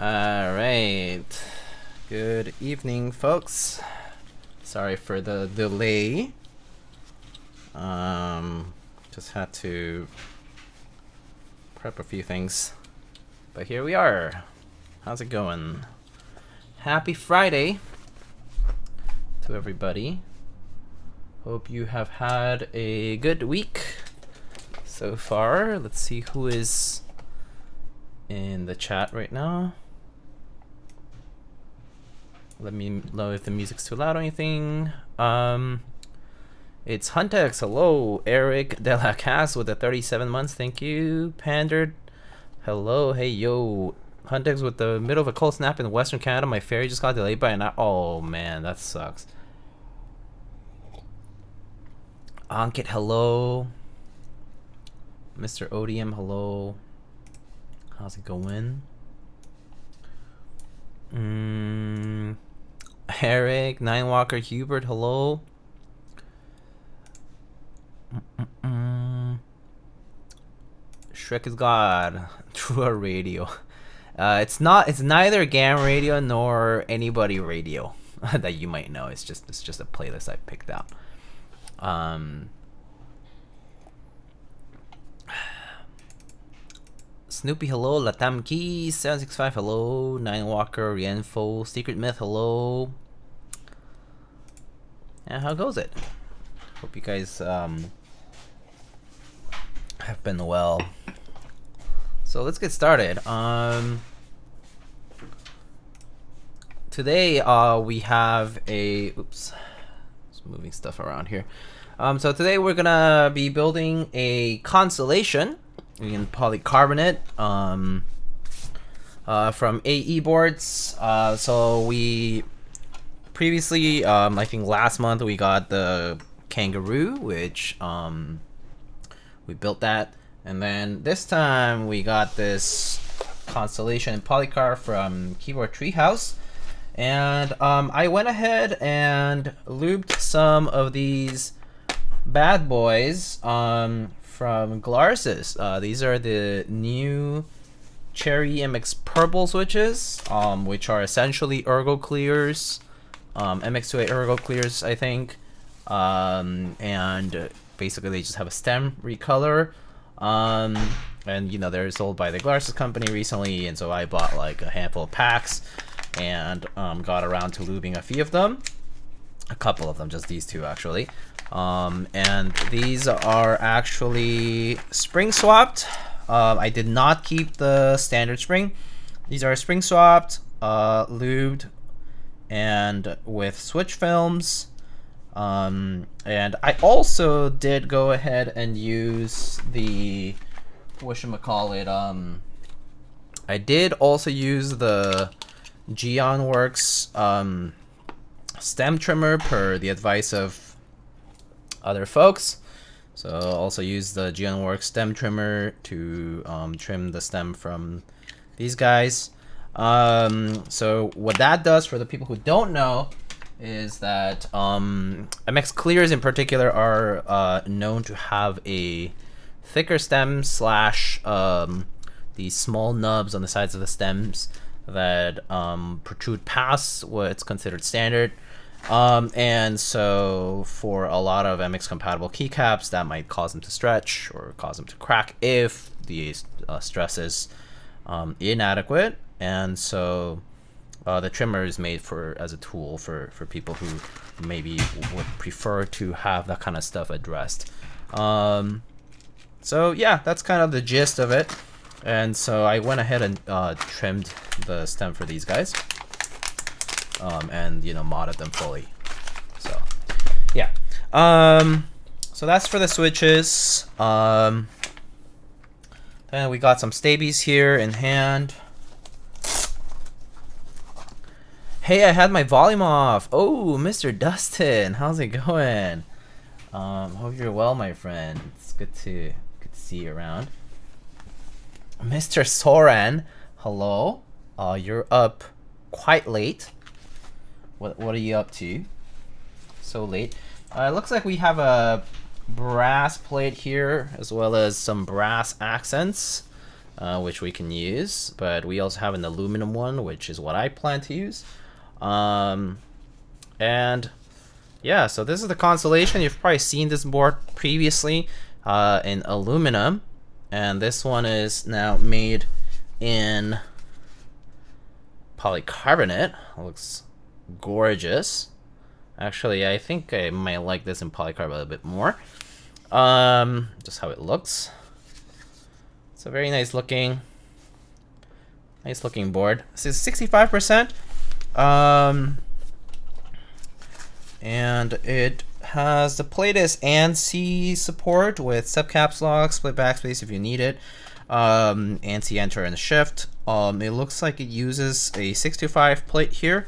All right. Good evening, folks. Sorry for the delay. Just had to prep a few things. But here we are. How's it going? Happy Friday to everybody. Hope you have had a good week so far. Let's see who is in the chat right now. Let me know if the music's too loud or anything. It's Huntex. Hello. Eric Delacas with the 37 months. Thank you. Pandered. Hello. Hey, yo. Huntex with the middle of a cold snap in Western Canada. My ferry just got delayed by an hour. Oh, man. That sucks. Ankit. Hello. Mr. Odium. Hello. How's it going? Eric, Ninewalker, Hubert, hello. Shrek is God. True radio. It's neither Gam radio nor anybody radio that you might know. It's just a playlist I picked out. Snoopy, hello. Latam Keys, 765, hello. Ninewalker, Rienfo, Secret Myth, hello. And how goes it? Hope you guys have been well. So let's get started. Today we have a just moving stuff around here. So today we're gonna be building a constellation in polycarbonate from AEBoards. So we previously, I think last month, we got the kangaroo, which we built that, and then this time we got this constellation in polycar from Keyboard Treehouse, and I went ahead and lubed some of these bad boys from GLARSYS. These are the new Cherry MX purple switches, which are essentially ergo clears, MX2A ergo clears, I think, and basically they just have a stem recolor, and you know, they're sold by the GLARSYS company recently, and so I bought like a handful of packs and got around to lubing a few of them, a couple of them, just these two actually. And these are actually spring swapped. I did not keep the standard spring. These are spring swapped, lubed, and with switch films. And I also did go ahead and use the whatchamacallit, I did also use the GEON Works stem trimmer per the advice of other folks. So also use the GEON Works stem trimmer to trim the stem from these guys. So what that does, for the people who don't know, is that MX clears in particular are known to have a thicker stem slash these small nubs on the sides of the stems that protrude past what's considered standard. And so for a lot of MX compatible keycaps, that might cause them to stretch or cause them to crack if the stress is inadequate. And so the trimmer is made as a tool for people who maybe would prefer to have that kind of stuff addressed. So yeah, that's kind of the gist of it. And so I went ahead and trimmed the stem for these guys. And you know, modded them fully. So yeah, so that's for the switches. Then we got some Staebies here in hand. Hey, I had my volume off. Oh, Mr. Dustin, how's it going? Hope you're well, my friend. It's good to see you around. Mr. Soren, hello. You're up quite late. What are you up to? So late. It looks like we have a brass plate here, as well as some brass accents. which we can use, but we also have an aluminum one, which is what I plan to use. And yeah, so this is the Constellation. You've probably seen this board previously in aluminum, and this one is now made in polycarbonate. It looks gorgeous. Actually, I think I might like this in polycarbonate a bit more. Just how it looks. It's a very nice looking board. This is 65%. And it has the plate is ANSI support with subcaps lock, split backspace if you need it. ANSI enter and shift. It looks like it uses a 625 plate here.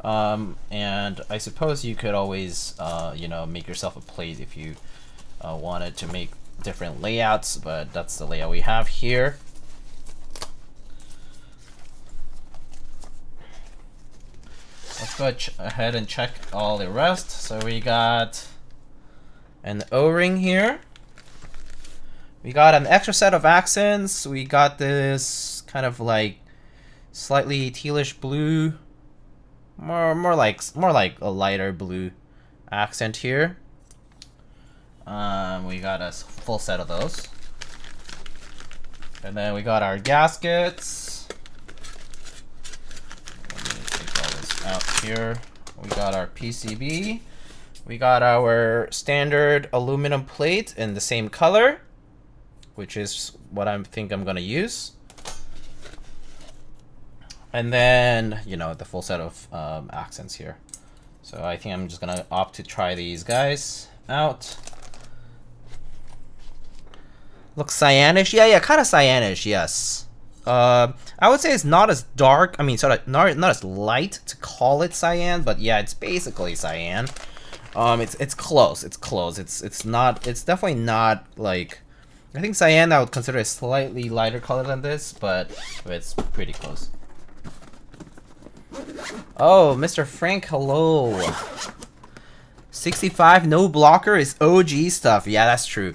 And I suppose you could always, you know, make yourself a plate if you wanted to make different layouts, but that's the layout we have here. Let's go ahead and check all the rest. So we got an O-ring here. We got an extra set of accents. We got this kind of like slightly tealish blue, more like a lighter blue accent here. We got a full set of those, and then we got our gaskets. Out here, we got our PCB, we got our standard aluminum plate in the same color, which is what I think I'm gonna use, and then, you know, the full set of accents here. So I think I'm just gonna opt to try these guys out. Looks cyanish, yeah, kind of cyanish, yes. I would say it's not as dark. I mean, sort of not as light to call it cyan, but yeah, it's basically cyan. It's close. It's close. It's not. It's definitely not like. I think cyan I would consider a slightly lighter color than this, but it's pretty close. Oh, Mr. Frank, hello. 65 no blocker is OG stuff. Yeah, that's true.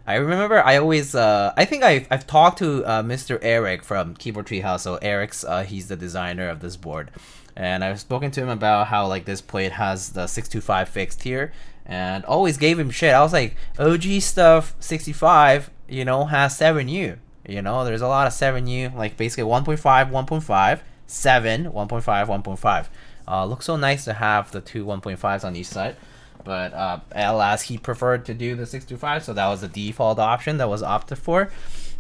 I remember I always, I think I've talked to Mr. Eric from Keyboard Treehouse. So Eric's, he's the designer of this board. And I've spoken to him about how like this plate has the 625 fixed here. And always gave him shit. I was like, OG stuff 65, you know, has 7U. You know, there's a lot of 7U, like basically 1.5, 1.5, 7, 1.5, 1.5. Looks so nice to have the two 1.5s on each side. But alas, he preferred to do the 625, so that was the default option that was opted for.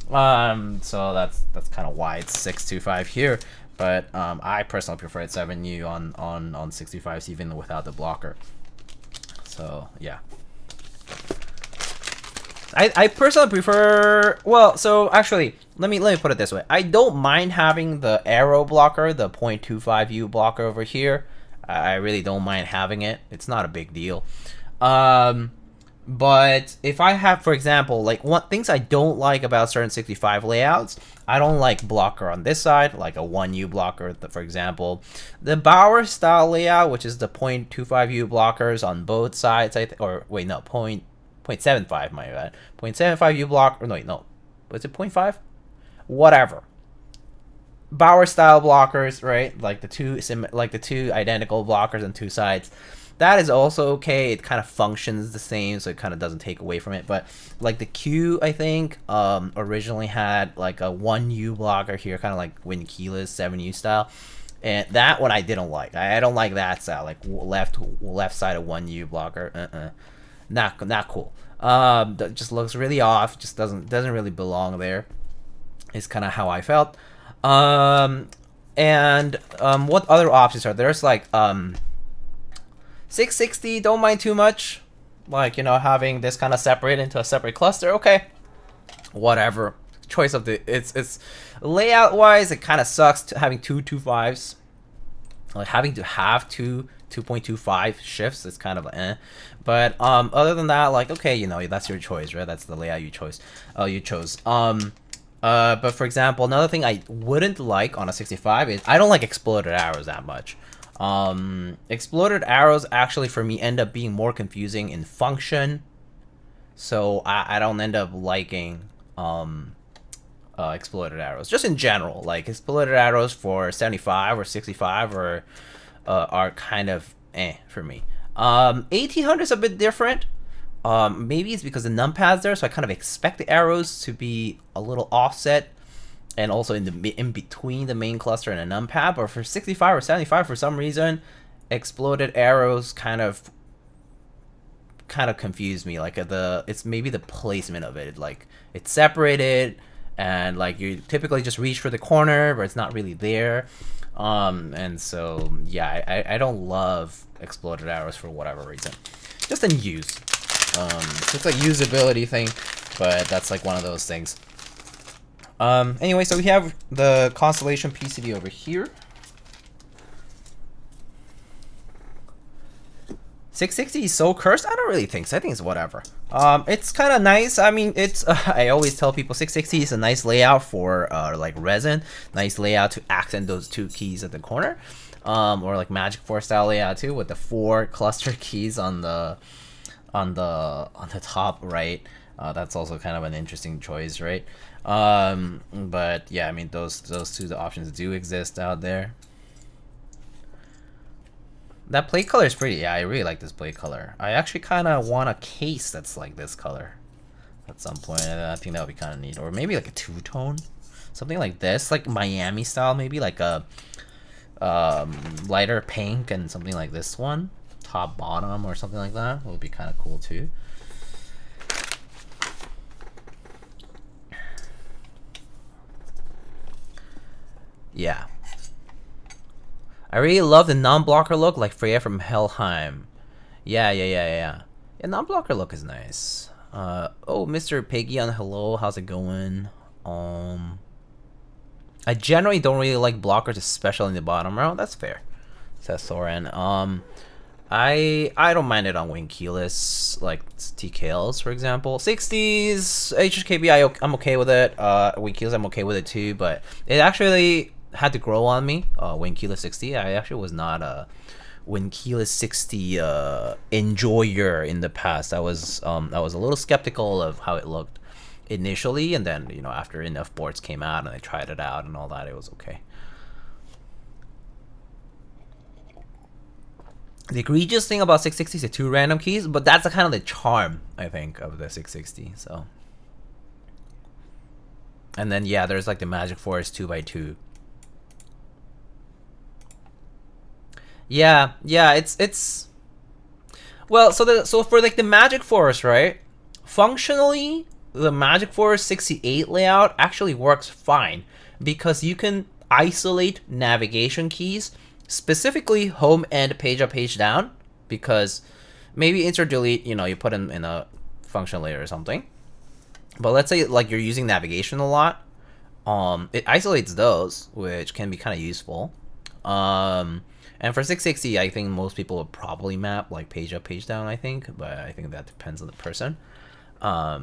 So that's kind of why it's 625 here. But I personally prefer 7U on 65s even without the blocker. So yeah, I personally prefer. Well, so actually, let me put it this way. I don't mind having the arrow blocker, the 0.25U blocker over here. I really don't mind having it. It's not a big deal. But if I have, for example, like things I don't like about certain 65 layouts, I don't like blocker on this side, like a 1U blocker, for example. The Bauer style layout, which is the 0.25U blockers on both sides, or wait, no, 0.75, my bad. 0.75U block, or no, was it 0.5? Whatever. Bauer style blockers, right? Like the two identical blockers on two sides. That is also okay. It kind of functions the same, so it kind of doesn't take away from it. But like the Q, I think, originally had like a 1U blocker here, kind of like Win Keyless 7U style. And that one I didn't like. I don't like that style, like left side of 1U blocker. Not cool. That just looks really off. Just doesn't really belong there. Is kind of how I felt. What other options are there? There's like 660, don't mind too much, like, you know, having this kind of separate into a separate cluster. Okay, whatever, choice of the it's layout wise, it kind of sucks to having two 2.5s, like having to have two 2.25 shifts. It's kind of but other than that, like, okay, you know, that's your choice, right? That's the layout you chose. But for example, another thing I wouldn't like on a 65 is I don't like exploded arrows that much. Exploded arrows actually for me end up being more confusing in function. So I don't end up liking exploded arrows, just in general. Like exploded arrows for 75 or 65 are kind of for me. 1800 is a bit different. Maybe it's because the numpad's there, so I kind of expect the arrows to be a little offset, and also in between the main cluster and a numpad. But for 65 or 75, for some reason, exploded arrows kind of confuse me. Like it's maybe the placement of it. Like it's separated, and like you typically just reach for the corner, but it's not really there. And so yeah, I don't love exploded arrows for whatever reason. Just in use. It's a usability thing, but that's like one of those things. Anyway, so we have the Constellation PCB over here. 660 is so cursed? I don't really think so. I think it's whatever. It's kind of nice. I mean, it's I always tell people 660 is a nice layout for like resin. Nice layout to accent those two keys at the corner. Or like Magic 4 style layout too, with the 4 cluster keys on the top right. That's also kind of an interesting choice, right? But yeah, I mean those two options do exist out there. That plate color is pretty. Yeah, I really like this plate color. I actually kind of want a case that's like this color at some point. I think that would be kind of neat. Or maybe like a two-tone, something like this, like Miami style, maybe like a lighter pink and something like this one, top bottom or something like that. Would be kind of cool too. Yeah. I really love the non-blocker look, like Freya from Helheim. Yeah, non-blocker look is nice. Oh, Mr. Piggy on hello, how's it going? I generally don't really like blockers, especially in the bottom row. That's fair, says Soren. I don't mind it on wing keyless, like TKLs, for example. 60s, HKB, I'm okay with it. Wing keyless, I'm okay with it too, but it actually had to grow on me. Wing keyless 60, I actually was not a wing keyless 60 enjoyer in the past. I was a little skeptical of how it looked initially, and then, you know, after enough boards came out and I tried it out and all that, it was okay. The egregious thing about 660 is the 2 random keys, but that's kind of the charm, I think, of the 660. So, and then yeah, there's like the Magic Forest 2x2. Yeah, it's well, so for like the Magic Forest, right? Functionally, the Magic Forest 68 layout actually works fine because you can isolate navigation keys, specifically home and page up, page down, because maybe insert delete, you know, you put in a function layer or something. But let's say like you're using navigation a lot, it isolates those, which can be kind of useful. And for 660, I think most people would probably map like page up, page down, I think, but I think that depends on the person. But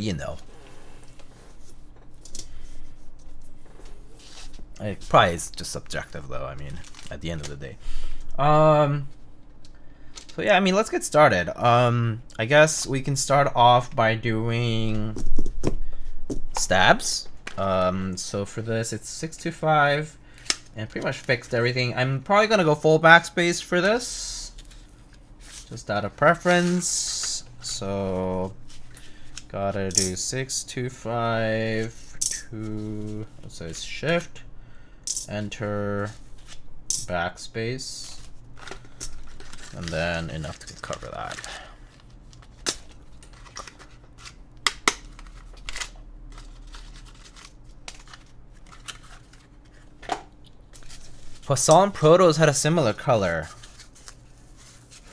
you know, it probably is just subjective though, I mean, at the end of the day. So yeah, I mean, let's get started. I guess we can start off by doing stabs. So for this, it's 625, and pretty much fixed everything. I'm probably gonna go full backspace for this, just out of preference. So gotta do 625 to, so it's shift, enter, backspace, and then enough to cover that. Poisson Protos had a similar color.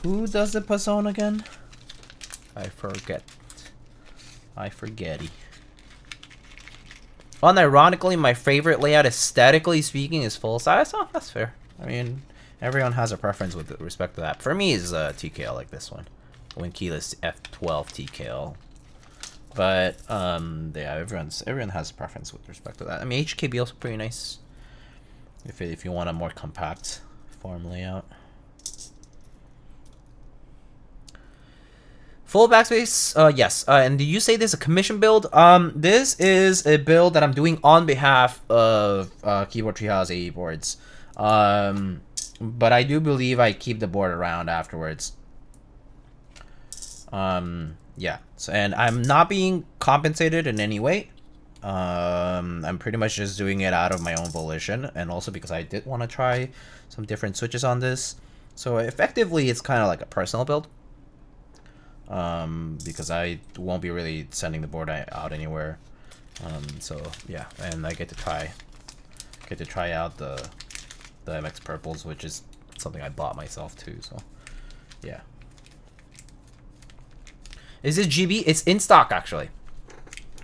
Who does the Poisson again? I forget. I forgetty. Unironically, my favorite layout, aesthetically speaking, is full size. Oh, that's fair. I mean, everyone has a preference with respect to that. For me, is TKL like this one, wing keyless F12 TKL. But yeah, everyone has a preference with respect to that. I mean, HKB also pretty nice. If you want a more compact form layout. Full backspace, yes. And do you say this is a commission build? This is a build that I'm doing on behalf of Keyboard Treehouse AEBoards. But I do believe I keep the board around afterwards. Yeah. So, and I'm not being compensated in any way. I'm pretty much just doing it out of my own volition, and also because I did want to try some different switches on this. So effectively, it's kind of like a personal build. Because I won't be really sending the board out anywhere. So yeah, and I get to try out the MX purples, which is something I bought myself too. So yeah. Is it GB? It's in stock actually.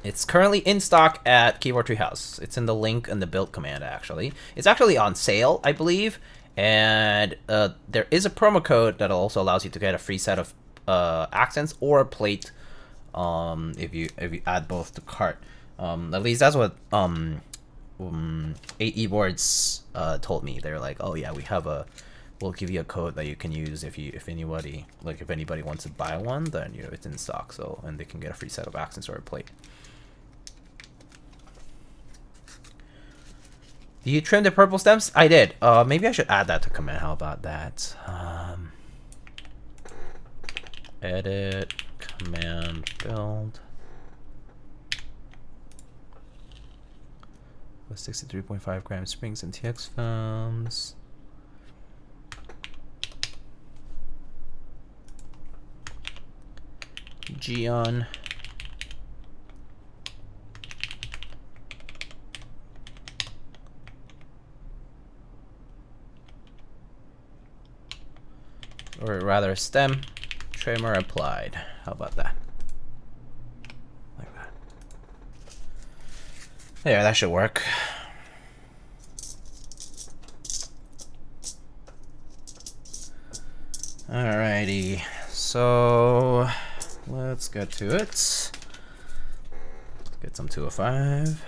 It's currently in stock at Keyboard Treehouse. It's in the link in the build command actually. It's actually on sale, I believe, and there is a promo code that also allows you to get a free set of accents or a plate if you add both to cart. At least that's what AEBoards told me. They're like, oh yeah, we'll give you a code that you can use if anybody wants to buy one, then it's in stock, so, and they can get a free set of accents or a plate. Do you trim the purple stems? I did. Maybe I should add that to command. How about that? Edit, command, build. With 63.5 gram springs and TX films. GEON. Or rather, stem trimmer applied. How about that? Like that. Yeah, that should work. Alrighty, so let's get to it. Let's get some 205.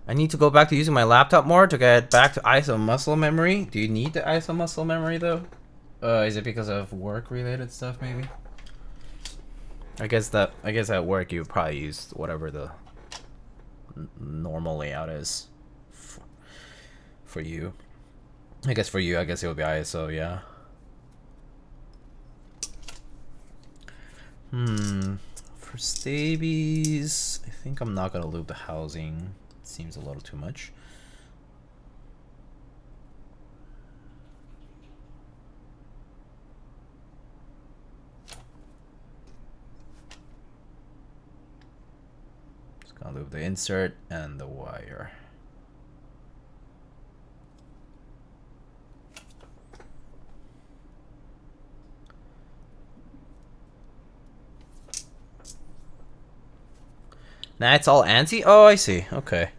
I need to go back to using my laptop more to get back to ISO muscle memory. Do you need the ISO muscle memory though? Is it because of work related stuff maybe? I guess at work you probably use whatever the normal layout is for you. I guess for you, it would be ISO, yeah. For Staebies, I think I'm not gonna lube the housing. It seems a little too much. Just gonna lube the insert and the wire. Nah, it's all anti? Oh, I see. Okay.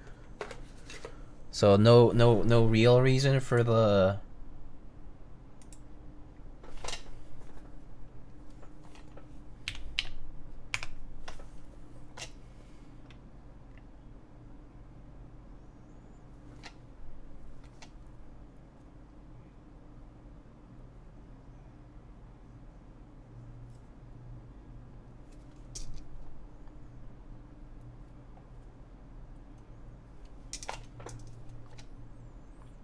So no real reason for the...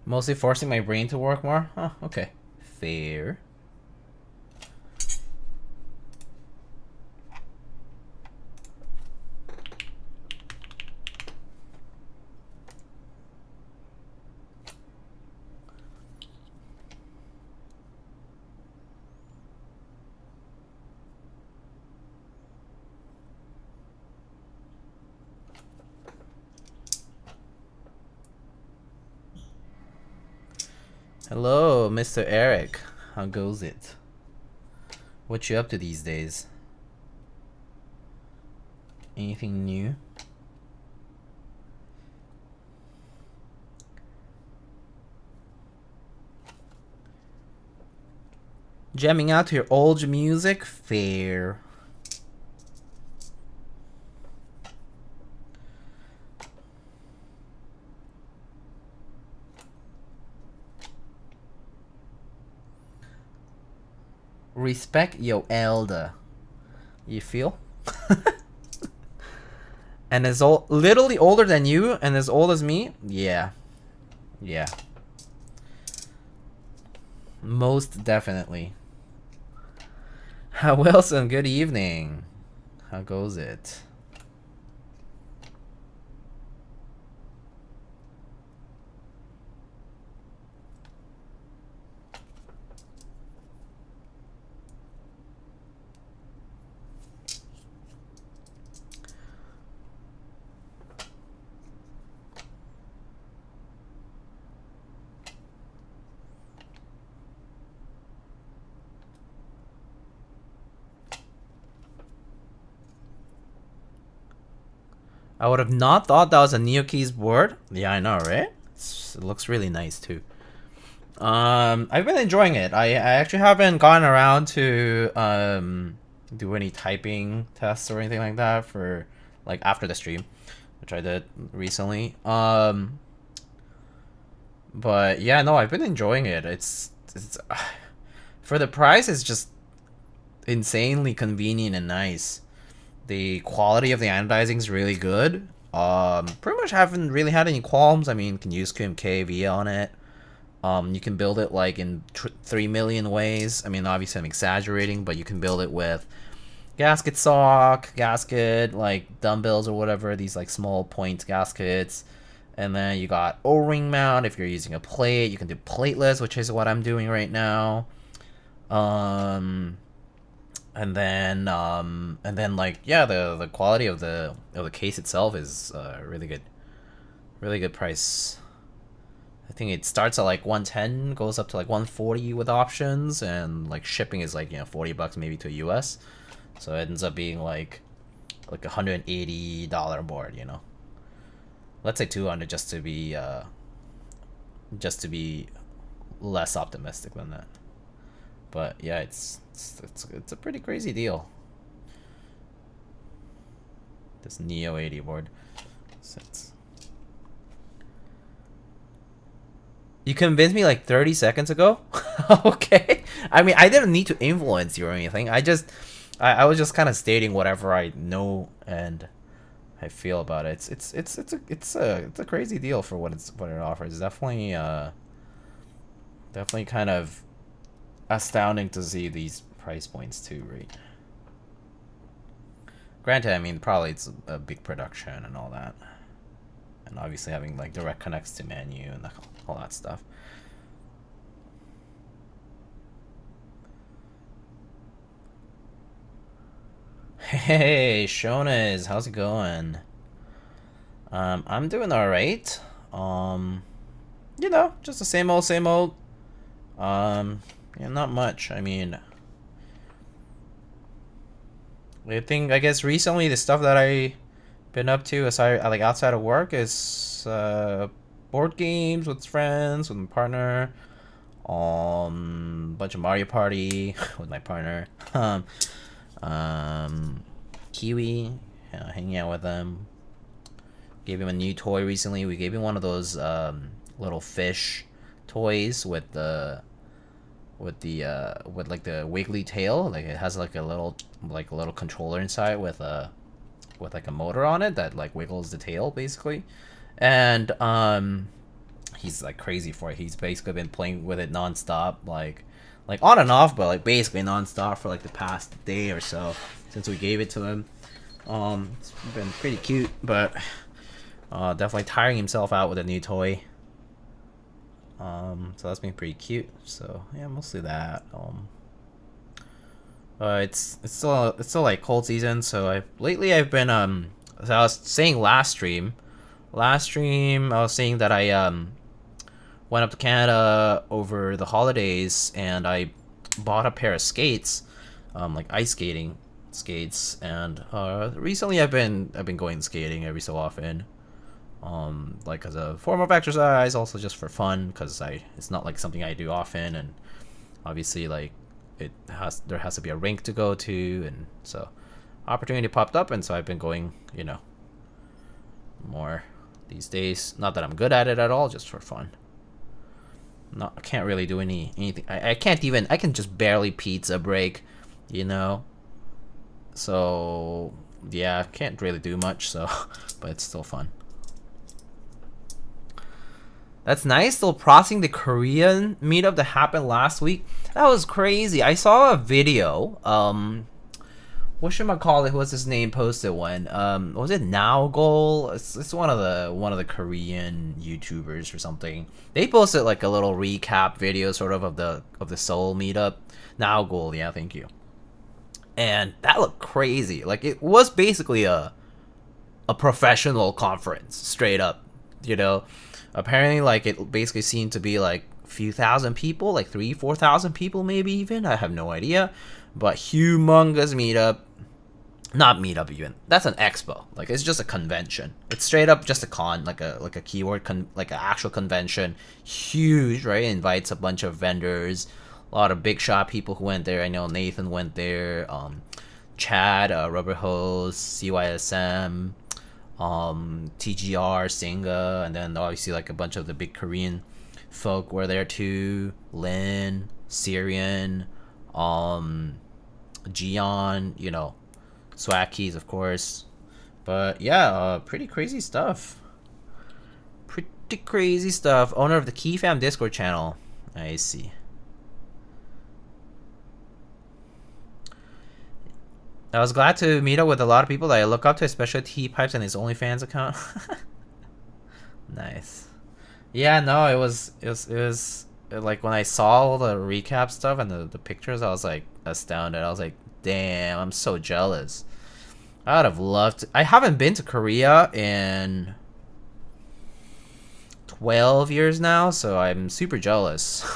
Mostly forcing my brain to work more? Oh, okay. Fair. Hello, Mr. Eric. How goes it? What you up to these days? Anything new? Jamming out to your old music? Fair. Respect your elder. You feel? And is literally older than you and as old as me? Yeah. Yeah. Most definitely. Wilson, good evening. How goes it? I would have not thought that was a NeoKeys board. Yeah, I know, right? It looks really nice too. I've been enjoying it. I actually haven't gotten around to do any typing tests or anything like that for like after the stream, which I did recently. But yeah, no, I've been enjoying it. It's for the price, it's just insanely convenient and nice. The quality of the anodizing is really good. Pretty much haven't really had any qualms. I mean, you can use GMK via on it. You can build it like in 3 million ways. I mean, obviously I'm exaggerating, but you can build it with gasket sock, gasket, like dumbbells or whatever, these like small point gaskets. And then you got O-ring mount. If you're using a plate, you can do plateless, which is what I'm doing right now. And then like yeah, the quality of the case itself is really good price. I think it starts at like 110, goes up to like 140 with options, and like shipping is like, you know, $40 maybe to US, so it ends up being like $180 board, you know. Let's say 200 just to be less optimistic than that. But yeah, it's a pretty crazy deal. This Neo 80 board. You convinced me like 30 seconds ago. Okay. I mean, I didn't need to influence you or anything. I was just kind of stating whatever I know and I feel about it. It's a crazy deal for what it offers. It's definitely kind of astounding to see these price points too, right? Granted, I mean, probably it's a big production and all that, and obviously having like direct connects to menu and all that stuff. Hey, Shonas, how's it going? I'm doing all right. You know, just the same old, same old. Yeah, not much. I mean, I guess recently the stuff that I been up to aside, like outside of work, is board games with friends, with my partner, bunch of Mario Party with my partner, Kiwi, hanging out with them. Gave him a new toy recently. We gave him one of those little fish toys with like the wiggly tail. Like it has like a little controller inside with like a motor on it that like wiggles the tail basically. And he's like crazy for it. He's basically been playing with it nonstop, like on and off, but like basically nonstop for like the past day or so since we gave it to him. It's been pretty cute, but definitely tiring himself out with a new toy. So that's been pretty cute. So yeah, mostly that. It's still like cold season. So lately I've been as I was saying last stream I was saying that I went up to Canada over the holidays and I bought a pair of skates, like ice skating skates, and recently I've been going skating every so often. Like as a form of exercise, also just for fun, because it's not like something I do often, and obviously like there has to be a rink to go to, and so opportunity popped up, and so I've been going, you know, more these days. Not that I'm good at it at all, just for fun. not, I can't really do anything. I can't even, I can just barely pizza break, you know. So yeah, can't really do much. So, but it's still fun. That's nice. Still processing the Korean meetup that happened last week. That was crazy. I saw a video. What should I call it? What's his name? Posted one. Was it Naogol? It's one of the Korean YouTubers or something. They posted like a little recap video, sort of the Seoul meetup. Naogol, yeah, thank you. And that looked crazy. Like it was basically a professional conference, straight up. You know. Apparently, like, it basically seemed to be, like, a few thousand people, like 3,000-4,000 people maybe even. I have no idea. But humongous meetup. Not meetup even. That's an expo. Like, it's just a convention. It's straight up just a con, like a keyword, like an actual convention. Huge, right? It invites a bunch of vendors. A lot of big shot people who went there. I know Nathan went there. Chad, Rubber Hose, CYSM. TGR, Singa, and then obviously like a bunch of the big Korean folk were there too. Lin, Syrian, GEON, you know, Swag Keys, of course. But yeah, pretty crazy stuff. Pretty crazy stuff. Owner of the KeyFam Discord channel. I see. I was glad to meet up with a lot of people that I look up to, especially T-Pipes and his OnlyFans account. Nice. Yeah, no, it was like when I saw all the recap stuff and the pictures, I was like astounded. I was like, damn, I'm so jealous. I would have loved to. I haven't been to Korea in 12 years now, so I'm super jealous.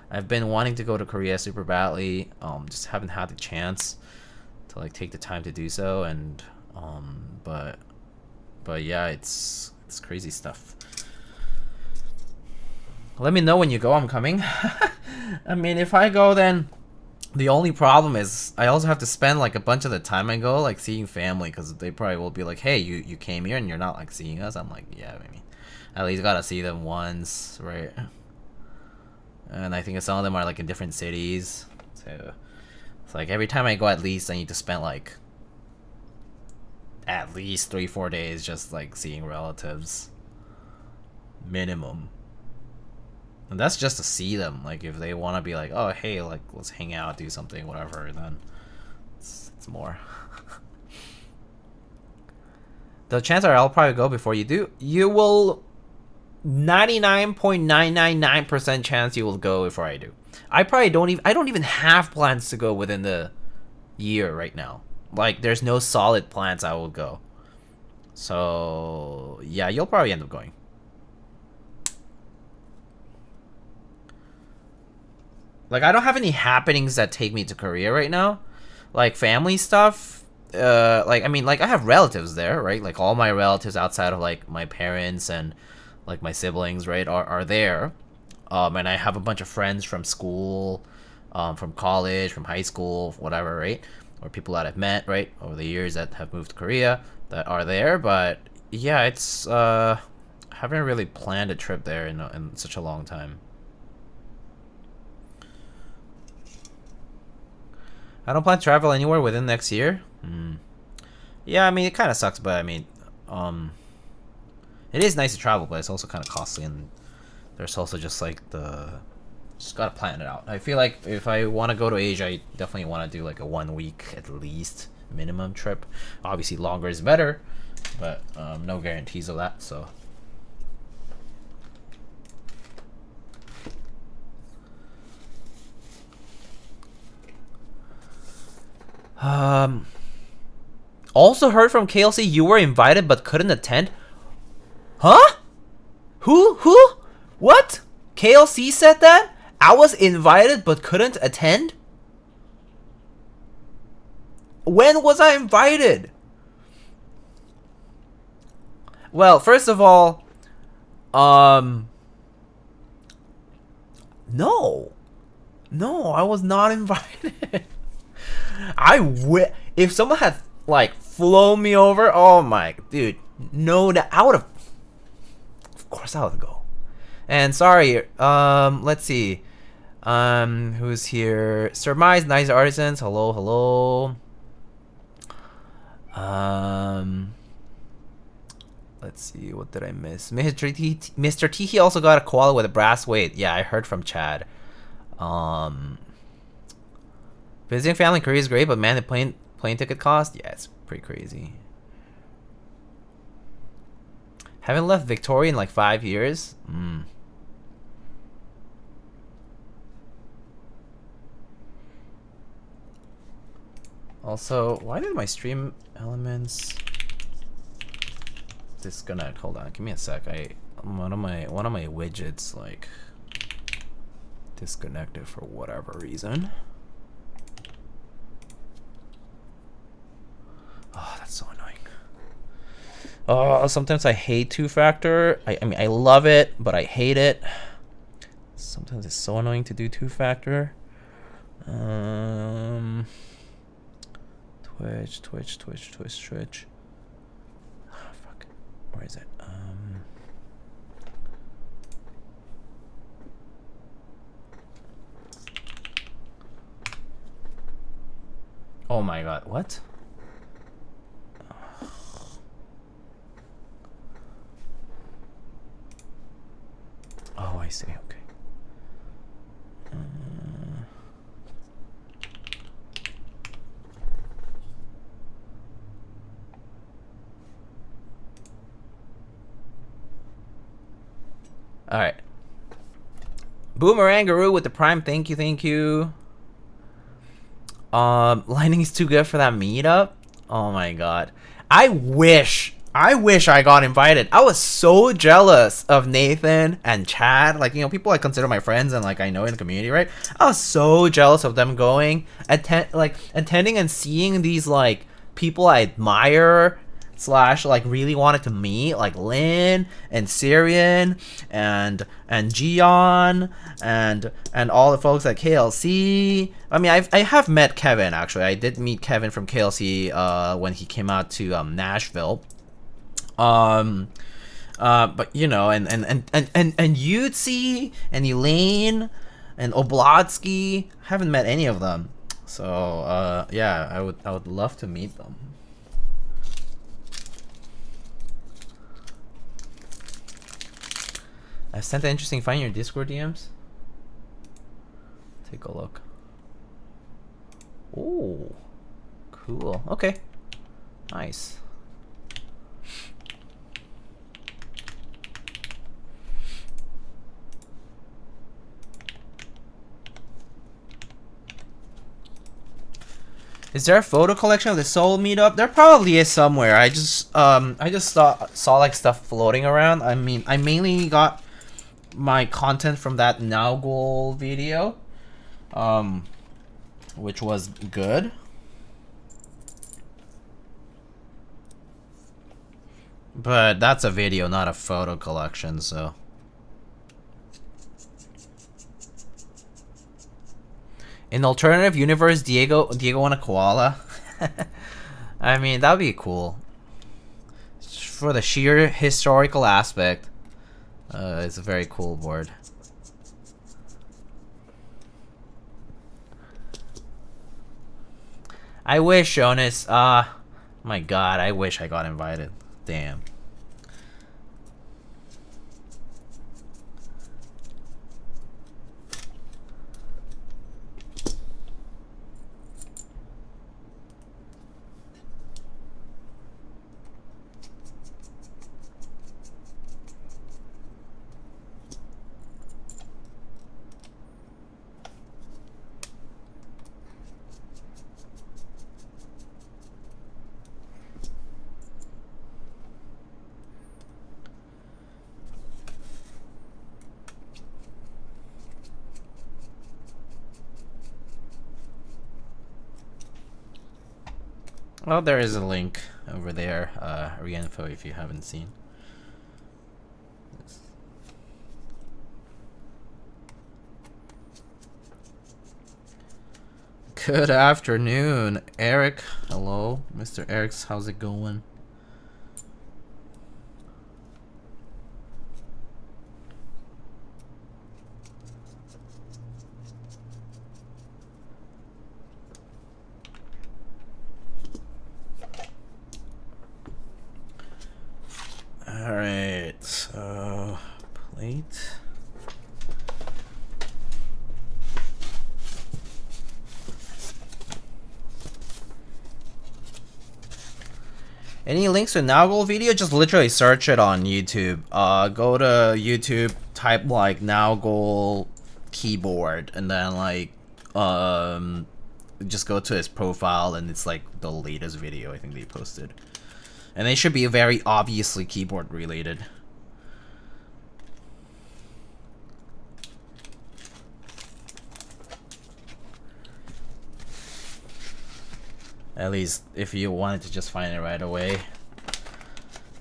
I've been wanting to go to Korea super badly. Just haven't had the chance to like take the time to do so, and but yeah, it's crazy stuff. Let me know when you go. I'm coming. I mean, if I go, then the only problem is I also have to spend like a bunch of the time I go like seeing family, because they probably will be like, hey, you came here and you're not like seeing us. I'm like, yeah, I mean, at least gotta see them once, right? And I think some of them are like in different cities, so it's like every time I go, at least I need to spend like at least 3-4 days just like seeing relatives, minimum. And that's just to see them. Like if they want to be like, oh hey, like let's hang out, do something, whatever, then it's more. The chances are I'll probably go before you do. You will 99.999% chance you will go before I do. I probably don't even have plans to go within the year right now. Like there's no solid plans I will go. So yeah, you'll probably end up going. Like I don't have any happenings that take me to Korea right now. Like family stuff. Like I mean, like I have relatives there, right? Like all my relatives outside of like my parents and like my siblings, right, are there. And I have a bunch of friends from school, from college, from high school, whatever, right? Or people that I've met, right, over the years that have moved to Korea that are there. But yeah, it's I haven't really planned a trip there in such a long time. I don't plan to travel anywhere within next year. Yeah, I mean, it kind of sucks, but I mean, it is nice to travel, but it's also kind of costly, and there's also just like just gotta plan it out. I feel like if I want to go to Asia, I definitely want to do like a 1 week at least minimum trip. Obviously, longer is better, but no guarantees of that. So. Also heard from KLC you were invited but couldn't attend. Huh? Who? What? KLC said that? I was invited but couldn't attend? When was I invited? Well, first of all, no, I was not invited. If someone had like flown me over, oh my dude, no, that I would have. Of course, I would go. And sorry, let's see. Who's here? Surmise, Nice Artisans. Hello, hello. Let's see. What did I miss? Mr. T also got a koala with a brass weight. Yeah, I heard from Chad. Visiting family in Korea is great, but man, the plane ticket cost. Yeah, it's pretty crazy. Haven't left Victoria in like 5 years. Also, why did my stream elements disconnect? Hold on, give me a sec. One of my widgets like disconnected for whatever reason. Oh, that's so annoying. Oh, sometimes I hate two-factor. I mean, I love it, but I hate it. Sometimes it's so annoying to do two-factor. Twitch. Oh, fuck. Where is it? Oh my god, what? Oh, I see, okay. Alright. Boomerangaroo with the prime, thank you. Lightning is too good for that meetup? Oh my god. I wish I got invited. I was so jealous of Nathan and Chad. Like, you know, people I consider my friends and like I know in the community, right? I was so jealous of them going, attending and seeing these like people I admire / like really wanted to meet, like Lynn and Syrian and GEON and all the folks at KLC. I mean, I have met Kevin actually. I did meet Kevin from KLC when he came out to Nashville. But you know, and Yutzi and Elaine and Oblotsky, haven't met any of them. So yeah, I would love to meet them. I sent an interesting find in your Discord DMs. Take a look. Oh, cool. Okay, nice. Is there a photo collection of the Seoul meetup? There probably is somewhere. I just saw like stuff floating around. I mean, I mainly got my content from that Now Goal video, which was good. But that's a video, not a photo collection, so. In alternative universe, Diego want a koala. I mean, that'd be cool. For the sheer historical aspect, it's a very cool board. I wish, Jonas. My God, I wish I got invited. Damn. Well, there is a link over there, re-info if you haven't seen. Good afternoon, Eric. Hello, Mr. Eric's. How's it going? Any links to Nowgoal video? Just literally search it on YouTube. Go to YouTube, type like Nowgoal keyboard, and then like just go to his profile, and it's like the latest video I think they posted. And they should be very obviously keyboard related. At least if you wanted to just find it right away,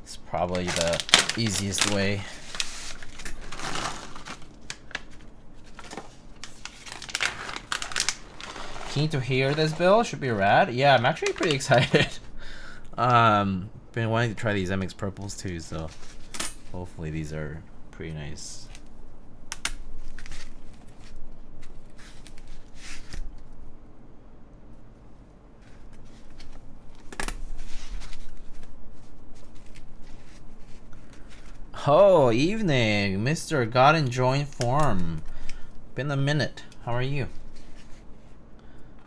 it's probably the easiest way. Keen to hear this build, should be rad. Yeah, I'm actually pretty excited. Been wanting to try these MX purples too, so hopefully these are pretty nice. Oh, evening, Mr. God in joint form. Been a minute. How are you?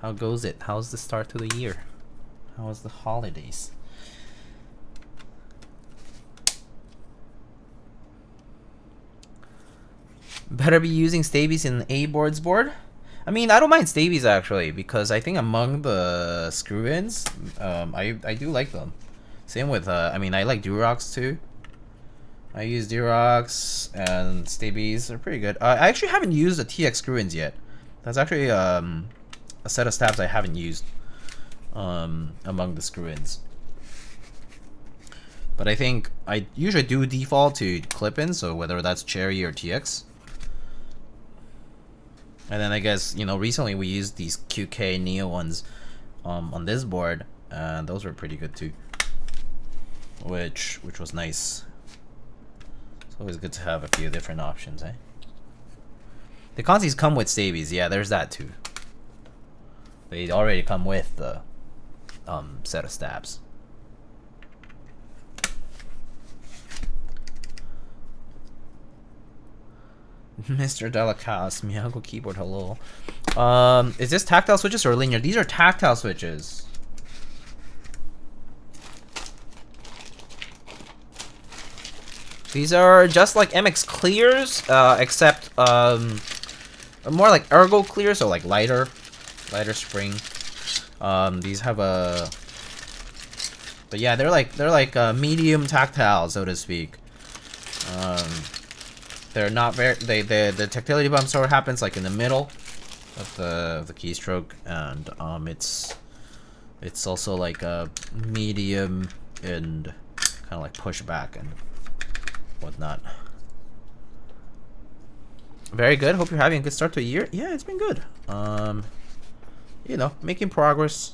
How goes it? How's the start to the year? How was the holidays? Better be using Staebies in AEBoards board. I mean, I don't mind Staebies actually, because I think among the screw-ins, I do like them. Same with I mean, I like Durox too. I use Durox and Staebies are pretty good. I actually haven't used the TX screw-ins yet. That's actually a set of stabs I haven't used among the screw-ins. But I think I usually do default to clip-ins, so whether that's Cherry or TX. And then I guess, you know, recently we used these QK Neo ones on this board, and those were pretty good too. Which was nice. It's always good to have a few different options, eh? The Consties come with Staebies, yeah, there's that too. They already come with the set of stabs. Mr. Delicados, Miyago keyboard, hello. Is this tactile switches or linear? These are tactile switches. These are just like MX clears, except more like ergo clear, so like lighter spring. These have a, but yeah, they're like medium tactile, so to speak. They're not very, the tactility bump sort of happens like in the middle of the keystroke, and it's also like a medium and kind of like pushback and whatnot. Very good. Hope you're having a good start to the year. Yeah, it's been good. You know, making progress.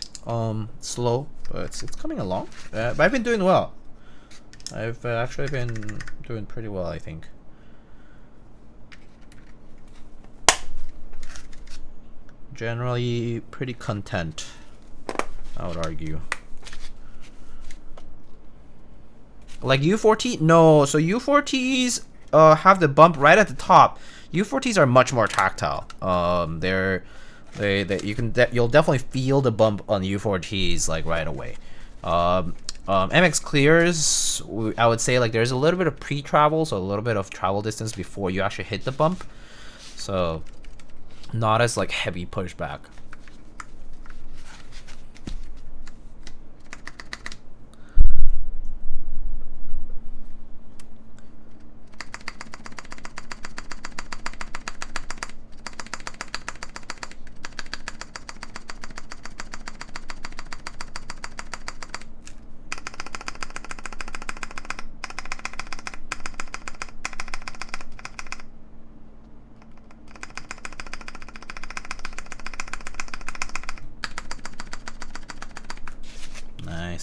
Slow, but it's coming along. But I've been doing well. I've actually been doing pretty well, I think. Generally pretty content, I would argue. Like U4T? No, so U4Ts have the bump right at the top. U4Ts are much more tactile. You'll definitely feel the bump on U4Ts like right away. MX clears, I would say like there's a little bit of pre-travel, so a little bit of travel distance before you actually hit the bump. So not as like heavy pushback.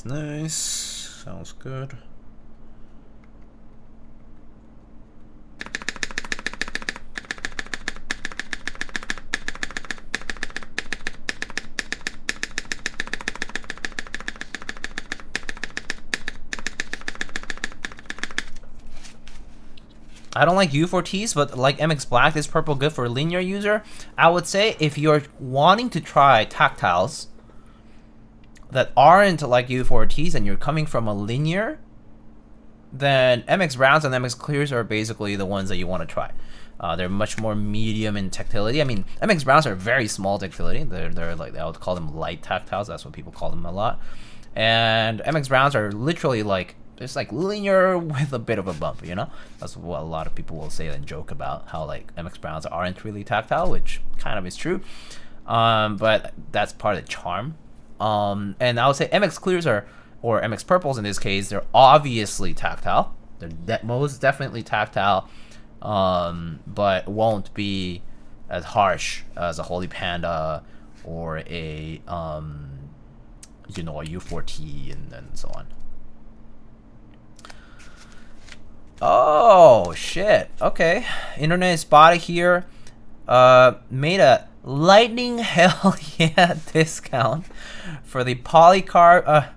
Nice. Sounds good. I don't like U4Ts, but like MX Black, this purple good for a linear user. I would say if you're wanting to try tactiles, that aren't like U4Ts and you're coming from a linear, then MX Browns and MX Clears are basically the ones that you want to try. They're much more medium in tactility. I mean, MX Browns are very small tactility. They're like, I would call them light tactiles. That's what people call them a lot. And MX Browns are literally like, it's like linear with a bit of a bump, you know? That's what a lot of people will say and joke about, how like MX Browns aren't really tactile, which kind of is true. But that's part of the charm. And I would say MX Clears are, or MX Purples in this case, they're obviously tactile. They're most definitely tactile, but won't be as harsh as a Holy Panda or a, you know, a U4T and so on. Oh, shit. Okay. Internet is spotted here. Made a lightning hell yeah discount for the Polycarb,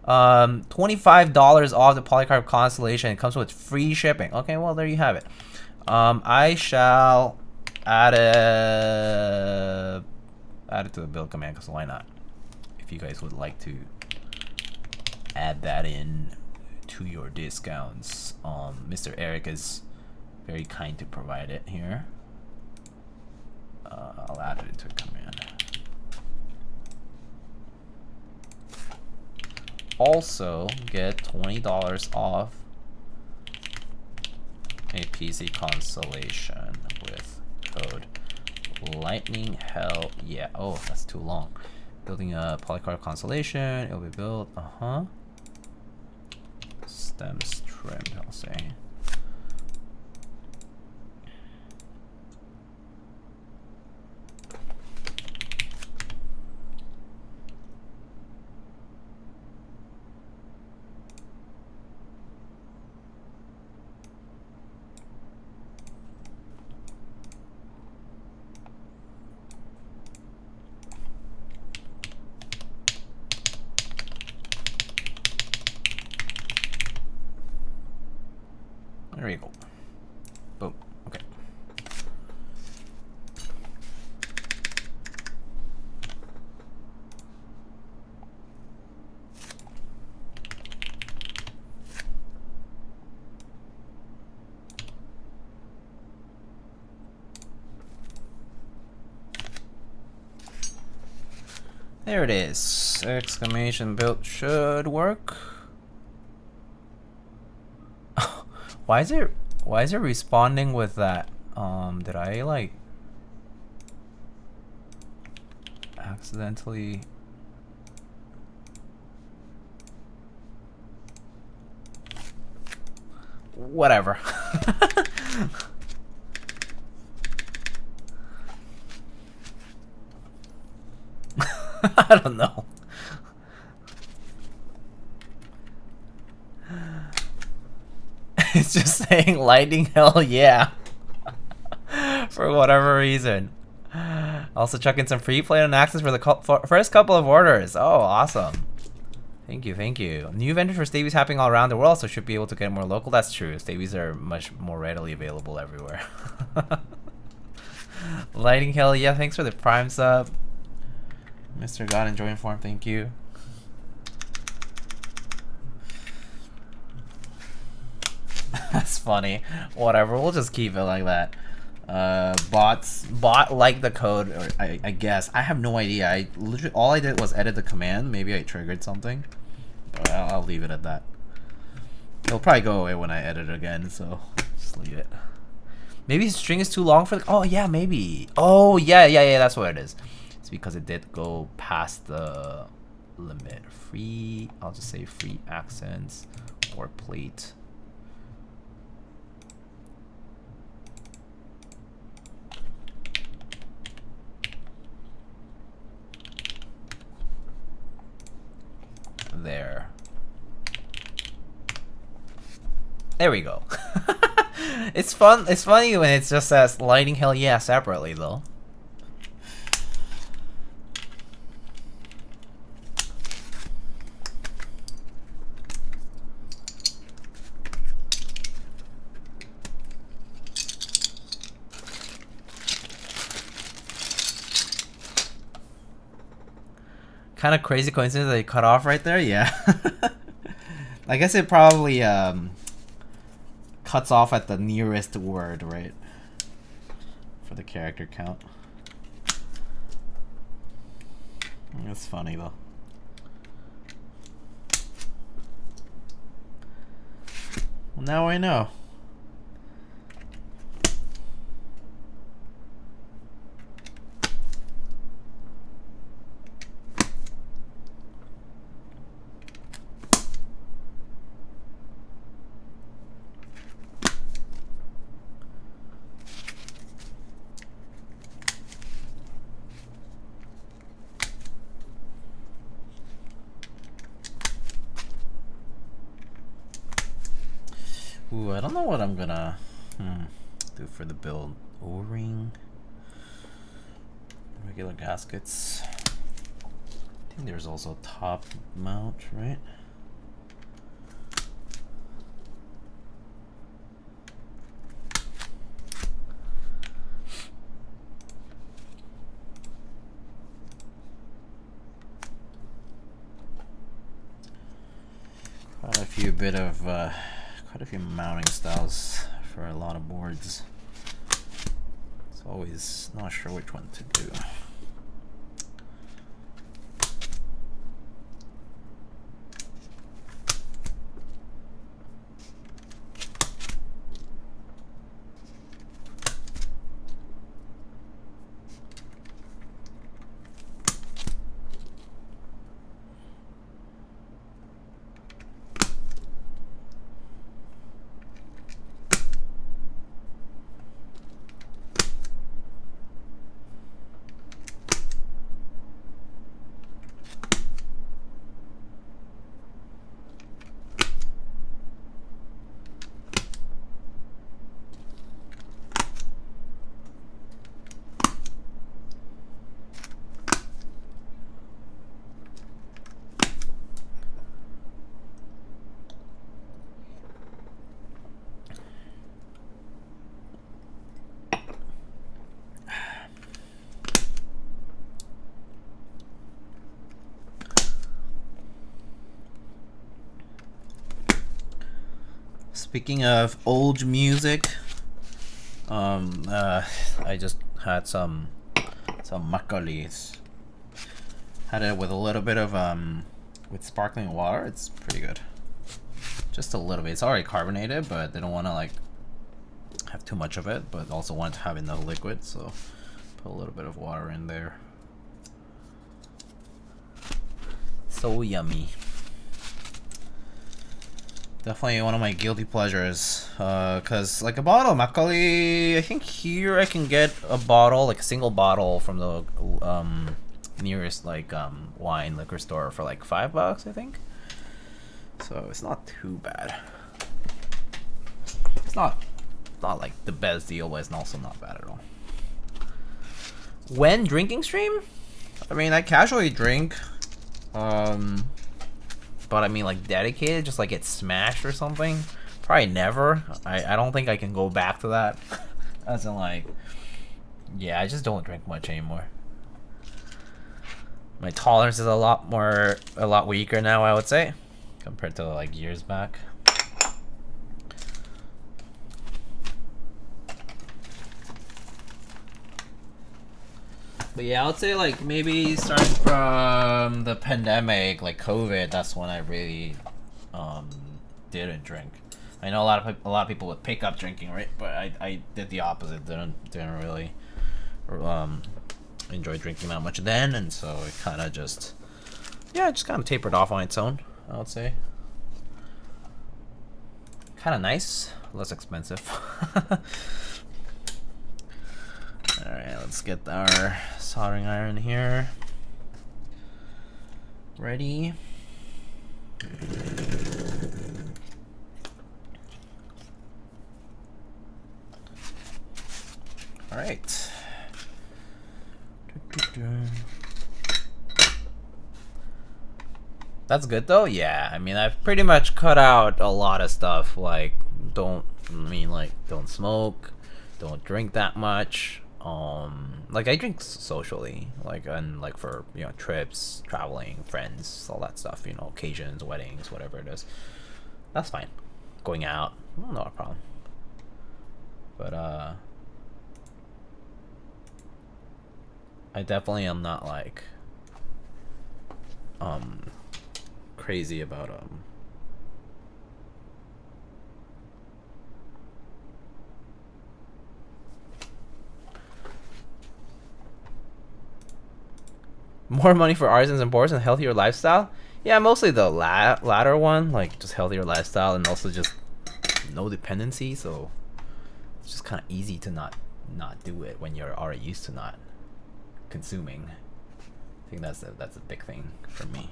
$25 off the Polycarb Constellation. It comes with free shipping. Okay, well, there you have it. I shall add it to the build command, because why not? If you guys would like to add that in to your discounts. Mr. Eric is very kind to provide it here. I'll add it into a command. Also, get $20 off a PC Constellation with code LIGHTNINGHELLYEAH. Oh, that's too long. Building a Polycarb Constellation. It'll be built. Stems trimmed, I'll say. There you go. Boom. Okay. There it is. Exclamation built should work. Why is it responding with that? Did I like accidentally? Whatever. I don't know. It's just saying lightning hell yeah. For whatever reason. Also chuck in some free play on access for the first couple of orders. Oh, awesome. Thank you, thank you. New vendors for Staebies happening all around the world, so should be able to get more local. That's true. Staebies are much more readily available everywhere. Lightning hell yeah, thanks for the prime sub. Mr. God enjoying form, thank you. That's funny. Whatever, we'll just keep it like that. Bot like the code, or I guess. I have no idea. I literally, all I did was edit the command. Maybe I triggered something. But I'll leave it at that. It'll probably go away when I edit it again, so just leave it. Maybe string is too long for the, oh yeah, maybe. Oh yeah, that's what it is. It's because it did go past the limit. Free, I'll just say free accents or plate. There we go. It's fun. It's funny when it just says lightning hell yeah separately though. Kind of crazy coincidence that you cut off right there. Yeah. I guess it probably cuts off at the nearest word, right? For the character count. That's funny though. Well, now I know. Ooh, I don't know what I'm gonna do for the build. O-ring, regular gaskets. I think there's also top mount, right? Quite a few mounting styles for a lot of boards. It's always not sure which one to do. Speaking of old music, I just had some makgeollies. Had it with a little bit of with sparkling water. It's pretty good. Just a little bit. It's already carbonated, but they don't want to like have too much of it, but also want to have enough liquid, so put a little bit of water in there. So yummy. Definitely one of my guilty pleasures, cause like a bottle of makgeolli, I think here I can get a bottle, like a single bottle from the nearest like wine liquor store for like $5, I think. So it's not too bad. It's not like the best deal, but it's also not bad at all. When drinking stream, I mean I casually drink, but I mean like dedicated, just like get smashed or something, probably never. I don't think I can go back to that. As in like, yeah, I just don't drink much anymore. My tolerance is a lot weaker now, I would say, compared to like years back. But yeah, I would say like maybe starting from the pandemic, like COVID, that's when I really didn't drink. I know a lot of people would pick up drinking, right? But I did the opposite. Didn't really enjoy drinking that much then, and so it kind of just kind of tapered off on its own, I would say. Kind of nice, less expensive. Alright, let's get our soldering iron here ready. Alright. That's good though? Yeah, I mean I've pretty much cut out a lot of stuff, like don't smoke, don't drink that much. Like I drink socially, like, and like for, you know, trips, traveling, friends, all that stuff, you know, occasions, weddings, whatever it is. That's fine. Going out, not a problem. But I definitely am not like crazy about more money for artisans and boards and healthier lifestyle. Yeah, mostly the latter one, like just healthier lifestyle and also just no dependency, so it's just kind of easy to not do it when you're already used to not consuming. I think that's a big thing for me.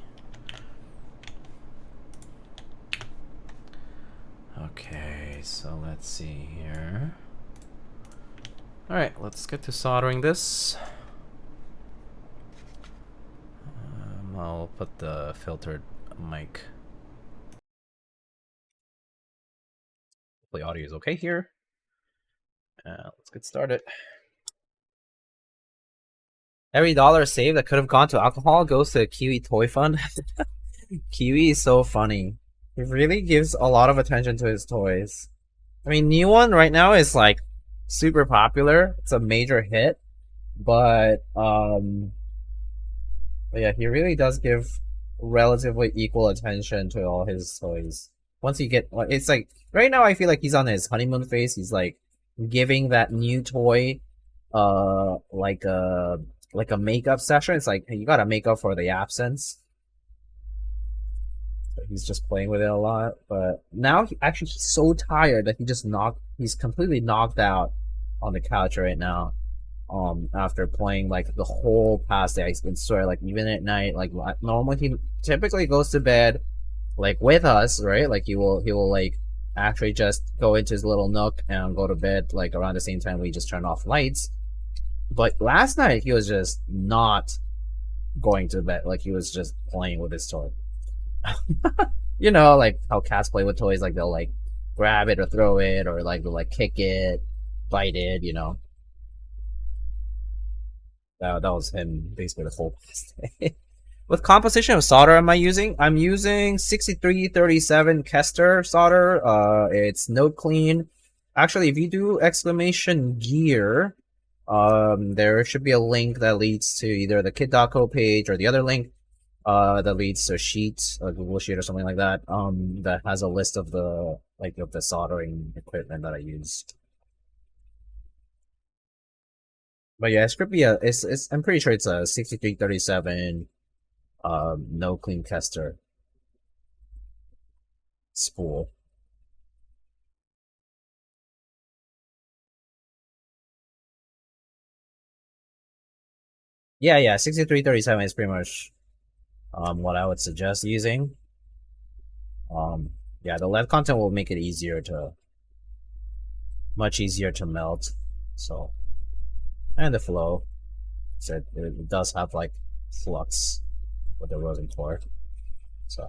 Okay, so let's see here. All right, let's get to soldering this. I'll put the filtered mic. Hopefully audio is okay here. Let's get started. Every dollar saved that could have gone to alcohol goes to a Kiwi toy fund. Kiwi is so funny. He really gives a lot of attention to his toys. I mean, new one right now is like super popular. It's a major hit, but yeah, he really does give relatively equal attention to all his toys. Once you get, it's like right now I feel like he's on his honeymoon phase. He's like giving that new toy like a makeup session. It's like, hey, you gotta make up for the absence. So he's just playing with it a lot, but now he's so tired that he's completely knocked out on the couch right now. After playing like the whole past day, I can swear, like even at night, like normally he typically goes to bed like with us, right? Like he will like actually just go into his little nook and go to bed like around the same time we just turn off lights. But last night he was just not going to bed, like he was just playing with his toy. You know, like how cats play with toys, like they'll like grab it or throw it, or like they'll like kick it, bite it, you know. That was him basically the whole past day. What composition of solder am I using? I'm using 6337 Kester solder. It's node clean. Actually, if you do exclamation gear, there should be a link that leads to either the kit.co page or the other link that leads to a sheet, a Google sheet or something like that, that has a list of the soldering equipment that I use. But yeah, it's I'm pretty sure it's a 6337 no clean Kester spool. Yeah, 6337 is pretty much what I would suggest using. Yeah, the lead content will make it much easier to melt. So, and the flow, so it does have like flux with the rosin core. So.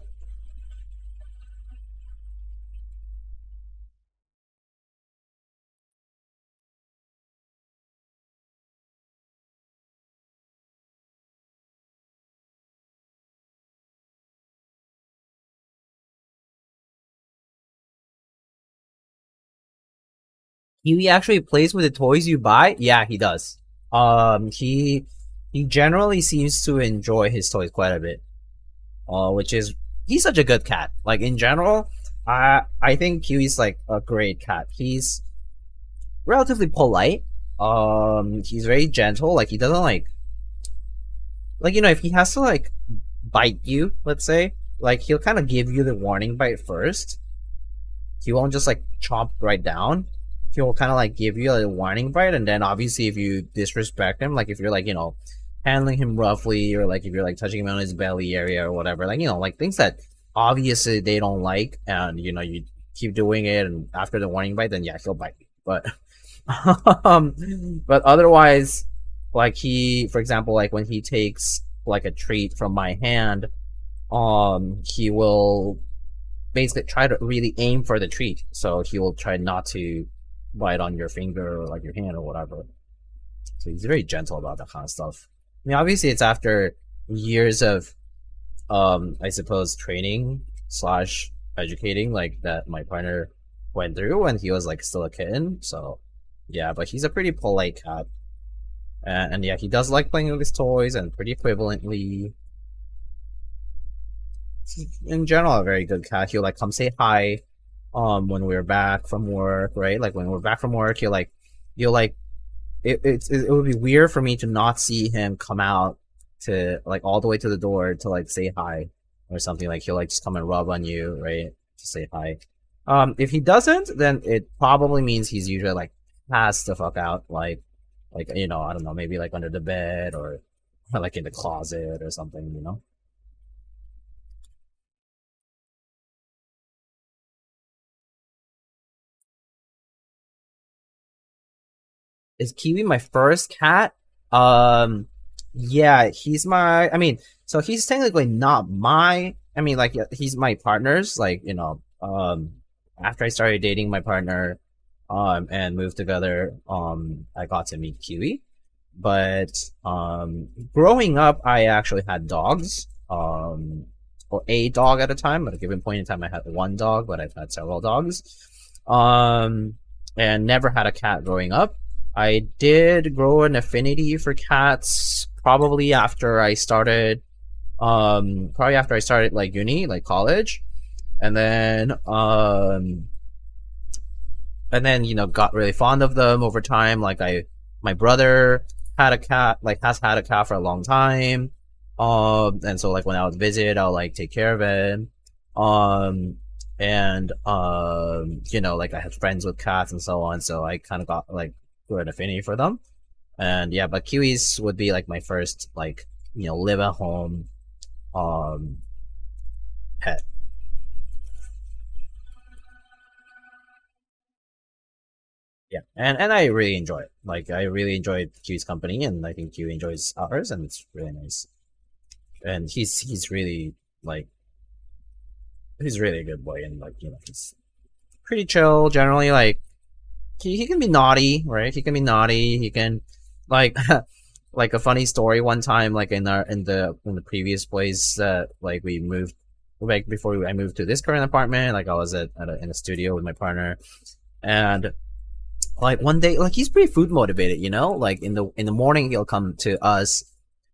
He actually plays with the toys you buy? Yeah, he does. He generally seems to enjoy his toys quite a bit. Which is, he's such a good cat. Like in general, I think Kiwi's like a great cat. He's relatively polite. He's very gentle. Like he doesn't like you know, if he has to like bite you, let's say, like he'll kind of give you the warning bite first. He won't just like chomp right down. He'll kind of like give you a warning bite, and then obviously if you disrespect him, like if you're like, you know, handling him roughly, or like if you're like touching him on his belly area or whatever, like, you know, like things that obviously they don't like, and you know, you keep doing it, and after the warning bite, then yeah, he'll bite you. But but otherwise, like he, for example, like when he takes like a treat from my hand, he will basically try to really aim for the treat, so he will try not to bite on your finger or like your hand or whatever. So he's very gentle about that kind of stuff. I mean, obviously it's after years of, I suppose, training slash educating, like, that my partner went through when he was, like, still a kitten. So yeah, but he's a pretty polite cat. And yeah, he does like playing with his toys, and pretty equivalently, in general, a very good cat. He'll, like, come say hi when we're back from work, right? Like, when we're back from work, you'll like it would be weird for me to not see him come out to, like, all the way to the door to, like, say hi or something. Like, he'll, like, just come and rub on you, right, to say hi. If he doesn't, then it probably means he's usually, like, passed the fuck out, like, you know, I don't know, maybe, like, under the bed, or like in the closet or something, you know. Is Kiwi my first cat? Yeah, he's my. I mean, so he's technically not my. I mean, like, yeah, he's my partner's. Like, you know, after I started dating my partner, and moved together, I got to meet Kiwi. But growing up, I actually had dogs. Or a dog at a time. At a given point in time, I had one dog, but I've had several dogs. And never had a cat growing up. I did grow an affinity for cats probably after I started, like, uni, like, college, and then you know, got really fond of them over time. Like, my brother had a cat, like, has had a cat for a long time, and so, like, when I would visit, I'll, like, take care of it, and you know, like, I had friends with cats and so on, so I kind of got, like, an affinity for them. And yeah, but Kiwis would be, like, my first, like, you know, live at home pet. Yeah, and I really enjoy it. Like, I really enjoy Kiwi's company, and I think Kiwi enjoys ours, and it's really nice. And he's really, like, he's really a good boy, and, like, you know, he's pretty chill generally. Like, he can be naughty, right? He can be naughty. He can, like, like, a funny story one time, like, in the previous place that, like, we moved, like, before I moved to this current apartment. Like, I was in a studio with my partner, and, like, one day, like, he's pretty food motivated, you know. Like, in the morning, he'll come to us,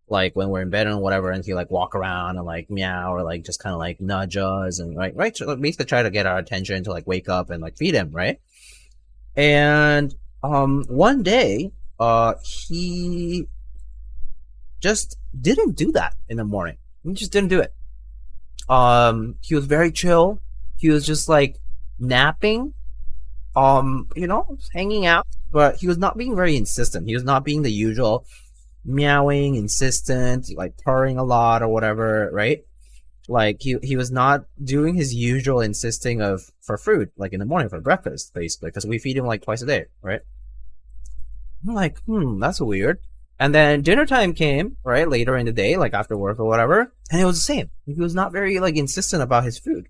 like, when we're in bed and whatever, and he'll, like, walk around and, like, meow, or, like, just kind of, like, nudge us, and, right, so basically try to get our attention to, like, wake up and, like, feed him, right? And one day, he just didn't do that in the morning. He just didn't do it. He was very chill. He was just, like, napping, you know, hanging out, but he was not being very insistent. He was not being the usual meowing, insistent, like, purring a lot or whatever, right? Like, he was not doing his usual insisting of for food, like, in the morning for breakfast, basically, because we feed him, like, twice a day, right? I'm like, that's weird. And then dinner time came, right, later in the day, like, after work or whatever, and it was the same. He was not very, like, insistent about his food.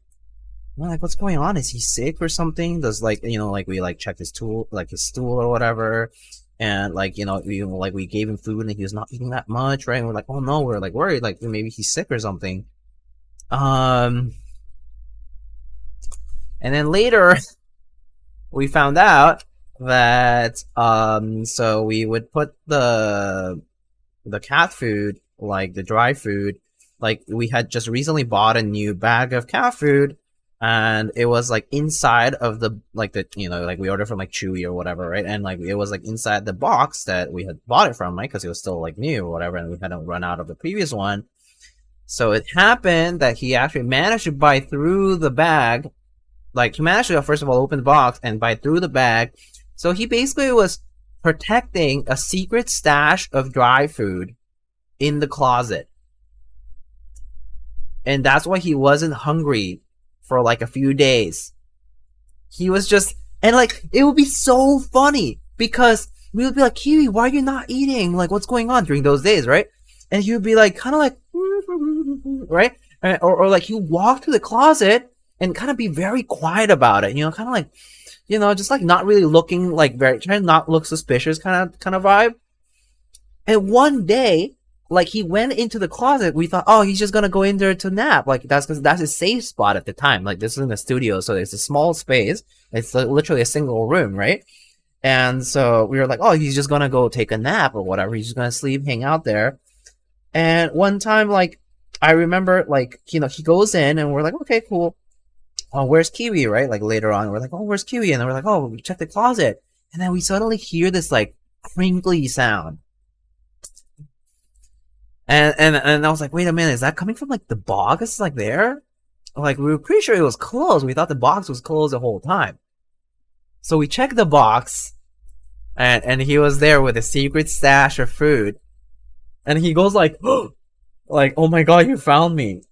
I'm like, what's going on? Is he sick or something? Does, like, you know, like, we, like, checked his stool or whatever, and, like, you know, we gave him food and he was not eating that much, right? And we're like, oh no, we're, like, worried, like, maybe he's sick or something. And then later we found out that so we would put the cat food, like, the dry food, like, we had just recently bought a new bag of cat food, and it was, like, inside of the, like, the, you know, like, we ordered from, like, Chewy or whatever, right? And, like, it was, like, inside the box that we had bought it from, right? Because it was still, like, new or whatever, and we hadn't run out of the previous one. So it happened that he actually managed to bite through the bag. Like, he managed to, first of all, open the box and bite through the bag. So he basically was protecting a secret stash of dry food in the closet. And that's why he wasn't hungry for, like, a few days. He was just, and, like, it would be so funny because we would be like, Kiwi, why are you not eating? Like, what's going on during those days, right? And he would be, like, kind of like, right? Or like, he would walk to the closet and kind of be very quiet about it, you know, kind of like, you know, just, like, not really looking, like, very, trying to not look suspicious kind of vibe. And one day, like, he went into the closet. We thought, oh, he's just gonna go in there to nap. Like, that's because that's his safe spot at the time. Like, this is in the studio, so it's a small space. It's literally a single room, right? And so we were like, oh, he's just gonna go take a nap or whatever. He's just gonna sleep, hang out there. And one time, like, I remember, like, you know, he goes in and we're like, okay, cool. Oh, where's Kiwi, right? Like, later on, we're like, oh, where's Kiwi? And then we're like, oh, check the closet. And then we suddenly hear this, like, crinkly sound. And I was like, wait a minute, is that coming from, like, the box, like, there? Like, we were pretty sure it was closed. We thought the box was closed the whole time. So we checked the box, and he was there with a secret stash of food. And he goes like, oh, like, oh my god, you found me.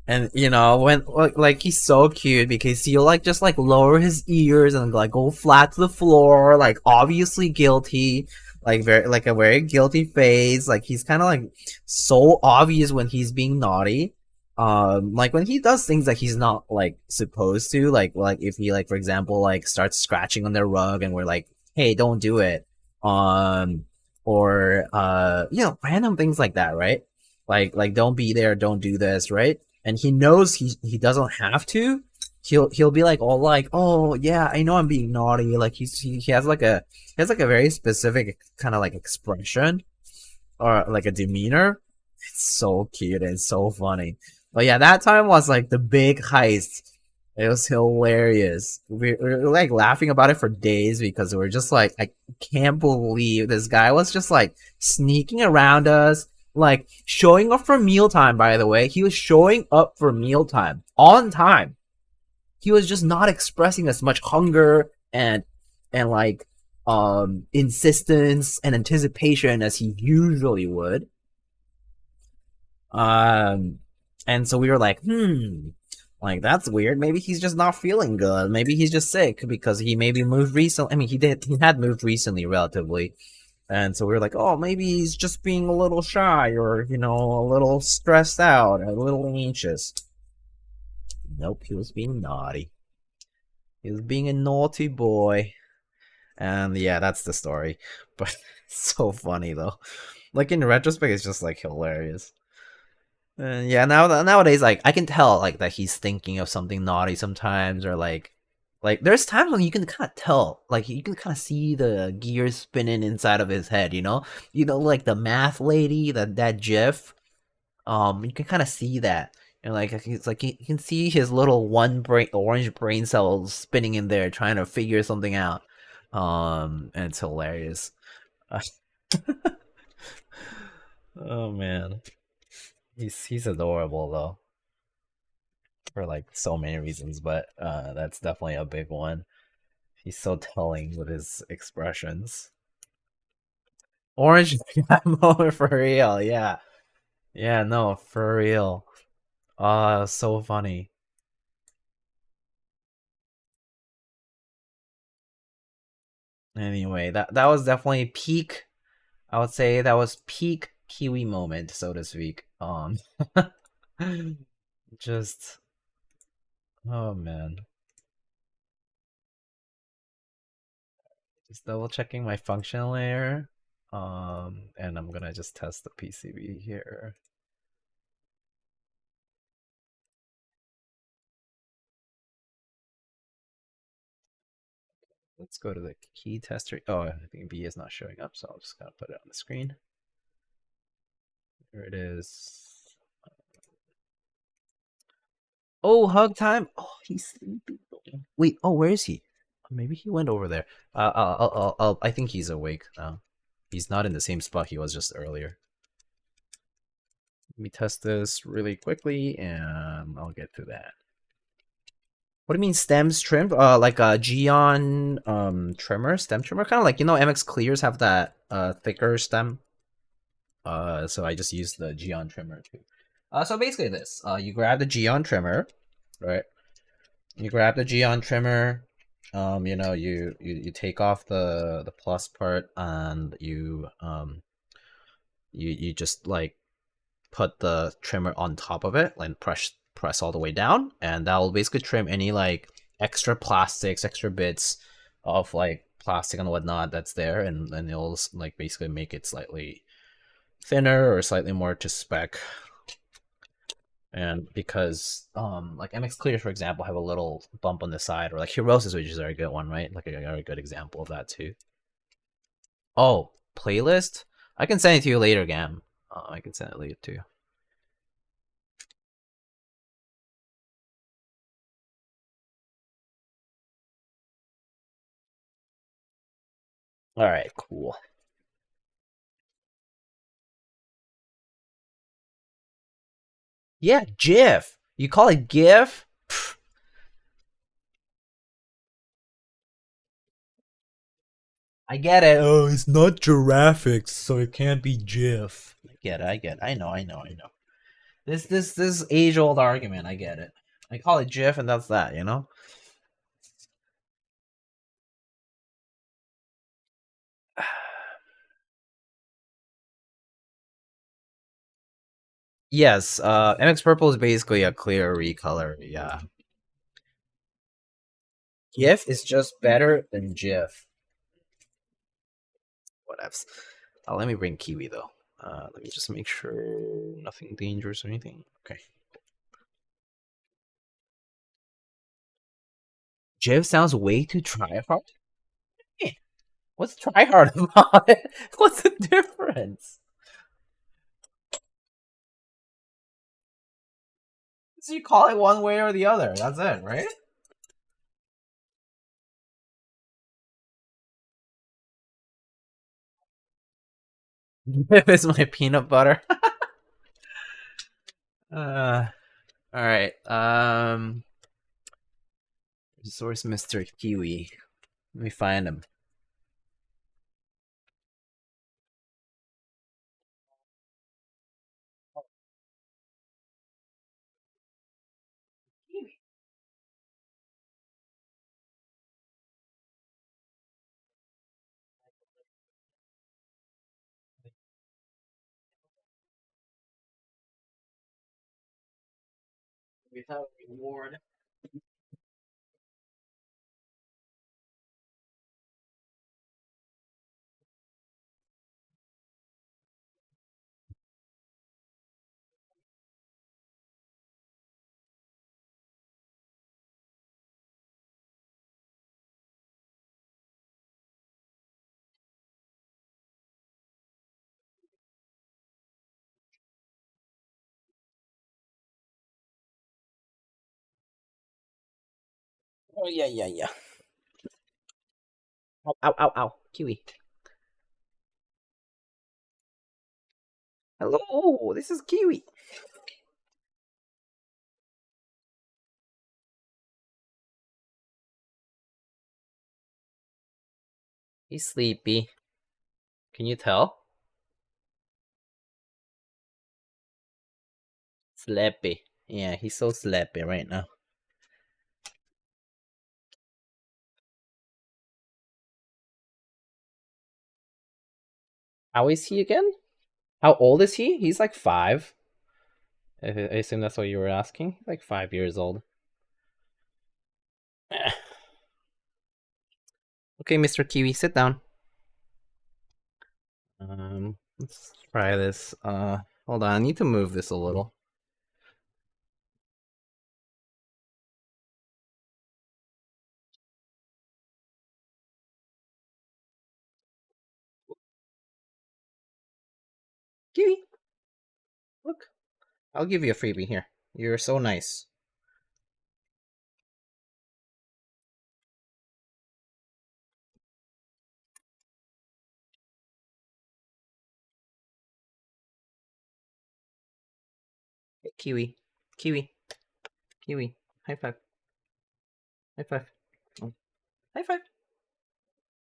And, you know, when, like, he's so cute because he'll, like, just, like, lower his ears and, like, go flat to the floor, like, obviously guilty, like, a very guilty face. Like, he's kind of, like, so obvious when he's being naughty. Like, when he does things that he's not, like, supposed to, like, if he, like, for example, like, starts scratching on their rug and we're like, hey, don't do it. Or, you know, random things like that, right? Like, don't be there, don't do this, right? And he knows he doesn't have to. He'll be like all like, oh yeah, I know I'm being naughty. Like he has like a very specific kind of like expression or like a demeanor. It's so cute and so funny. But yeah, that time was like the big heist. It was hilarious. We were like laughing about it for days because we were just like, I can't believe this guy was just like sneaking around us. Like, showing up for mealtime, by the way. He was showing up for mealtime. On time. He was just not expressing as much hunger and like, insistence and anticipation as he usually would. And so we were like, like, that's weird. Maybe he's just not feeling good. Maybe he's just sick because he maybe moved recently. I mean, he had moved recently, relatively. And so we were like, oh, maybe he's just being a little shy or, you know, a little stressed out, a little anxious. Nope, he was being naughty. He was being a naughty boy. And yeah, that's the story. But it's so funny, though. Like, in retrospect, it's just, like, hilarious. And yeah, nowadays, like, I can tell, like, that he's thinking of something naughty sometimes, or, like, there's times when you can kind of tell, like, you can kind of see the gears spinning inside of his head, you know, like the math lady, that GIF, you can kind of see that, and like, it's like you can see his little orange brain cells spinning in there, trying to figure something out, and it's hilarious. Oh man, he's adorable though, for like so many reasons, but that's definitely a big one. He's so telling with his expressions. Orange moment for real, yeah. Yeah, no, for real. So funny. Anyway, that was definitely peak. I would say that was peak Kiwi moment, so to speak. Just, oh man. Just double checking my function layer. And I'm gonna just test the PCB here. Let's go to the key tester. Oh, I think B is not showing up, so I'm just gonna put it on the screen. Here it is. Oh, hug time. Oh, he's sleeping. Wait, oh, where is he? Maybe he went over there. I think he's awake now. He's not in the same spot he was just earlier. Let me test this really quickly, and I'll get to that. What do you mean stems trimmed? Like a GEON trimmer, stem trimmer, kind of like, you know, MX Clears have that thicker stem. So I just used the GEON trimmer too. So basically this, you grab the GEON trimmer, right? You grab the GEON trimmer. You know, you take off the plus part, and you just like put the trimmer on top of it and press all the way down, and that will basically trim any like extra plastics, extra bits of like plastic and whatnot that's there, and then it'll like basically make it slightly thinner or slightly more to spec. And because like MX Clear, for example, have a little bump on the side, or like Herosis, which is a very good one, right? Like a very good example of that too. Oh, playlist? I can send it to you later, Gam. I can send it later too. All right, cool. Yeah, GIF. You call it GIF? I get it. Oh, it's not giraffics, so it can't be GIF. I get it. I get it. I know. This age old argument. I get it. I call it GIF, and that's that. You know. Yes. MX Purple is basically a clear recolor. Yeah. GIF is just better than GIF. Whatevs. Let me bring Kiwi though. Let me just make sure nothing dangerous or anything. Okay. GIF sounds way too tryhard. What's tryhard about it? What's the difference? So you call it one way or the other. That's it, right? GIF is my peanut butter. All right. Source Mr. Kiwi. Let me find him. Without reward. Oh yeah. Ow. Kiwi. Hello, this is Kiwi. He's sleepy. Can you tell? Sleepy. Yeah, he's so sleepy right now. How is he again? How old is he? He's like 5. I assume that's what you were asking. Like 5 years old. Okay, Mr. Kiwi, sit down. Let's try this. Hold on, I need to move this a little. Kiwi, look. I'll give you a freebie here. You're so nice. Hey, Kiwi. Kiwi. High five. High five. Oh. High five.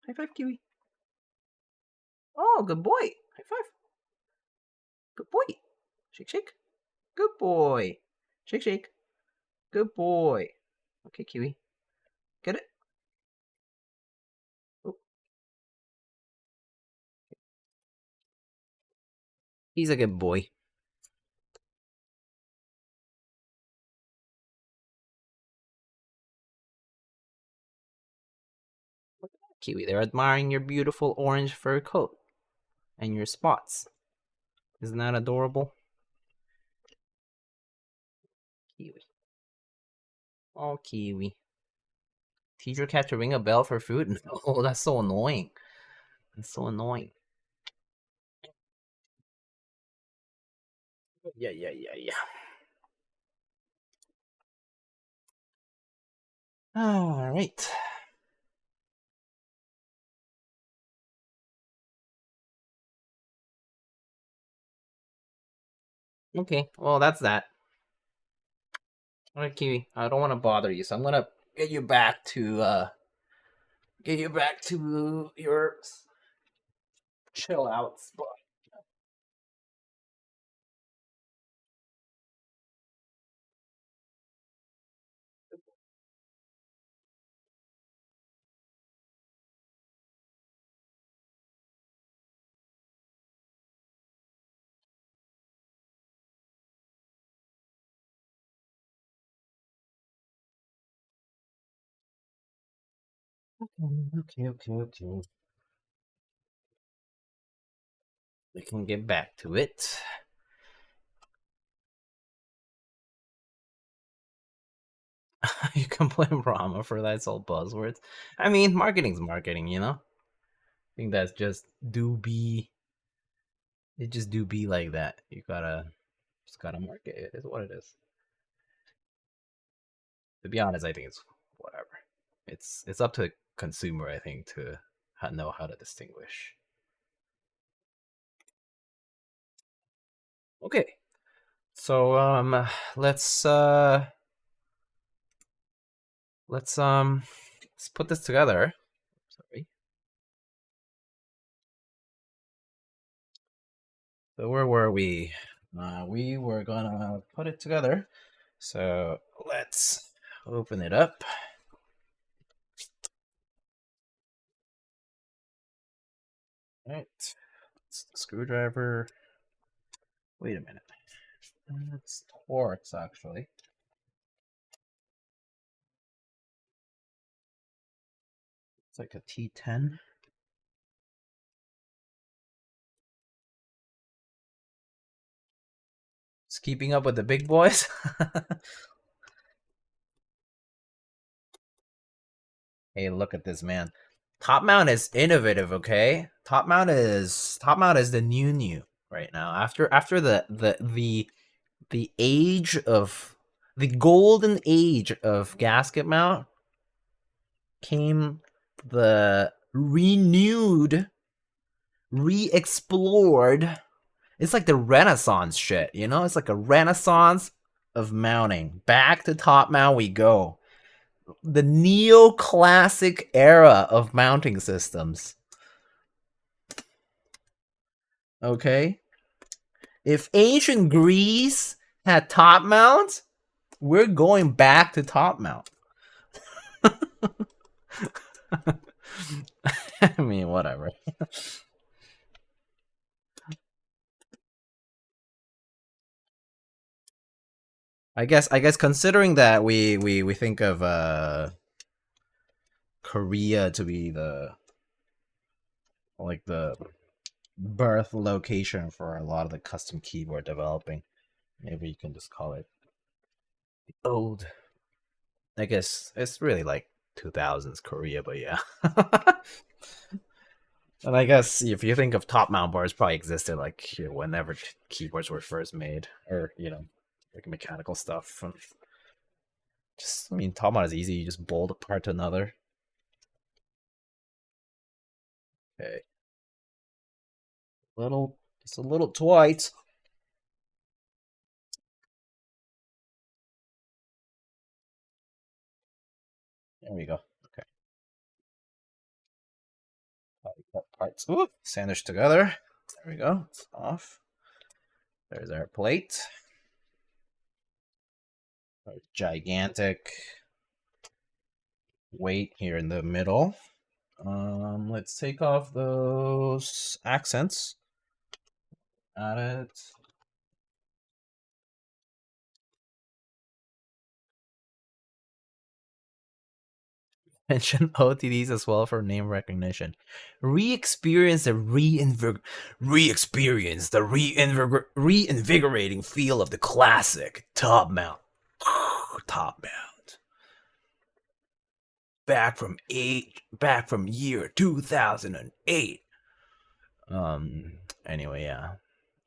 High five, Kiwi. Oh, good boy. High five. Good boy. Shake. Good boy. Shake. Good boy. Okay, Kiwi. Get it? Oh. He's a good boy. Kiwi. They're admiring your beautiful orange fur coat and your spots. Isn't that adorable? Kiwi. Oh, Kiwi. Teach your cat to ring a bell for food? No, that's so annoying. That's so annoying. Yeah. All right. Okay, well, that's that. All right, Kiwi, I don't want to bother you, so I'm gonna get you back to your chill out spot. Okay. We can get back to it. You can blame Rama for that. It's all buzzwords. I mean, marketing's marketing, you know? I think that's just it just do be like that. You just gotta market it, is what it is. To be honest, I think it's whatever. It's up to the consumer, I think, to know how to distinguish. Okay, so let's put this together. Sorry. So where were we? We were gonna put it together. So let's open it up. All right, it's the screwdriver. Wait a minute. It's Torx, actually. It's like a T10. It's keeping up with the big boys. Hey, look at this, man. Top mount is innovative, okay? Top mount is the new right now. After the age of the golden age of gasket mount came the renewed, re-explored. It's like the Renaissance shit, you know? It's like a renaissance of mounting. Back to top mount we go. The neoclassic era of mounting systems. Okay? If ancient Greece had top mount, we're going back to top mount. I mean, whatever. I guess considering that we think of Korea to be the birth location for a lot of the custom keyboard developing. Maybe you can just call it old. I guess it's really like 2000s Korea, but yeah. And I guess if you think of top mount boards, probably existed like whenever keyboards were first made, or like mechanical stuff. Just, I mean, top mount is easy. You just bolt apart to another. Okay, just a little tight. There we go. Okay. Cut parts. Ooh, sandwich together. There we go. It's off. There's our plate. Our gigantic weight here in the middle. Let's take off those accents. Add it. Mention OTDs as well for name recognition. Re-experience the reinvigorating feel of the classic top mount. Top mount. Back from year 2008. Anyway, yeah.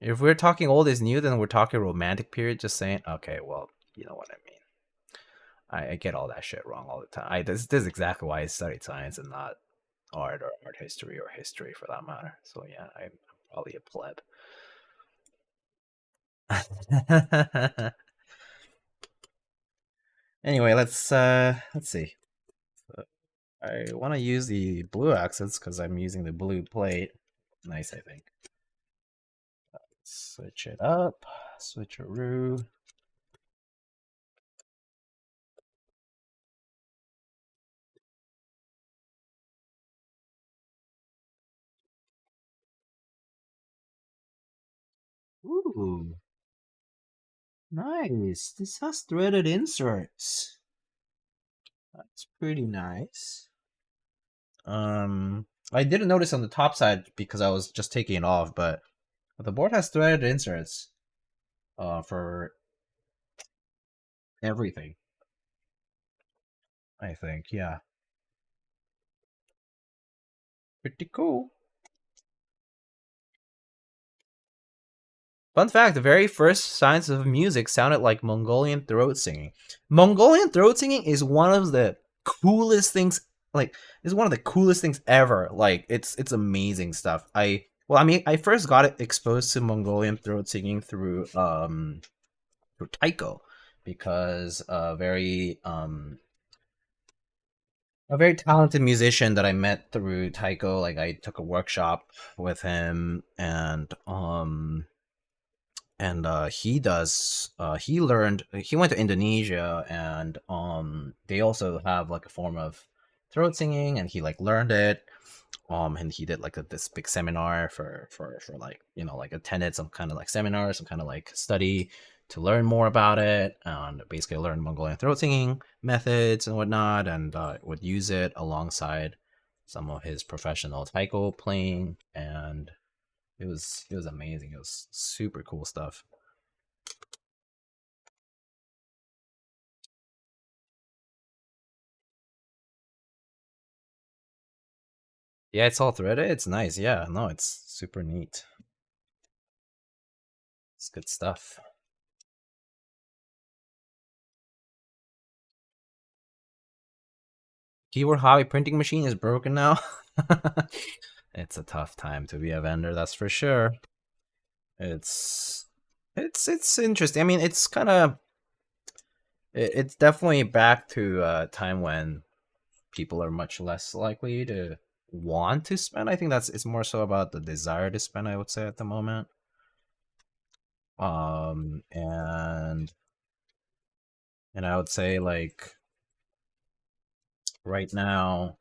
If we're talking old is new, then we're talking romantic period. Just saying. Okay, well, you know what I mean. I get all that shit wrong all the time. This is exactly why I studied science and not art or art history or history for that matter. So yeah, I'm probably a pleb. Anyway, let's see. I want to use the blue accents because I'm using the blue plate. Nice, I think. Switch it up. Switcheroo. Ooh, nice. This has threaded inserts. That's pretty nice. I didn't notice on the top side because I was just taking it off, but the board has threaded inserts for everything. I think, yeah. Pretty cool. Fun fact, the very first signs of music sounded like Mongolian throat singing. Mongolian throat singing is one of the coolest things, like, it's one of the coolest things ever. Like, it's amazing stuff. I first got it exposed to Mongolian throat singing through Taiko, because a very talented musician that I met through Taiko, like I took a workshop with him, and he went to Indonesia, and they also have like a form of throat singing, and he like learned it, and he did like this big seminar for like, you know, like attended some kind of like seminar, some kind of like study to learn more about it, and basically learn Mongolian throat singing methods and whatnot, and would use it alongside some of his professional taiko playing, and it was amazing. It was super cool stuff. Yeah, it's all threaded. It's nice. Yeah, no, it's super neat. It's good stuff. Keyword hobby printing machine is broken now. It's a tough time to be a vendor, that's for sure. It's it's interesting. I mean, it's kind of it's definitely back to a time when people are much less likely to want to spend. I think it's more so about the desire to spend, I would say, at the moment. And I would say like right now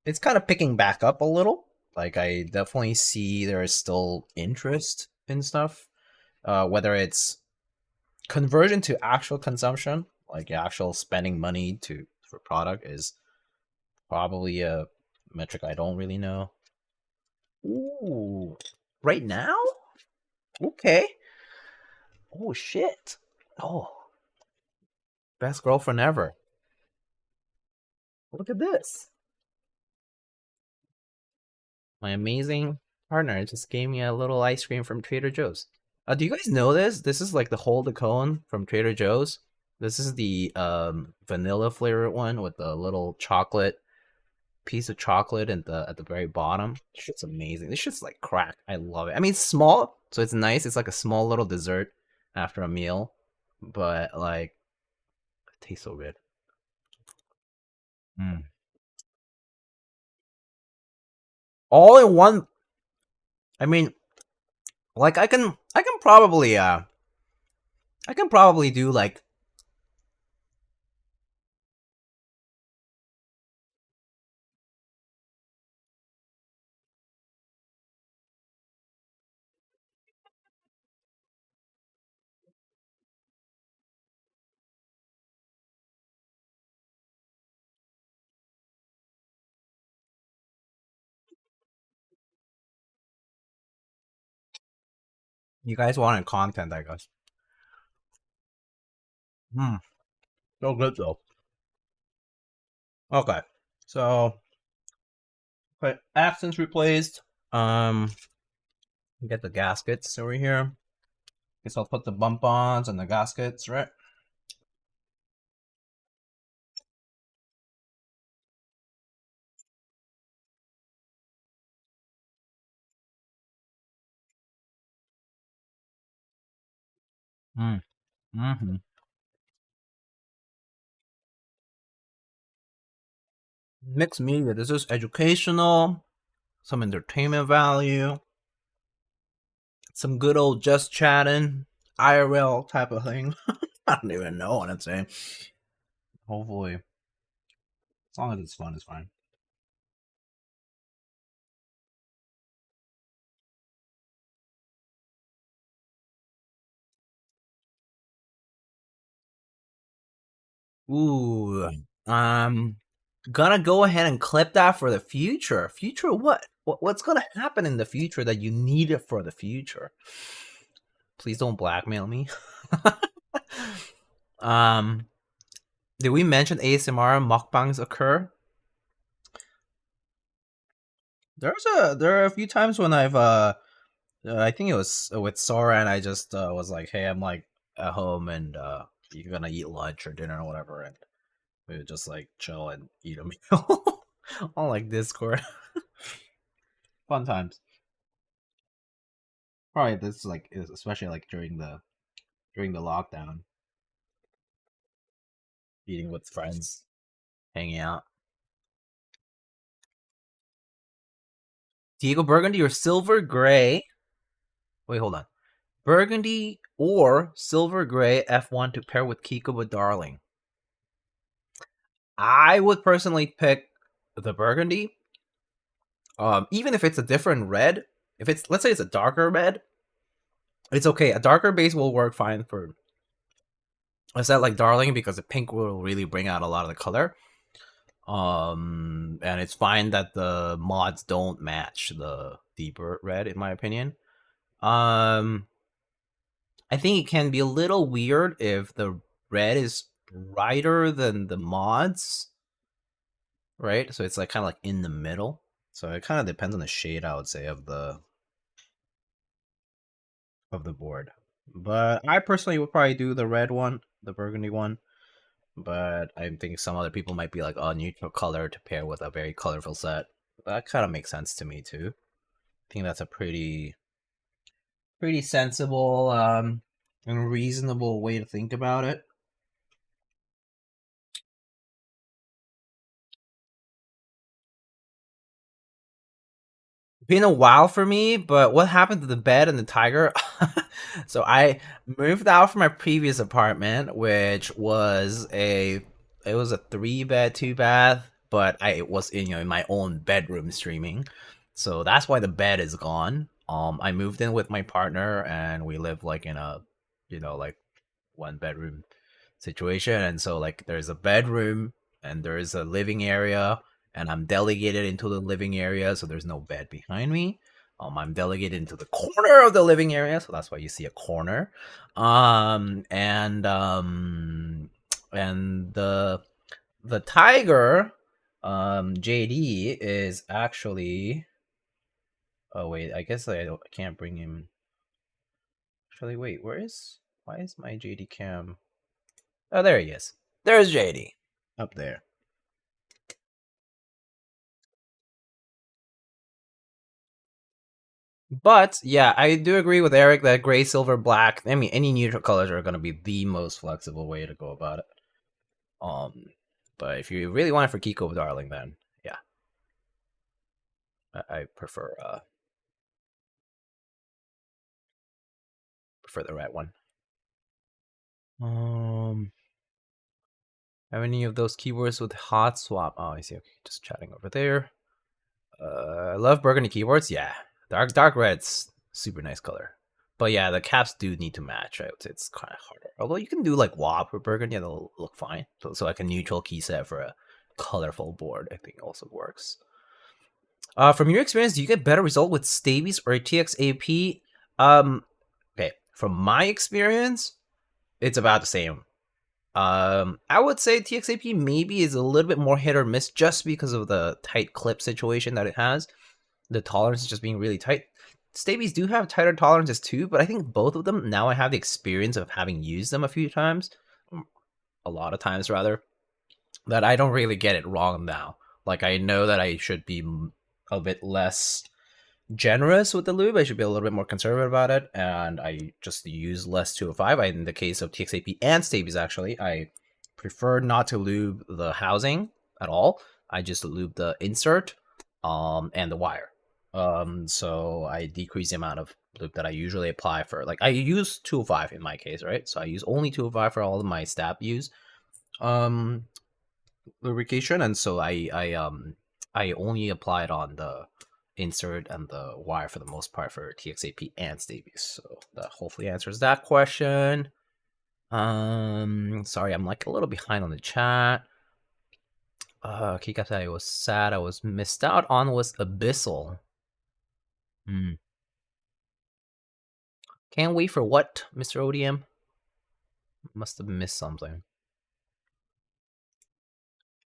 it's kind of picking back up a little. Like I definitely see there is still interest in stuff, whether it's conversion to actual consumption, like actual spending money to for product, is probably a metric I don't really know. Ooh, right now? Okay. Oh shit. Oh, best girlfriend ever. Look at this. My amazing partner just gave me a little ice cream from Trader Joe's. Do you guys know this? This is like the hold the cone from Trader Joe's. This is the vanilla flavored one with the little chocolate piece of chocolate at the very bottom. This shit's amazing. This shit's like crack. I love it. I mean, it's small, so it's nice. It's like a small little dessert after a meal, but like, it tastes so good. Mm. All in one. I mean, like I can probably do like You guys wanted content, I guess. So good though. Okay, so accents replaced. Get the gaskets over here. Guess I'll put the bump-ons and the gaskets, right? Mm-hmm. Mixed media. This is educational, some entertainment value, some good old just chatting, IRL type of thing. I don't even know what I'm saying. Hopefully, as long as it's fun, it's fine. Ooh, gonna go ahead and clip that for the future. Future what? What's gonna happen in the future that you need it for the future? Please don't blackmail me. um, did we mention ASMR mukbangs occur? There are a few times when I've I think it was with Sora, and I just was like, hey, I'm like at home, and you're gonna eat lunch or dinner or whatever, and we would just like chill and eat a meal on like Discord. Fun times. Probably this like especially like during the lockdown, eating with friends, hanging out. Diego Burgundy or Silver Gray? Wait, hold on. Burgundy or Silver Gray F1 to pair with Kiko Darling. I would personally pick the Burgundy. Even if it's a different red, if it's, let's say it's a darker red, it's okay. A darker base will work fine for a set like Darling because the pink will really bring out a lot of the color. And it's fine that the mods don't match the deeper red, in my opinion. I think it can be a little weird if the red is brighter than the mods, right? So it's like kind of like in the middle. So it kind of depends on the shade, I would say, of the board. But I personally would probably do the red one, the burgundy one. But I think some other people might be like, oh, neutral color to pair with a very colorful set. That kind of makes sense to me too. I think that's a pretty sensible and reasonable way to think about it. Been a while for me, but what happened to the bed and the tiger? So I moved out from my previous apartment, which was it was a 3-bed, 2-bath, but I was in my own bedroom streaming. So that's why the bed is gone. I moved in with my partner and we live like in a like 1-bedroom situation, and so like there's a bedroom and there's a living area, and I'm delegated into the living area, so there's no bed behind me. I'm delegated into the corner of the living area, so that's why you see a corner. And the tiger, JD is actually. Oh wait, I guess I can't bring him. Actually, wait, why is my JD cam? Oh, there he is. There's JD up there. But yeah, I do agree with Eric that gray, silver, black. I mean, any neutral colors are going to be the most flexible way to go about it. But if you really want it for Kiko Darling, then yeah, I prefer the red one. Have any of those keywords with hot swap? Oh, I see. Okay, just chatting over there. I love burgundy keywords. Yeah, dark red's super nice color. But yeah, the caps do need to match. I would say it's kind of harder. Although you can do like WAP or burgundy, they'll look fine. So like a neutral key set for a colorful board, I think also works. From your experience, do you get better result with Staebies or TXAP? Okay, from my experience, it's about the same. I would say TXAP maybe is a little bit more hit or miss just because of the tight clip situation that it has. The tolerance is just being really tight. Staebies do have tighter tolerances too, but I think both of them, now I have the experience of having used them a few times, a lot of times rather, that I don't really get it wrong now. Like, I know that I should be a bit less generous with the lube. I should be a little bit more conservative about it, and I just use less 205. In the case of TXAP and Staebies, actually, I prefer not to lube the housing at all. I just lube the insert and the wire. So I decrease the amount of lube that I usually apply for, like, I use 205 in my case, right? So I use only 205 for all of my stab use lubrication, and so I only apply it on the insert and the wire for the most part for TXAP and Staebies. So that hopefully answers that question. Sorry, I'm like a little behind on the chat. Keycaps I was sad I was missed out on was Abyssal. Can't wait for what, Mr. ODM? Must have missed something.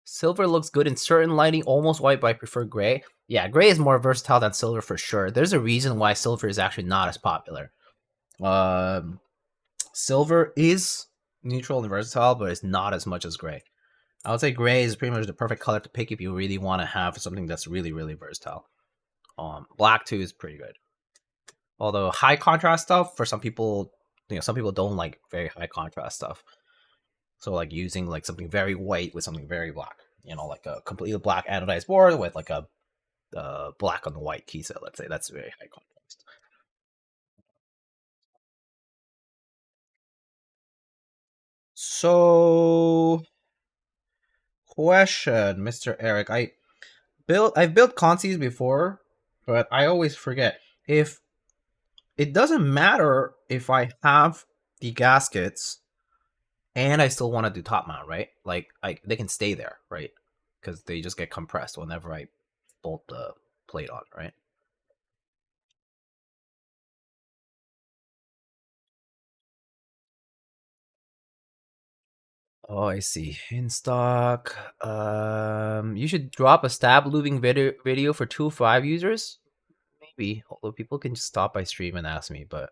Silver looks good in certain lighting, almost white, but I prefer gray. Yeah, gray is more versatile than silver for sure. There's a reason why silver is actually not as popular. Silver is neutral and versatile, but it's not as much as gray. I would say gray is pretty much the perfect color to pick if you really want to have something that's really, really versatile. Black too is pretty good. Although high contrast stuff, for some people, some people don't like very high contrast stuff. So like using like something very white with something very black, like a completely black anodized board with like a black on the white key set, let's say, that's very high contrast. So, question, Mr. Eric, I've built Consties before, but I always forget. If it doesn't matter if I have the gaskets and I still want to do top mount, right? Like, they can stay there, right? Because they just get compressed whenever I bolt the plate on, right? Oh, I see. In stock. You should drop a stab lubing video for 2.5 users. Maybe, although people can just stop by stream and ask me. But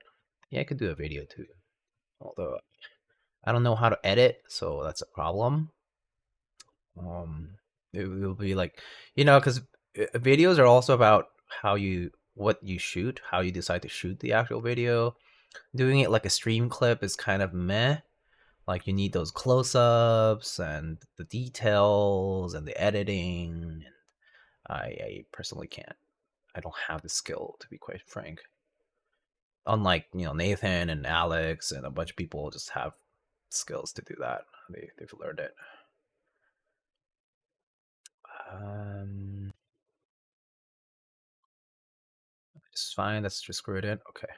yeah, I could do a video too. Although I don't know how to edit, so that's a problem. It will be like, because videos are also about what you shoot, how you decide to shoot the actual video. Doing it like a stream clip is kind of meh. Like, you need those close-ups and the details and the editing. And I personally can't. I don't have the skill, to be quite frank. Unlike, Nathan and Alex and a bunch of people just have skills to do that. They've learned it. It's fine. Let's just screw it in. Okay.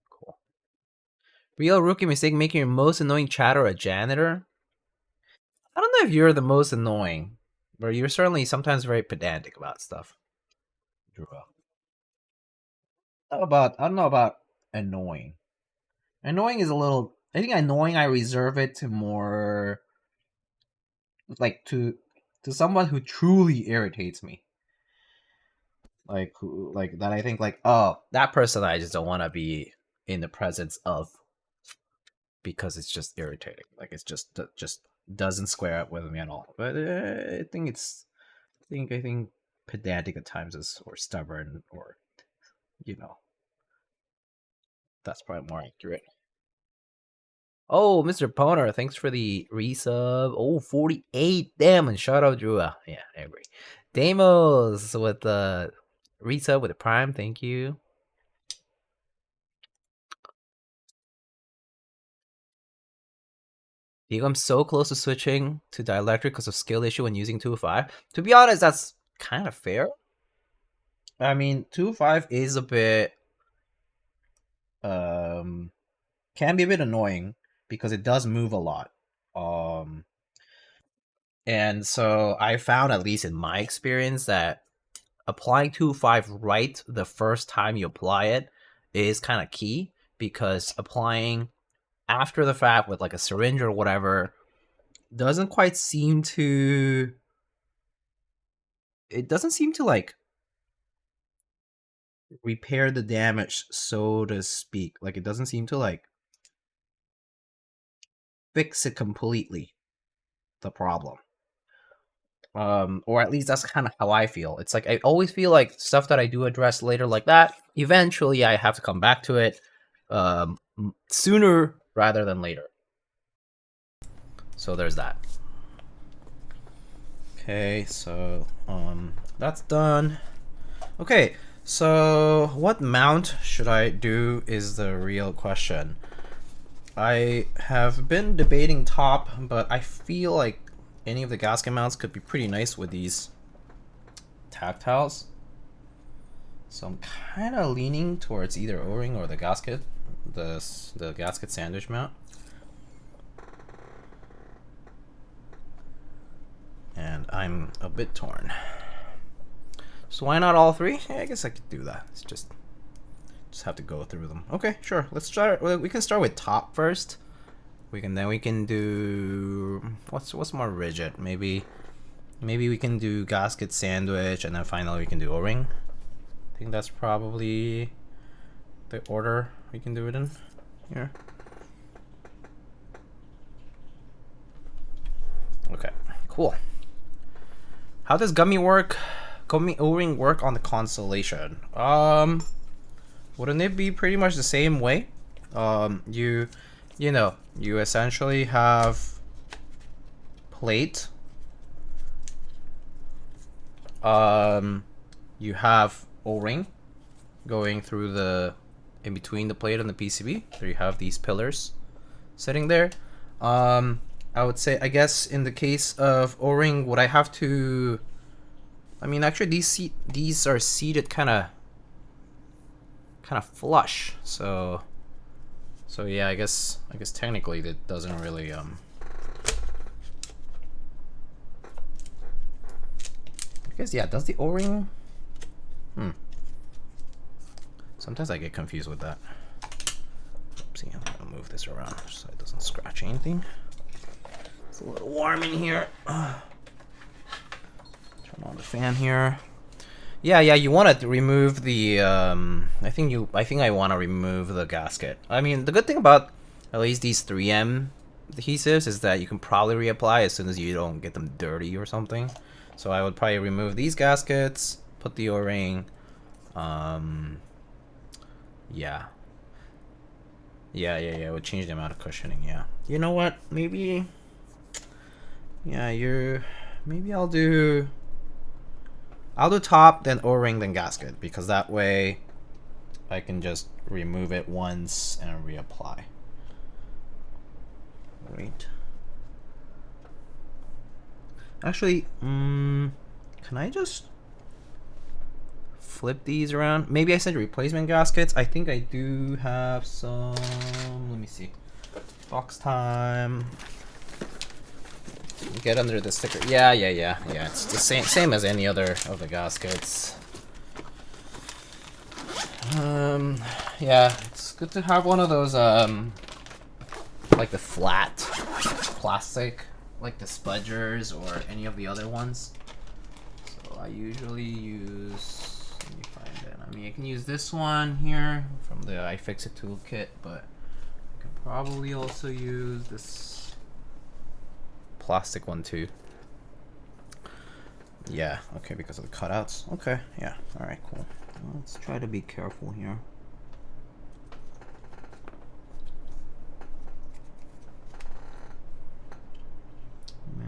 Cool. Real rookie mistake, making your most annoying chatter a janitor? I don't know if you're the most annoying, but you're certainly sometimes very pedantic about stuff. I don't know about annoying. Annoying is a little. I think annoying, I reserve it to more like to someone who truly irritates me. Like that. I think like, oh, that person I just don't want to be in the presence of because it's just irritating. Like, it's just doesn't square up with me at all. But I think pedantic at times is, or stubborn, or that's probably more accurate. Oh, Mr. Poner, thanks for the resub. Oh, 48. Damn, and shout out Drew. Yeah, I agree. Damos with the resub with the prime. Thank you. Diego, I'm so close to switching to dielectric because of skill issue when using 2.5. To be honest, that's kind of fair. I mean, 2.5 is a bit can be a bit annoying because it does move a lot. And so I found, at least in my experience, that applying 2.5 right the first time you apply it is kind of key, because applying after the fact with like a syringe or whatever doesn't quite seem to, it doesn't seem to like repair the damage, so to speak. Like it doesn't seem to like fix it completely, the problem. Or at least that's kind of how I feel. It's like I always feel like stuff that I do address later like that, eventually I have to come back to it sooner rather than later. So there's that. Okay, so that's done. Okay, so what mount should I do is the real question. I have been debating top, but I feel like any of the gasket mounts could be pretty nice with these tactiles. So I'm kind of leaning towards either O-ring or the gasket, the gasket sandwich mount. And I'm a bit torn. So why not all three? Yeah, I guess I could do that. It's just have to go through them. Okay, sure. Let's start. We can start with top first. We can do what's more rigid. Maybe we can do gasket sandwich, and then finally we can do O-ring. I think that's probably the order we can do it in here. Okay, cool. How does gummy O-ring work on the Constellation? Wouldn't it be pretty much the same way? You essentially have plate. You have O-ring going through in between the plate and the PCB. There you have these pillars sitting there. I would say, I guess in the case of O-ring, would I have to? I mean, actually, these are seated kind of flush. So yeah, I guess technically that doesn't really I guess yeah. Does the O-ring? Sometimes I get confused with that. Oopsie, I'm gonna move this around so it doesn't scratch anything. It's a little warm in here. Turn on the fan here. Yeah, you want to remove the I think I want to remove the gasket. I mean, the good thing about at least these 3M adhesives is that you can probably reapply as soon as you don't get them dirty or something. So I would probably remove these gaskets, put the O-ring. Yeah. It would change the amount of cushioning. Yeah. You know what? Maybe. Yeah, maybe I'll do top, then O-ring, then gasket, because that way I can just remove it once and reapply. Wait. Actually, can I just flip these around? Maybe I said replacement gaskets. I think I do have some. Let me see. Box time. Get under the sticker. Yeah. It's the same as any other of the gaskets. Yeah, it's good to have one of those like the flat plastic, like the Spudgers or any of the other ones. So I usually use. Let me find it. I mean, I can use this one here from the iFixit toolkit, but I can probably also use this plastic one too. Yeah, okay, because of the cutouts. Okay, yeah, alright, cool. Let's try to be careful here.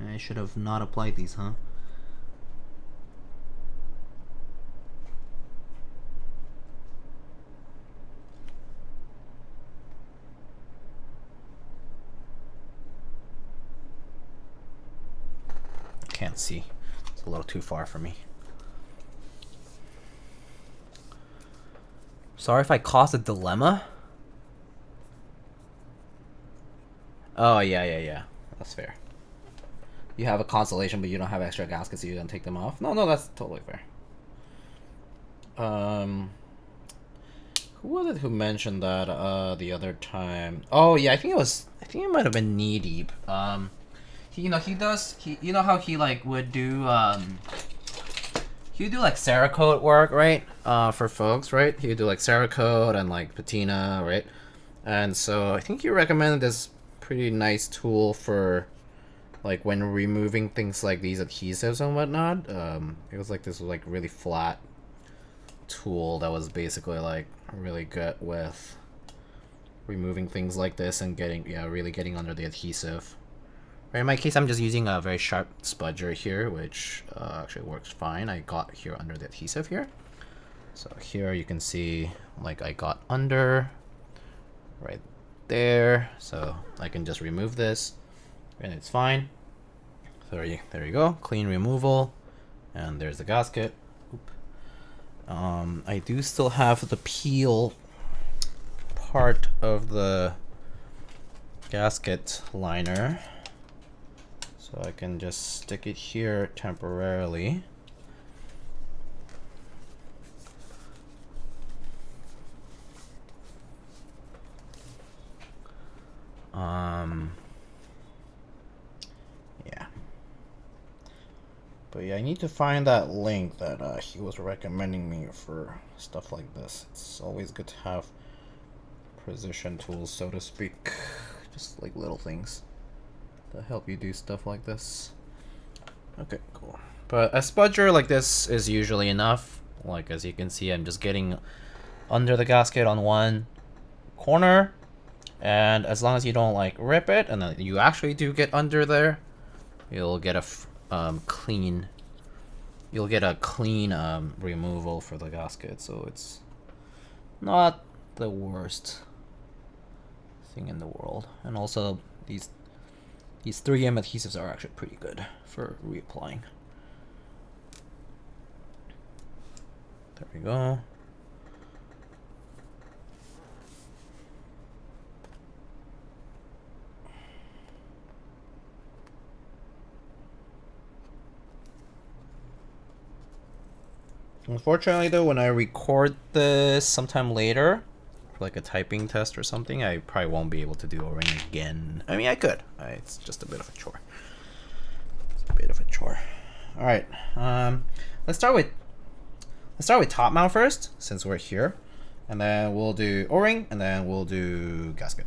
I should have not applied these, huh? Can't see. It's a little too far for me. Sorry if I caused a dilemma. Oh, yeah. That's fair. You have a Constellation, but you don't have extra gaskets, so you don't take them off. No, that's totally fair. Who was it who mentioned that the other time? Oh yeah, I think it might have been Knee Deep. He you know how he like would do he would do like Cerakote work, right? For folks, right? He would do like Cerakote and like patina, right? And so I think you recommended this pretty nice tool for like when removing things like these adhesives and whatnot. It was like this like really flat tool that was basically like really good with removing things like this and really getting under the adhesive. Right, in my case, I'm just using a very sharp spudger here, which actually works fine. I got here under the adhesive here. So here you can see like I got under right there, so I can just remove this and it's fine. So there you go, clean removal, and there's the gasket. Oop. I do still have the peel part of the gasket liner, so I can just stick it here temporarily. Yeah. But yeah, I need to find that link that he was recommending me for stuff like this. It's always good to have precision tools, so to speak. Just like little things that help you do stuff like this. Okay, cool. But a spudger like this is usually enough. Like as you can see, I'm just getting under the gasket on one corner, and as long as you don't like rip it, and then you actually do get under there, you'll get a clean removal for the gasket. So it's not the worst thing in the world. And also these 3M adhesives are actually pretty good for reapplying. There we go. Unfortunately though, when I record this sometime later, for like a typing test or something, I probably won't be able to do O-ring again. I mean, I could. It's just a bit of a chore. It's a bit of a chore. All right. Let's start with top mount first, since we're here, and then we'll do O-ring, and then we'll do gasket.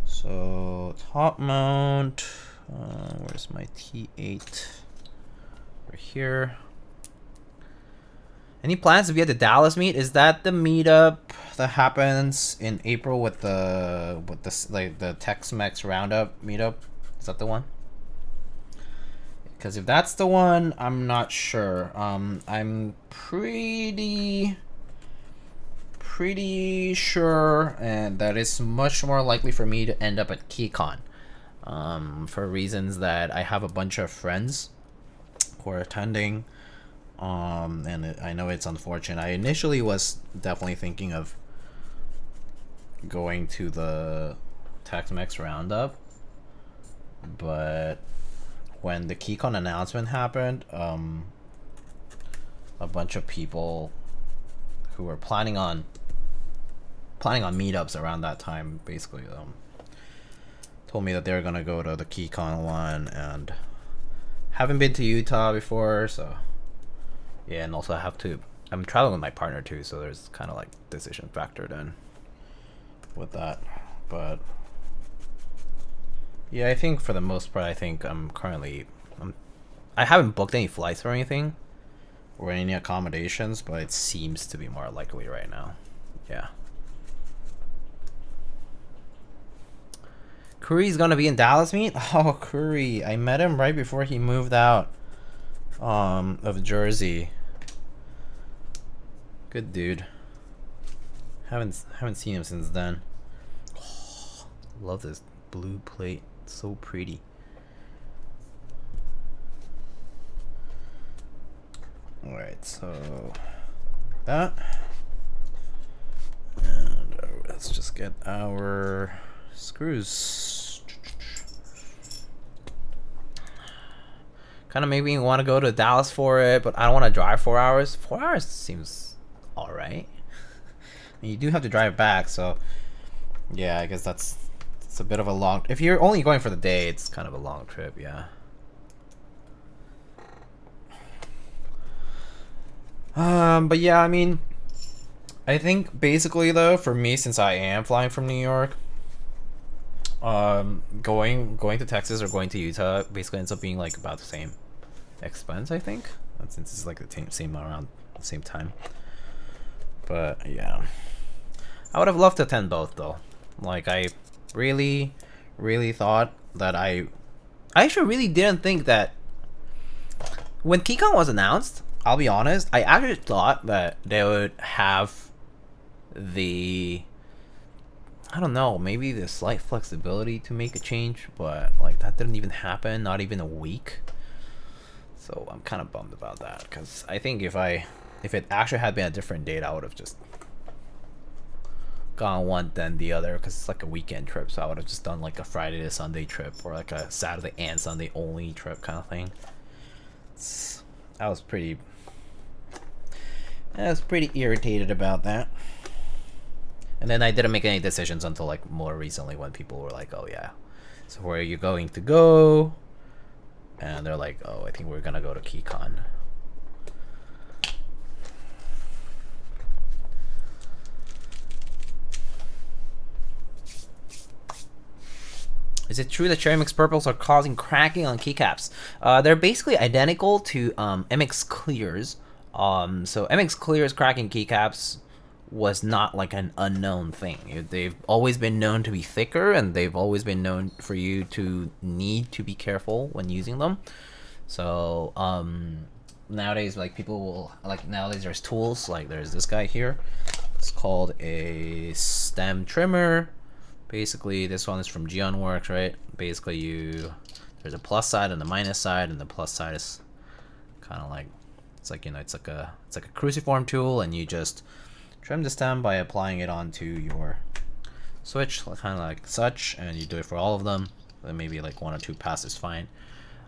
So top mount. Where's my T8? We're here. Any plans to be at the Dallas meet? Is that the meetup that happens in April with the like the Tex-Mex Roundup meetup? Is that the one? Because if that's the one, I'm not sure. I'm pretty sure, and that it's much more likely for me to end up at KeyCon, for reasons that I have a bunch of friends who are attending. And I know it's unfortunate. I initially was definitely thinking of going to the Tex-Mex Roundup, but when the KeyCon announcement happened, a bunch of people who were planning on meetups around that time basically told me that they were gonna go to the KeyCon one, and haven't been to Utah before, so yeah, and also I'm traveling with my partner too, so there's kind of like decision factored in with that. But yeah, I think for the most part, I think I haven't booked any flights or anything or any accommodations, but it seems to be more likely right now. Yeah. Curry's gonna be in Dallas meet? Oh, Curry. I met him right before he moved out of Jersey. Good dude. Haven't seen him since then. Oh, love this blue plate. It's so pretty. Alright, so that. And let's just get our screws. Kind of made me want to go to Dallas for it, but I don't want to drive 4 hours. 4 hours seems alright. And you do have to drive back, so yeah, I guess it's a bit of a long. If you're only going for the day, it's kind of a long trip. Yeah. But yeah, I mean, I think basically though, for me, since I am flying from New York, going to Texas or going to Utah basically ends up being like about the same expense, I think, since it's like the same around the same time. But yeah, I would have loved to attend both though. Like I really thought that I actually really didn't think that when KeyCon was announced, I'll be honest, I actually thought that they would have the, I don't know, maybe the slight flexibility to make a change, but like that didn't even happen, not even a week. So I'm kind of bummed about that, because I think if it actually had been a different date, I would have just gone one then the other, because it's like a weekend trip, so I would have just done like a Friday to Sunday trip, or like a Saturday and Sunday only trip kind of thing. I was pretty irritated about that. And then I didn't make any decisions until like more recently, when people were like, oh yeah, so where are you going to go? And they're like, oh, I think we're gonna go to KeyCon. Is it true that cherry mix purples are causing cracking on keycaps? They're basically identical to MX clears. So MX clears cracking keycaps was not like an unknown thing. They've always been known to be thicker, and they've always been known for you to need to be careful when using them. So nowadays, like people will nowadays there's tools like there's this guy here. It's called a stem trimmer. Basically, this one is from GEON Works, right? Basically, there's a plus side and a minus side, and the plus side is kind of like, it's like, you know, it's like a cruciform tool, and you just trim the stem by applying it onto your switch, kind of like such, and you do it for all of them. Then maybe like 1 or 2 passes fine,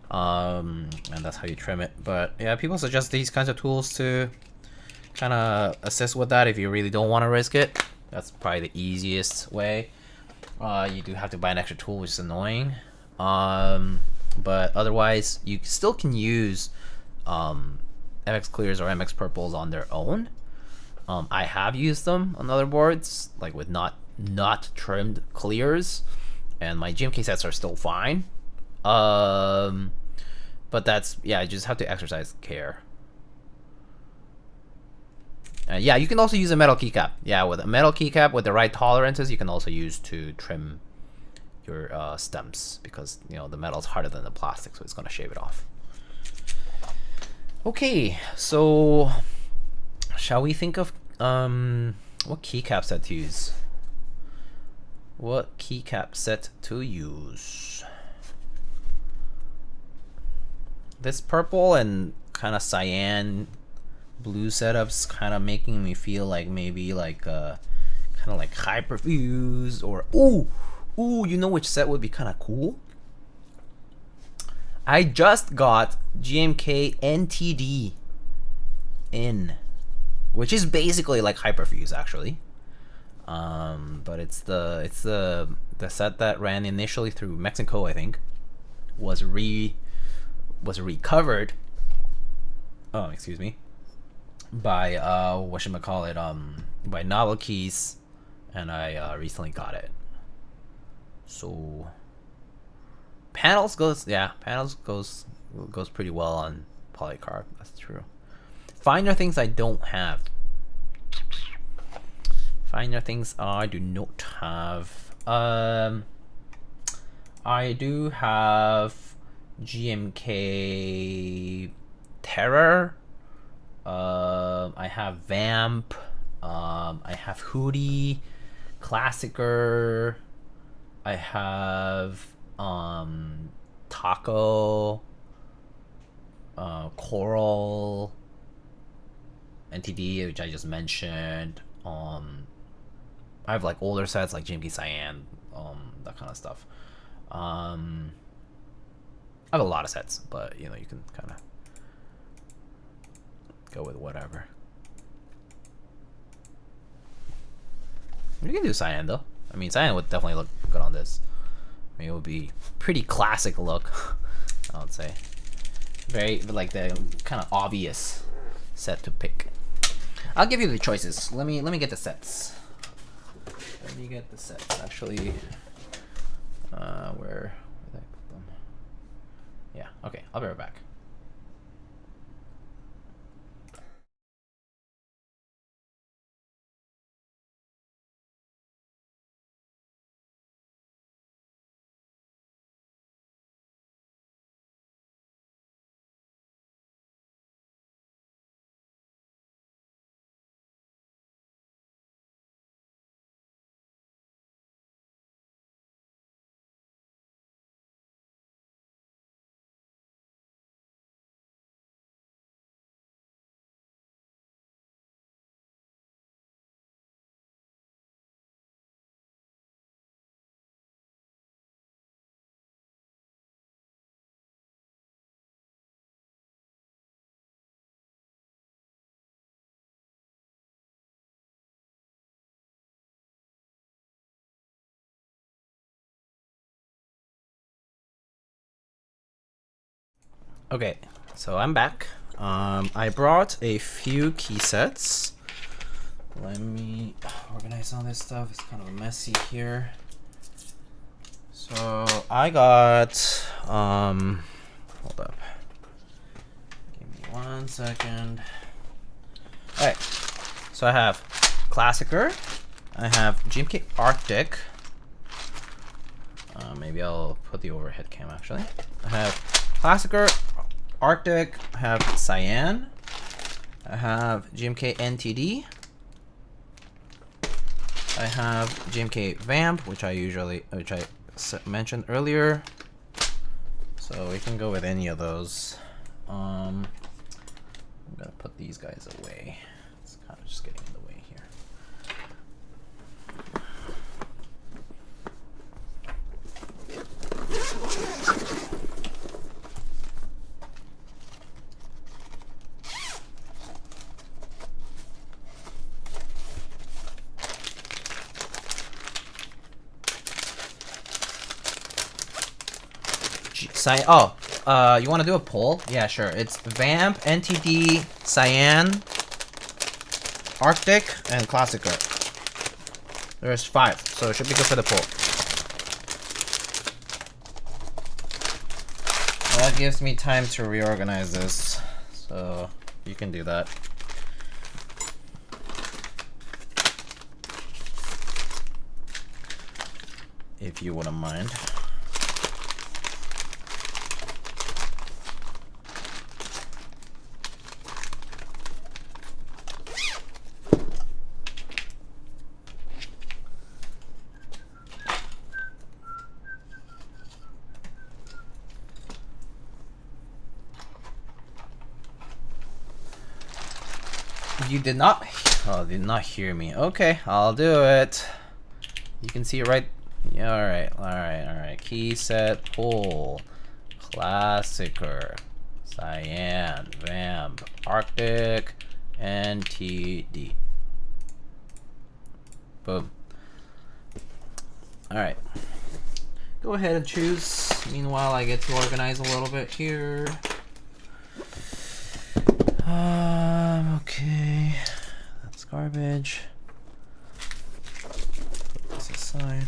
and that's how you trim it. But yeah, people suggest these kinds of tools to kind of assist with that if you really don't want to risk it. That's probably the easiest way. You do have to buy an extra tool, which is annoying. But otherwise, you still can use MX clears or MX purples on their own. I have used them on other boards, like with not trimmed clears, and my GMK sets are still fine. But that's, yeah, you just have to exercise care. Yeah, you can also use a metal keycap. Yeah, with a metal keycap with the right tolerances, you can also use to trim your stems, because you know the metal's harder than the plastic, so it's gonna shave it off. Okay, so shall we think of what keycap set to use? What keycap set to use? This purple and kind of cyan blue setups kind of making me feel like maybe like kind of like hyperfuse, or ooh, you know which set would be kind of cool? I just got GMK NTD in, which is basically like hyperfuse actually, but it's the set that ran initially through Mexico, I think, was recovered, oh excuse me, by whatchamacallit, by Novel Keys, and I recently got it. So panels goes pretty well on polycarb, that's true. Finer things I don't have. Finer things I do not have. I do have GMK Terror. I have Vamp. I have Hootie, Classicer. I have Taco, Coral, NTD, which I just mentioned. I have like older sets like GMK Cyan, that kind of stuff. I have a lot of sets, but you know, you can kind of go with whatever. You can do cyan though. I mean, cyan would definitely look good on this. I mean, it would be pretty classic look, I would say. Very, like the kind of obvious set to pick. I'll give you the choices. Let me get the sets. Let me get the sets. Actually, where did I put them? Yeah. Okay. I'll be right back. Okay, so I'm back. I brought a few key sets. Let me organize all this stuff. It's kind of messy here. So I got hold up. Give me 1 second. Alright. So I have Classicer. I have GMK Arctic. Maybe I'll put the overhead cam actually. I have Classicer, Arctic, I have Cyan, I have GMK NTD, I have GMK Vamp, which I mentioned earlier. So we can go with any of those. I'm gonna put these guys away. It's kind of just getting in the way here. You want to do a poll? Yeah, sure. It's Vamp, NTD, Cyan, Arctic, and Classicer. There's 5, so it should be good for the poll. That gives me time to reorganize this, so you can do that. If you wouldn't mind. You did not hear me. Okay, I'll do it. You can see it right. Yeah, all right. Key set pool, Classicer, Cyan, Vamp, Arctic, NTD. Boom. All right. Go ahead and choose. Meanwhile, I get to organize a little bit here. Okay, that's garbage. Put this aside.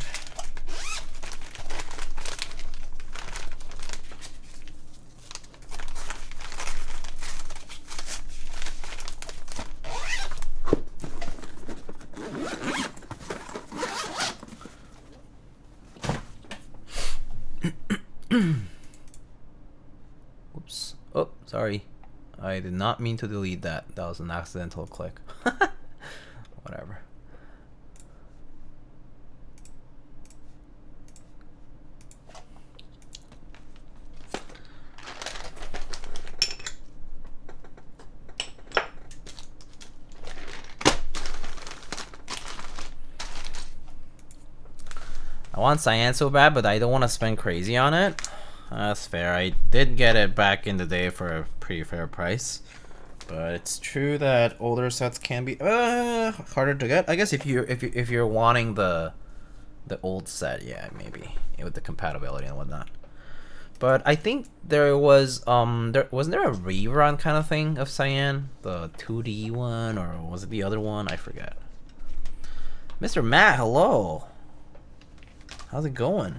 Oops. Oh, sorry. I did not mean to delete that. That was an accidental click. Whatever. I want Cyan so bad, but I don't want to spend crazy on it. That's fair. I did get it back in the day for a pretty fair price. But it's true that older sets can be harder to get. I guess if you're wanting the old set, yeah, maybe with the compatibility and whatnot. But I think there was wasn't there a rerun kind of thing of Cyan, the 2D one, or was it the other one? I forget. Mr. Matt, hello. How's it going?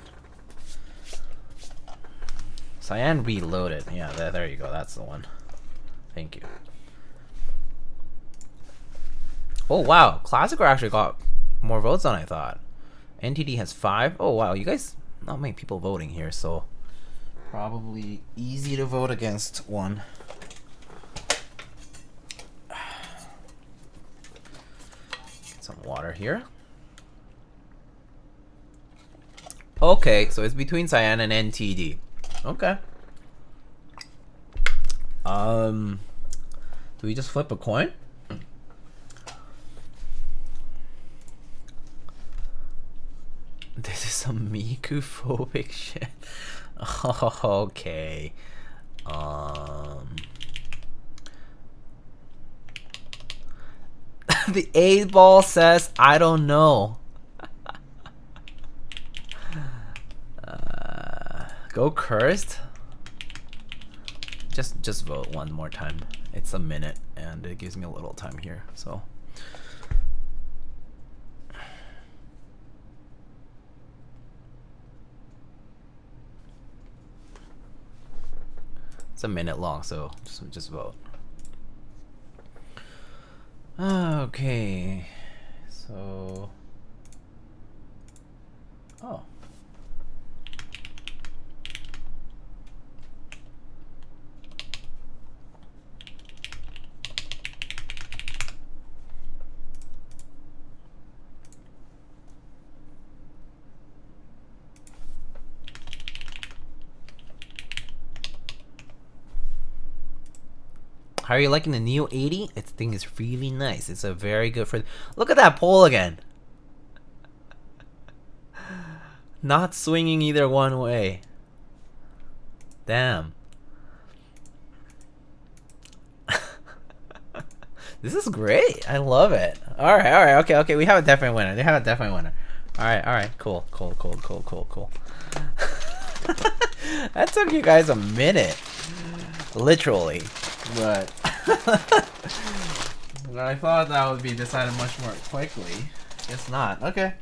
Cyan Reloaded. Yeah, there you go. That's the one. Thank you. Oh wow, Classic actually got more votes than I thought. NTD has 5. Oh wow, you guys, not many people voting here, so probably easy to vote against one. Get some water here. Okay, so it's between Cyan and NTD. Okay. Do we just flip a coin? This is some Miku-phobic shit. Okay. The 8-ball says, I don't know. Go cursed? Just vote one more time. It's a minute, and it gives me a little time here, so. It's a minute long, so just vote. Okay, so. Oh. How are you liking the Neo 80? Its thing is really nice. It's a very good for. Look at that pole again. Not swinging either one way. Damn. This is great. I love it. All right, okay. We have a definite winner. They have a definite winner. All right, cool. That took you guys a minute, literally, but I thought that would be decided much more quickly. Guess not. Okay.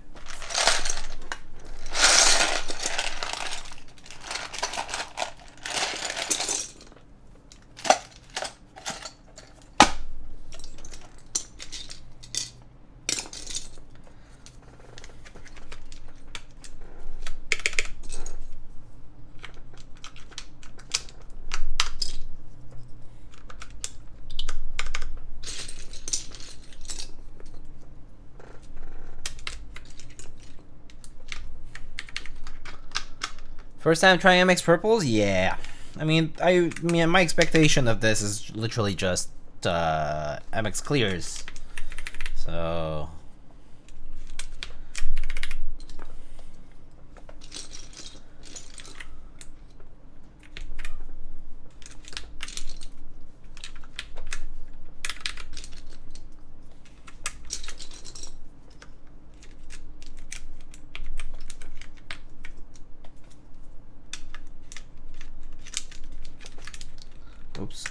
First time trying MX purples? Yeah. I mean, my expectation of this is literally just MX clears. So. Oops.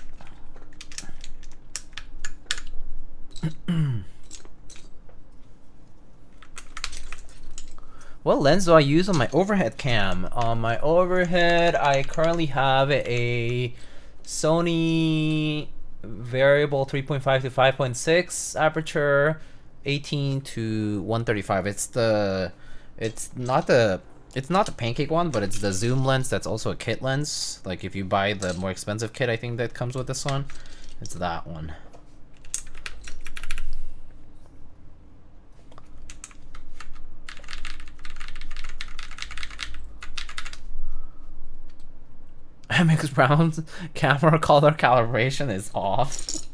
What lens do I use on my overhead cam? On my overhead, I currently have a Sony variable 3.5 to 5.6 aperture, 18 to 135. It's not the pancake one, but it's the zoom lens that's also a kit lens. Like if you buy the more expensive kit, I think that comes with this one, it's that one. MX Brown's camera color calibration is off.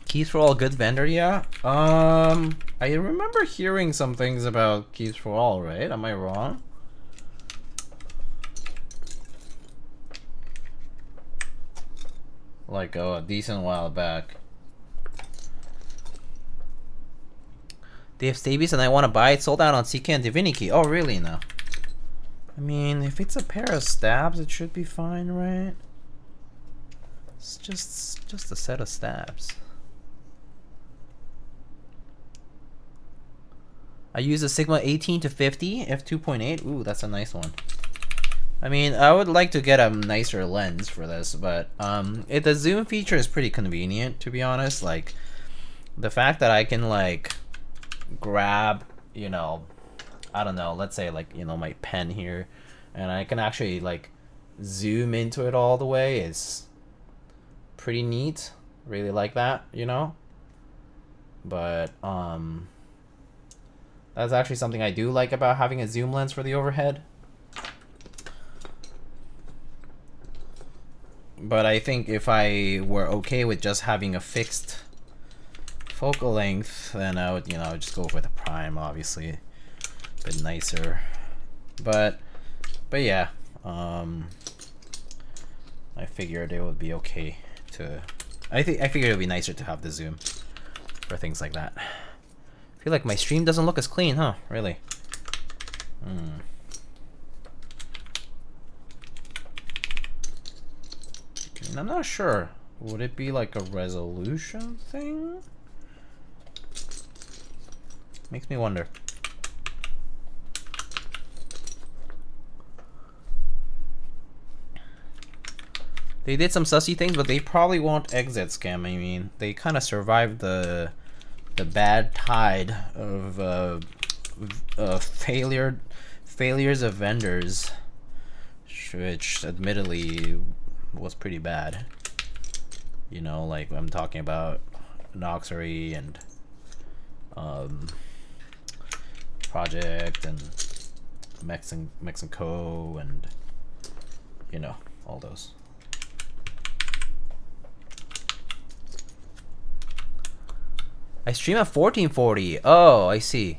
Keys for All good vendor, yeah. I remember hearing some things about Keys for All, right? Am I wrong? like a decent while back. They have Staebies and I want to buy it. Sold out on CK and Divinity. Oh, really now? I mean, if it's a pair of stabs, it should be fine, right? It's just a set of stabs. I use a Sigma 18 to 50 f2.8. Ooh, that's a nice one. I mean, I would like to get a nicer lens for this, but the zoom feature is pretty convenient, to be honest. Like, the fact that I can like grab, you know, I don't know, let's say like, you know, my pen here, and I can actually like zoom into it all the way is pretty neat. Really like that, you know. But that's actually something I do like about having a zoom lens for the overhead. But I think if I were okay with just having a fixed focal length, then I would, you know, just go with a prime, obviously. A bit nicer. But yeah, I figured it would be okay to... I figured it would be nicer to have the zoom for things like that. I feel like my stream doesn't look as clean, huh? Really? I'm not sure. Would it be like a resolution thing? Makes me wonder. They did some sussy things, but they probably won't exit scam. I mean, they kind of survived the bad tide of failures of vendors, which admittedly was pretty bad. You know, like I'm talking about Noxery and Project and Mexico and, you know, all those. I stream at 1440. Oh, I see.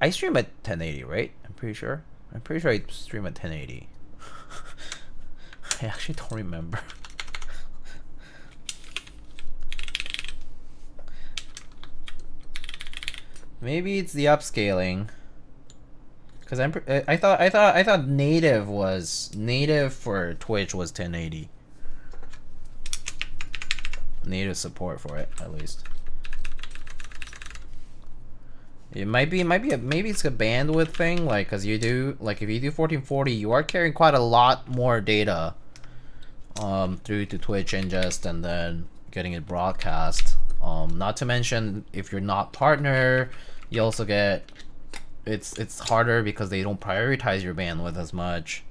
I stream at 1080, right? I'm pretty sure I stream at 1080. I actually don't remember. Maybe it's the upscaling. Cause I thought native for Twitch was 1080. Native support for it, at least. It maybe it's a bandwidth thing, like, cause you do, like, if you do 1440, you are carrying quite a lot more data through to Twitch ingest and then getting it broadcast. Not to mention, if you're not partner, you also get, it's harder because they don't prioritize your bandwidth as much.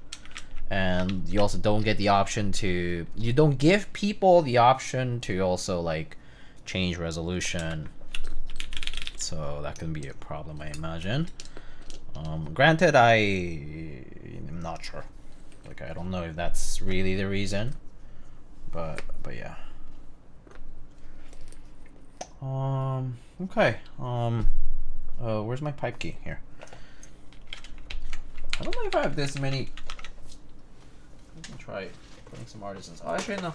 And you also don't get the option to, you don't give people the option to also like change resolution. So that can be a problem, I imagine. Granted, I'm not sure. Like, I don't know if that's really the reason, but yeah. Okay. Where's my pipe key? Here. I don't know if I have this many. I can try putting some artisans. Oh, actually, no.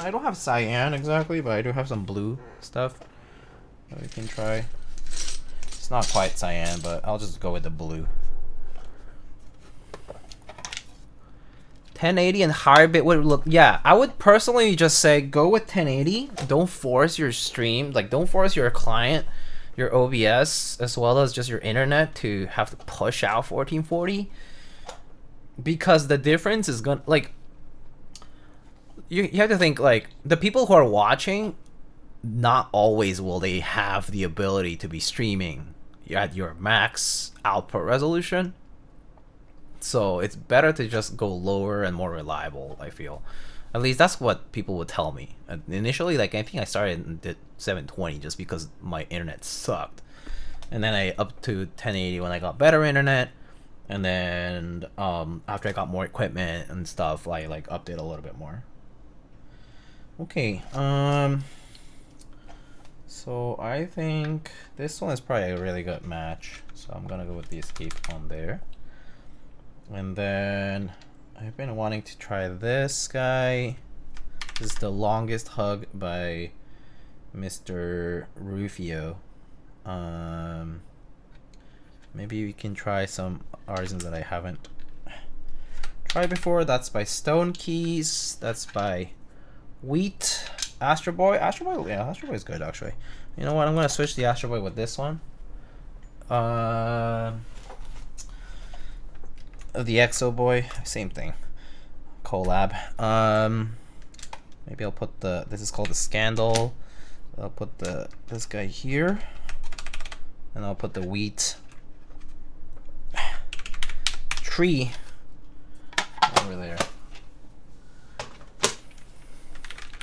I don't have cyan exactly, but I do have some blue stuff that we can try. It's not quite cyan, but I'll just go with the blue. 1080 and higher bit would look. Yeah, I would personally just say go with 1080. Don't force your stream. Like, don't force your client, your OBS, as well as just your internet to have to push out 1440. Because the difference is gonna, like, you have to think, like, the people who are watching, not always will they have the ability to be streaming at your max output resolution. So it's better to just go lower and more reliable, I feel. At least that's what people would tell me. Initially, like, I think I started and did 720 just because my internet sucked. And then I up to 1080 when I got better internet. And then after I got more equipment and stuff, I like upped it a little bit more. Okay. So I think this one is probably a really good match. So I'm gonna go with the escape on there. And then I've been wanting to try this guy. This is the longest hug by Mr. Rufio. Maybe we can try some artisans that I haven't tried before. That's by Stone Keys. That's by Wheat. Astro Boy. Astro Boy, yeah, Astro Boy is good actually. You know what? I'm gonna switch the Astro Boy with this one. The Exo Boy, same thing. Collab. Maybe I'll put the. This is called the Scandal. I'll put this guy here, and I'll put the Wheat Tree over there.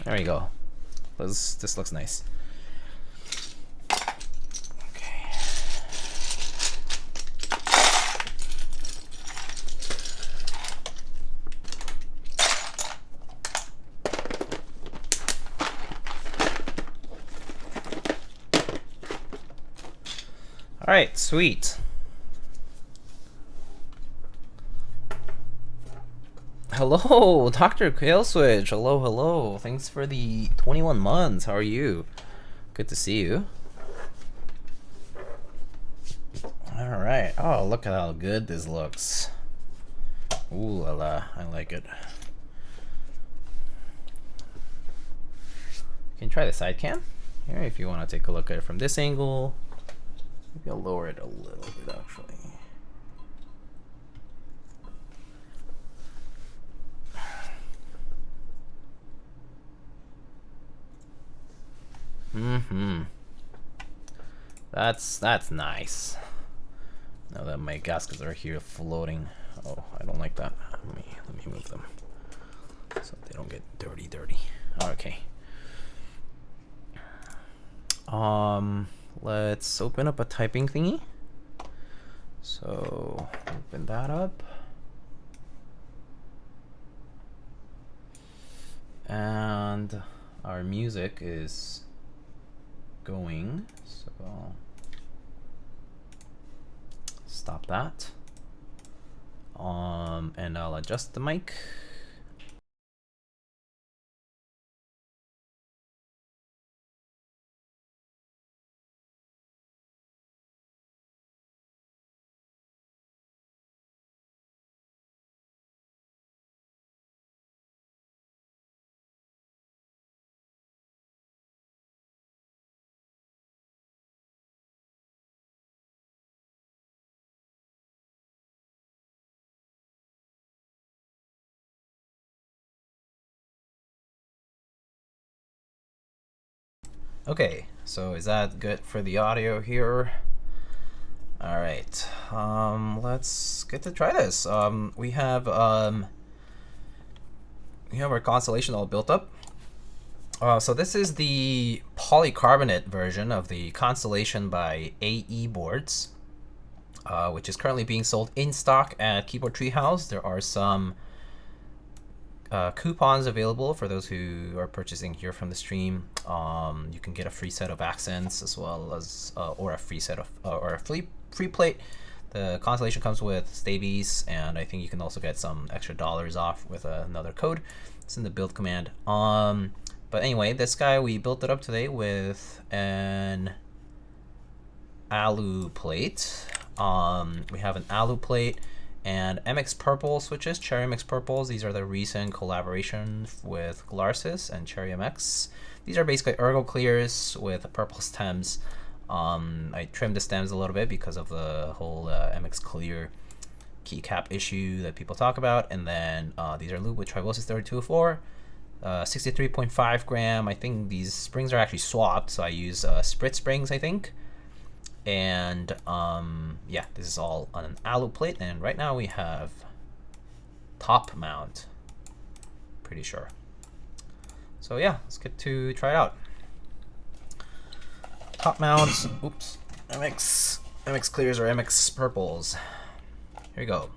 There you go. This looks nice. Okay. All right, sweet. Hello, Dr. Kale-Switch. Hello, hello. Thanks for the 21 months. How are you? Good to see you. All right. Oh, look at how good this looks. Ooh la la. I like it. You can try the side cam here if you want to take a look at it from this angle. Maybe I'll lower it a little bit actually. That's nice. Now that my gaskets are here floating. Oh, I don't like that. Let me move them so they don't get dirty. Okay. Let's open up a typing thingy. So open that up. And our music is going, so stop that. And I'll adjust the mic. Okay, so is that good for the audio here? All right, let's get to try this. We have our Constellation all built up. So this is the Polycarbonate version of the Constellation by AEBoards, which is currently being sold in stock at Keyboard Treehouse. There are some coupons available for those who are purchasing here from the stream. You can get a free set of accents as well as or a free set of or a free plate. The Constellation comes with Staebies, and I think you can also get some extra dollars off with another code. It's in the build command. But anyway, this guy, we built it up today with an alu plate. We have an alu plate and MX Purple switches, Cherry MX Purples. These are the recent collaboration with Glarsis and Cherry MX. These are basically ergo clears with purple stems. I trimmed the stems a little bit because of the whole MX Clear keycap issue that people talk about. And then these are lube with TriboSys 3204, 63.5 gram. I think these springs are actually swapped, so I use SPRiT springs, I think. And yeah, this is all on an alu plate. And right now we have top mount, pretty sure. So yeah, let's get to try it out. Top mounts, oops, MX clears or MX purples. Here we go.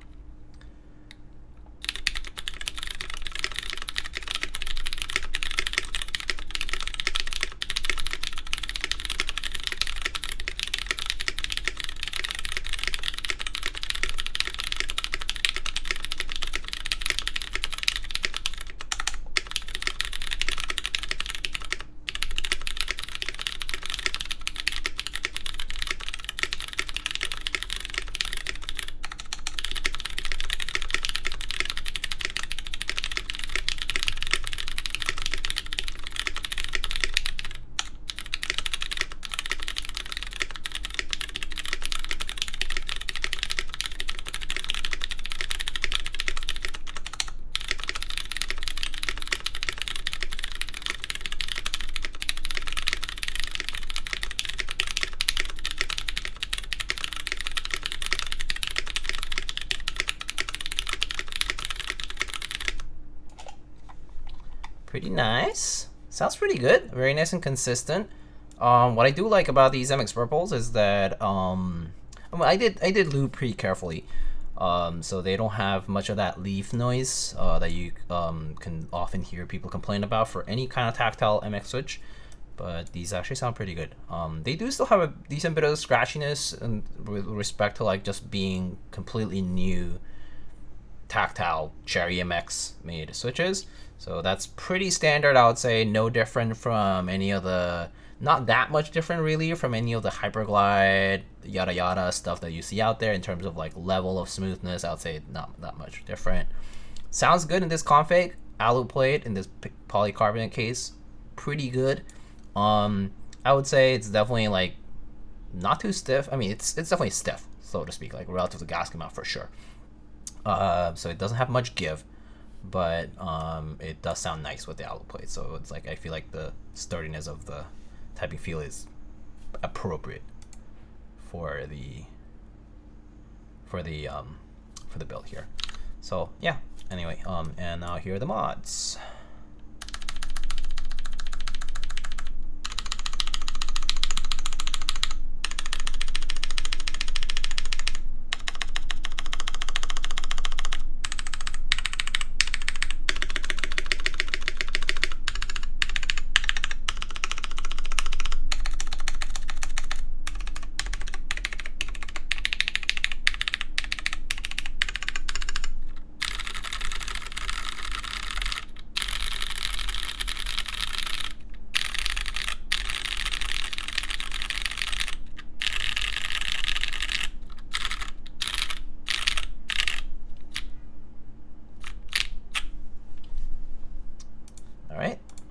Pretty nice. Sounds pretty good. Very nice and consistent. What I do like about these MX Purples is that I did lube pretty carefully, so they don't have much of that leaf noise that you can often hear people complain about for any kind of tactile MX switch. But these actually sound pretty good. They do still have a decent bit of scratchiness and with respect to like just being completely new tactile Cherry MX made switches. So that's pretty standard, I would say. No different from any of the, not that much different really from any of the Hyperglide, yada yada stuff that you see out there in terms of like level of smoothness. I would say not that much different. Sounds good in this config. Alu plate in this polycarbonate case, pretty good. I would say it's definitely like not too stiff. I mean, it's definitely stiff, so to speak, like relative to gasket mount for sure. So it doesn't have much give, but it does sound nice with the alu plate. So it's like I feel like the sturdiness of the typing feel is appropriate for the build here. So yeah. Anyway, and now here are the mods.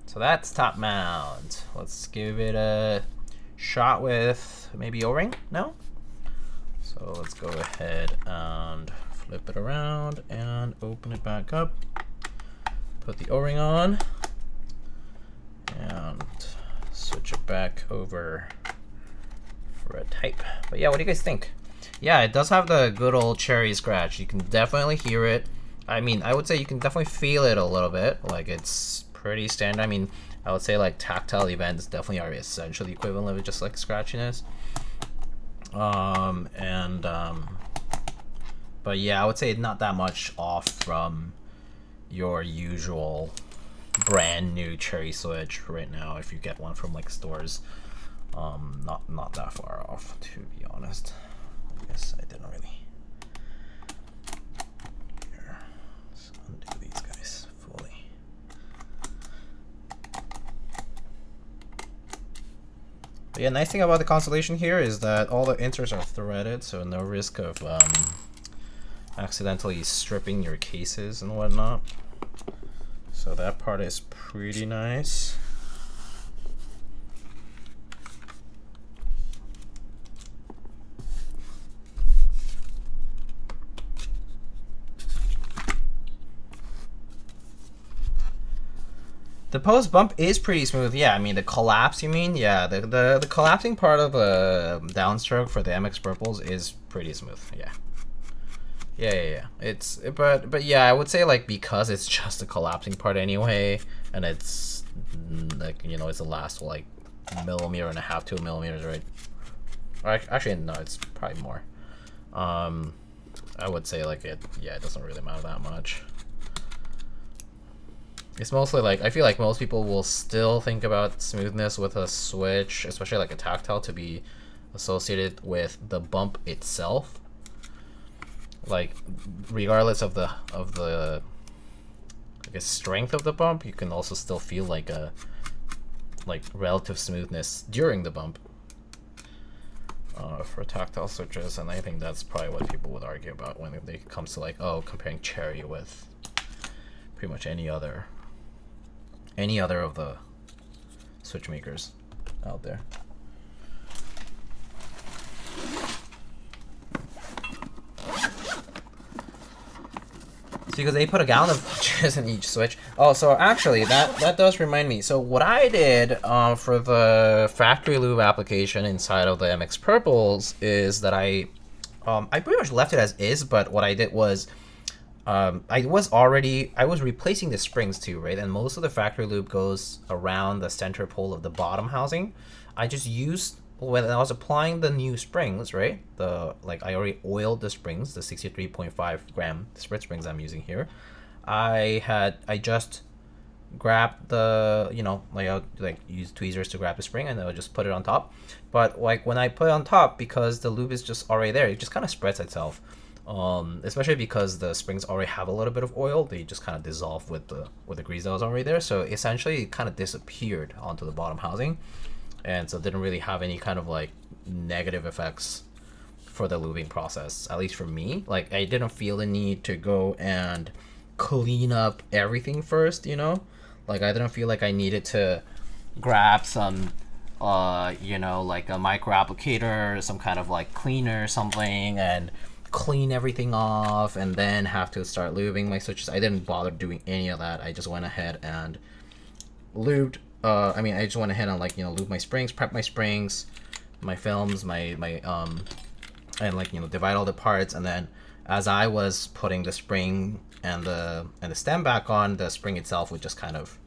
So that's top mount. Let's give it a shot with maybe O-ring? No? So let's go ahead and flip it around and open it back up. Put the O-ring on and switch it back over for a type. But yeah, what do you guys think? Yeah, it does have the good old cherry scratch. You can definitely hear it. I mean, I would say you can definitely feel it a little bit. Like it's pretty standard. I mean, I would say like tactile events definitely are essentially equivalent of just like scratchiness. But yeah, I would say not that much off from your usual brand new cherry switch right now if you get one from like stores. Not that far off, to be honest. I guess I didn't really. Here, let's undo these guys fully. But yeah, nice thing about the Constellation here is that all the inserts are threaded, so no risk of accidentally stripping your cases and whatnot. So that part is pretty nice. The post bump is pretty smooth. Yeah, I mean the collapse. You mean? Yeah, the collapsing part of the downstroke for the MX Purples is pretty smooth. Yeah. Yeah. But yeah, I would say like because it's just a collapsing part anyway, and it's like it's the last like 1.5 millimeters, 2 millimeters, right? Or actually no, it's probably more. I would say like it doesn't really matter that much. It's mostly like, I feel like most people will still think about smoothness with a switch, especially like a tactile, to be associated with the bump itself. Like, regardless of the I guess strength of the bump, you can also still feel like a relative smoothness during the bump for tactile switches, and I think that's probably what people would argue about when it comes to like, oh, comparing Cherry with pretty much any other of the switch makers out there. Because they put a gallon of jizz in each switch. Oh, so actually that does remind me. So what I did for the factory lube application inside of the MX Purples is that I pretty much left it as is, but what I did was I was replacing the springs too, right? And most of the factory lube goes around the center pole of the bottom housing. I just used, when I was applying the new springs, right? I already oiled the springs, the 63.5 gram SPRiT springs I'm using here. I just grabbed the, I would use tweezers to grab the spring and I would just put it on top. But like when I put it on top, because the lube is just already there, it just kind of spreads itself. Especially because the springs already have a little bit of oil, they just kind of dissolve with the grease that was already there. So essentially it kind of disappeared onto the bottom housing, and so it didn't really have any kind of like negative effects for the lubing process, at least for me. Like I didn't feel the need to go and clean up everything first, like I didn't feel like I needed to grab some like a micro applicator, some kind of like cleaner or something, and clean everything off and then have to start lubing my switches. I didn't bother doing any of that. I just went ahead and lubed. I just went ahead and lube my springs, prep my springs, my films, and divide all the parts. And then as I was putting the spring and the stem back on, the spring itself would just kind of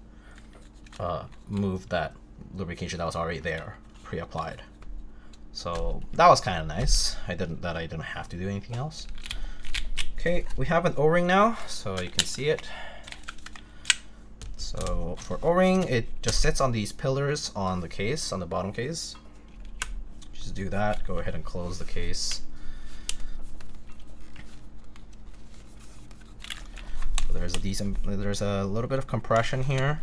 move that lubrication that was already there, pre-applied. So that was kind of nice. I didn't have to do anything else. Okay, we have an O-ring now, so you can see it. So for O-ring, it just sits on these pillars on the case, on the bottom case. Just do that. Go ahead and close the case. So there's a little bit of compression here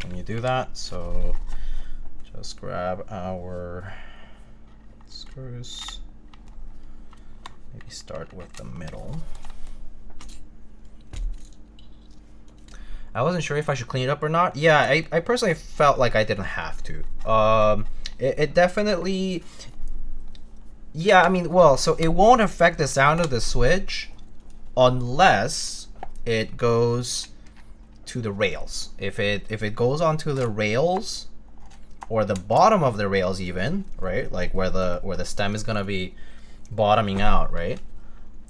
when you do that. So just grab our screws. Maybe start with the middle. I wasn't sure if I should clean it up or not. Yeah, I personally felt like I didn't have to. It definitely, yeah, so it won't affect the sound of the switch unless it goes to the rails. If it goes onto the rails, or the bottom of the rails even, right? Like where the stem is gonna be bottoming out, right?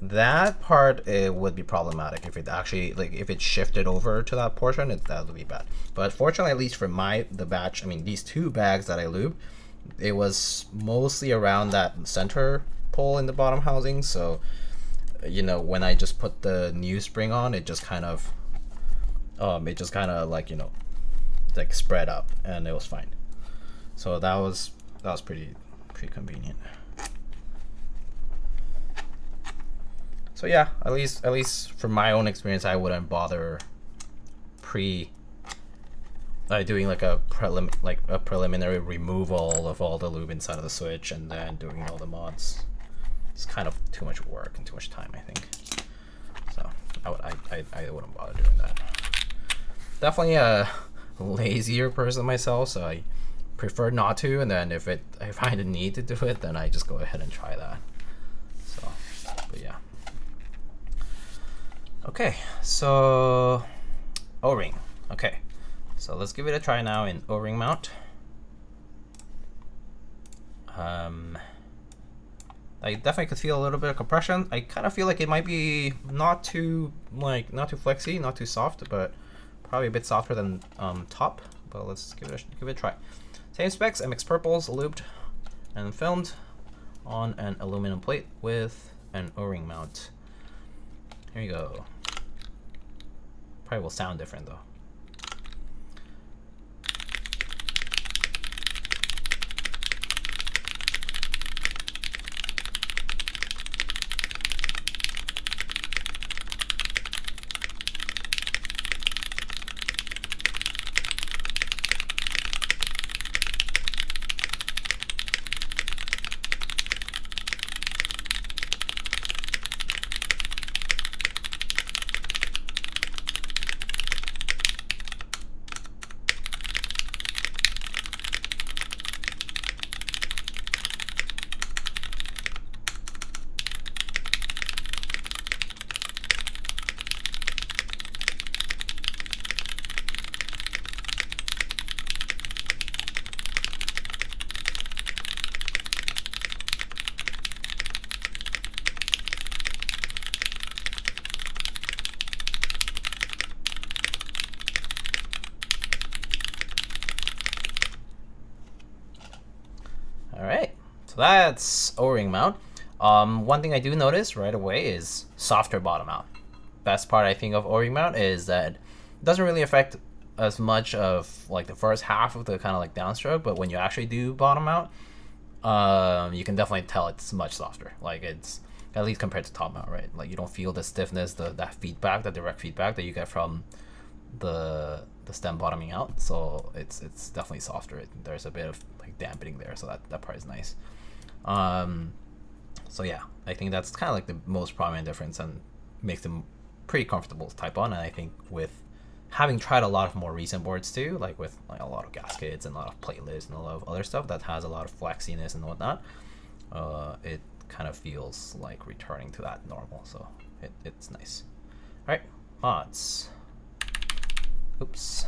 That part, it would be problematic. If it actually, if it shifted over to that portion, that would be bad. But fortunately, at least for the batch, these two bags that I lubed, it was mostly around that center pole in the bottom housing. So, when I just put the new spring on, it just kind of, spread up, and it was fine. So that was pretty convenient. So yeah, at least from my own experience, I wouldn't bother doing a preliminary removal of all the lube inside of the switch and then doing all the mods. It's kind of too much work and too much time, I think. So I wouldn't bother doing that. Definitely a lazier person myself, so I prefer not to, and then if I find a need to do it, then I just go ahead and try that. So, but yeah. Okay, so O-ring. Okay, so let's give it a try now in O-ring mount. I definitely could feel a little bit of compression. I kind of feel like it might be not too flexy, not too soft, but probably a bit softer than top. But let's give it a try. Same specs, MX purples, lubed and filmed on an aluminum plate with an O-ring mount. Here you go. Probably will sound different though. So that's O-ring mount. One thing I do notice right away is softer bottom mount. Best part I think of O-ring mount is that it doesn't really affect as much of like the first half of the kind of like downstroke, but when you actually do bottom mount, you can definitely tell it's much softer. Like it's at least compared to top mount, right? Like you don't feel the stiffness, that feedback, the direct feedback that you get from the stem bottoming out. So it's definitely softer. There's a bit of like dampening there, so that part is nice. So yeah, I think that's kind of like the most prominent difference and makes them pretty comfortable to type on. And I think with having tried a lot of more recent boards too, like with like a lot of gaskets and a lot of playlists and a lot of other stuff that has a lot of flexiness and whatnot, it kind of feels like returning to that normal. So it's nice. All right, mods. Oops.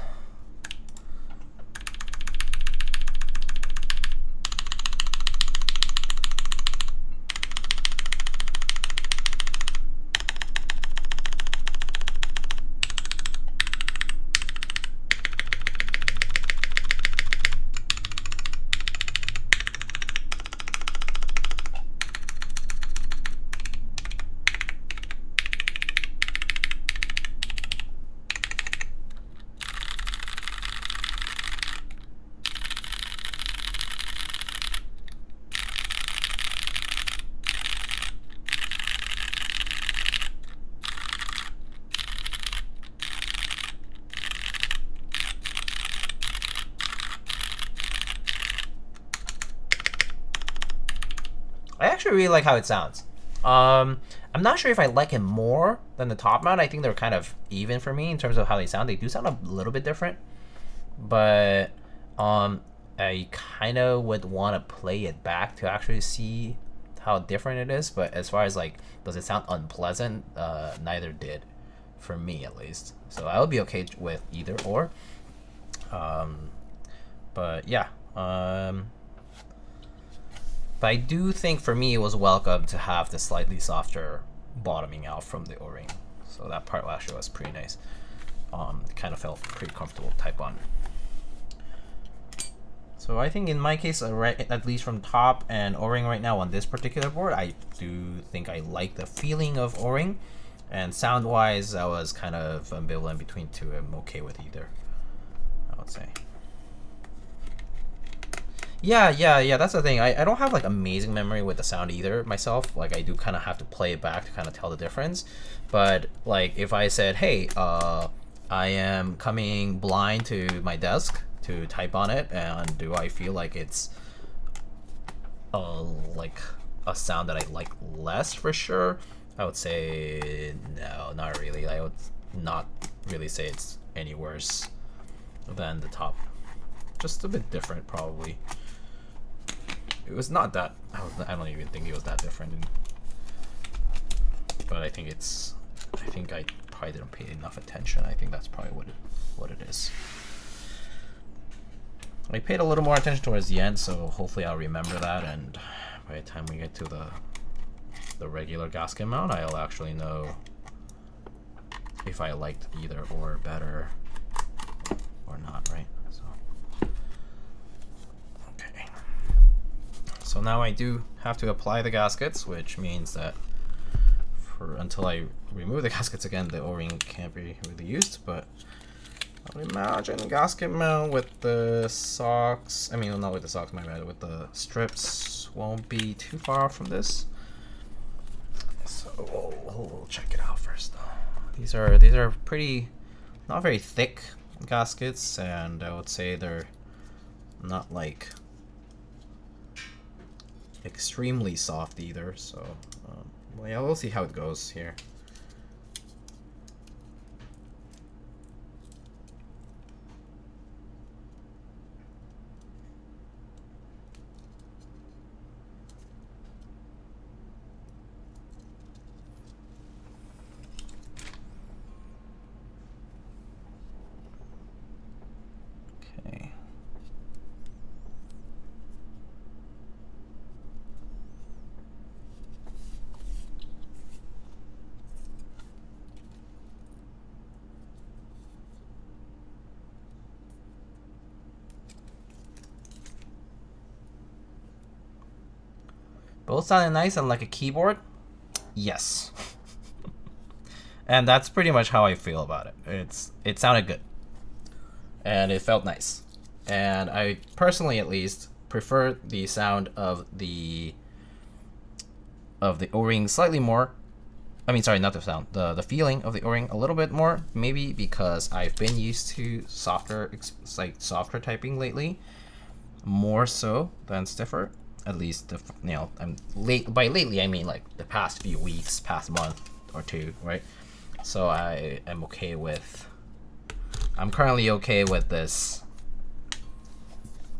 I actually really like how it sounds. I'm not sure if I like it more than the top mount. I think they're kind of even for me in terms of how they sound. They do sound a little bit different, but I kind of would want to play it back to actually see how different it is. But as far as like, does it sound unpleasant? Neither did, for me at least. So I would be okay with either or. But yeah. But I do think for me it was welcome to have the slightly softer bottoming out from the O-ring. So that part actually was pretty nice. It kind of felt pretty comfortable to type on. So I think in my case, at least from top and O-ring right now on this particular board, I do think I like the feeling of O-ring. And sound-wise, I was kind of ambivalent between two. I'm okay with either, I would say. Yeah, that's the thing. I don't have like amazing memory with the sound either myself. Like I do kind of have to play it back to kind of tell the difference. But like if I said, hey, I am coming blind to my desk to type on it, and do I feel like it's like a sound that I like less for sure? I would say no, not really. I would not really say it's any worse than the top. Just a bit different probably. It was not that, I don't even think it was that different. But I think I probably didn't pay enough attention. I think that's probably what it is. I paid a little more attention towards the end, so hopefully I'll remember that, and by the time we get to the regular gasket mount, I'll actually know if I liked either or better or not, right? So now I do have to apply the gaskets, which means that until I remove the gaskets again, the O-ring can't be really used. But I would imagine gasket mount with the socks, I mean, not with the socks, my bad, with the strips won't be too far off from this. So we'll check it out first though. These are pretty, not very thick gaskets, and I would say they're not like extremely soft either, so well, yeah, we'll see how it goes here. Okay. Both sounded nice and like a keyboard? Yes. And that's pretty much how I feel about it. It sounded good. And it felt nice. And I personally, at least, prefer the sound of the O-ring slightly more. I mean, sorry, not the sound. The feeling of the O-ring a little bit more. Maybe because I've been used to softer typing lately, more so than stiffer. At least I'm late. By lately, I mean like the past few weeks, past month or two, right? So I am okay with. I'm currently okay with this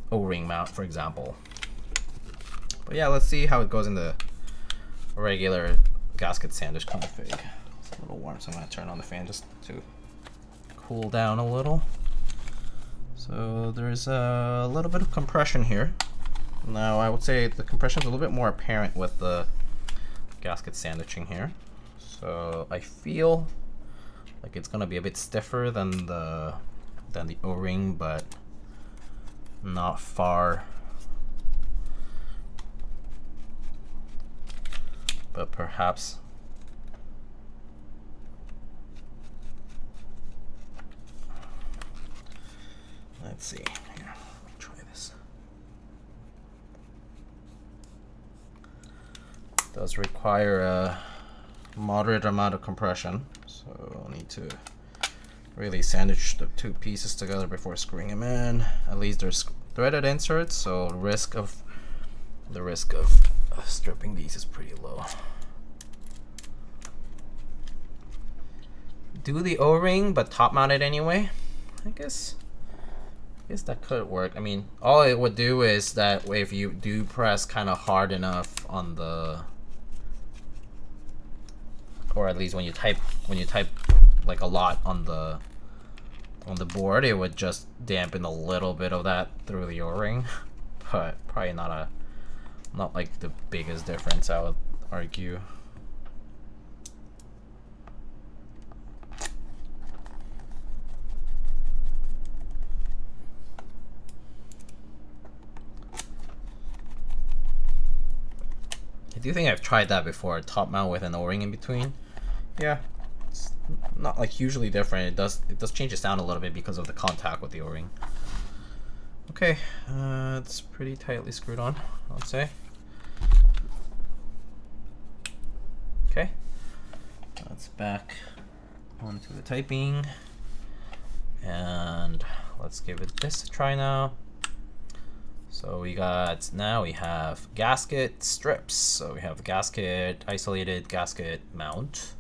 O-ring mount, for example. But yeah, let's see how it goes in the regular gasket sandwich config. It's a little warm, so I'm gonna turn on the fan just to cool down a little. So there's a little bit of compression here. Now I would say the compression is a little bit more apparent with the gasket sandwiching here. So I feel like it's gonna be a bit stiffer than the O-ring, but not far. But perhaps let's see. Here, let me try this. It does require a moderate amount of compression, so I'll need to really sandwich the two pieces together before screwing them in. At least there's threaded inserts, so the risk of stripping these is pretty low. Do the O-ring, but top mount it anyway. I guess that could work. I mean, all it would do is that if you do press kind of hard enough on the, or at least when you type like a lot on the board, it would just dampen a little bit of that through the O-ring, but probably not like the biggest difference, I would argue. I do think I've tried that before, top mount with an O-ring in between. Yeah, it's not like hugely different. It does change the sound a little bit because of the contact with the O-ring. Okay, it's pretty tightly screwed on, I would say. Okay, let's back onto the typing, and let's give it this a try now. So we have gasket strips. So we have gasket, isolated gasket mount,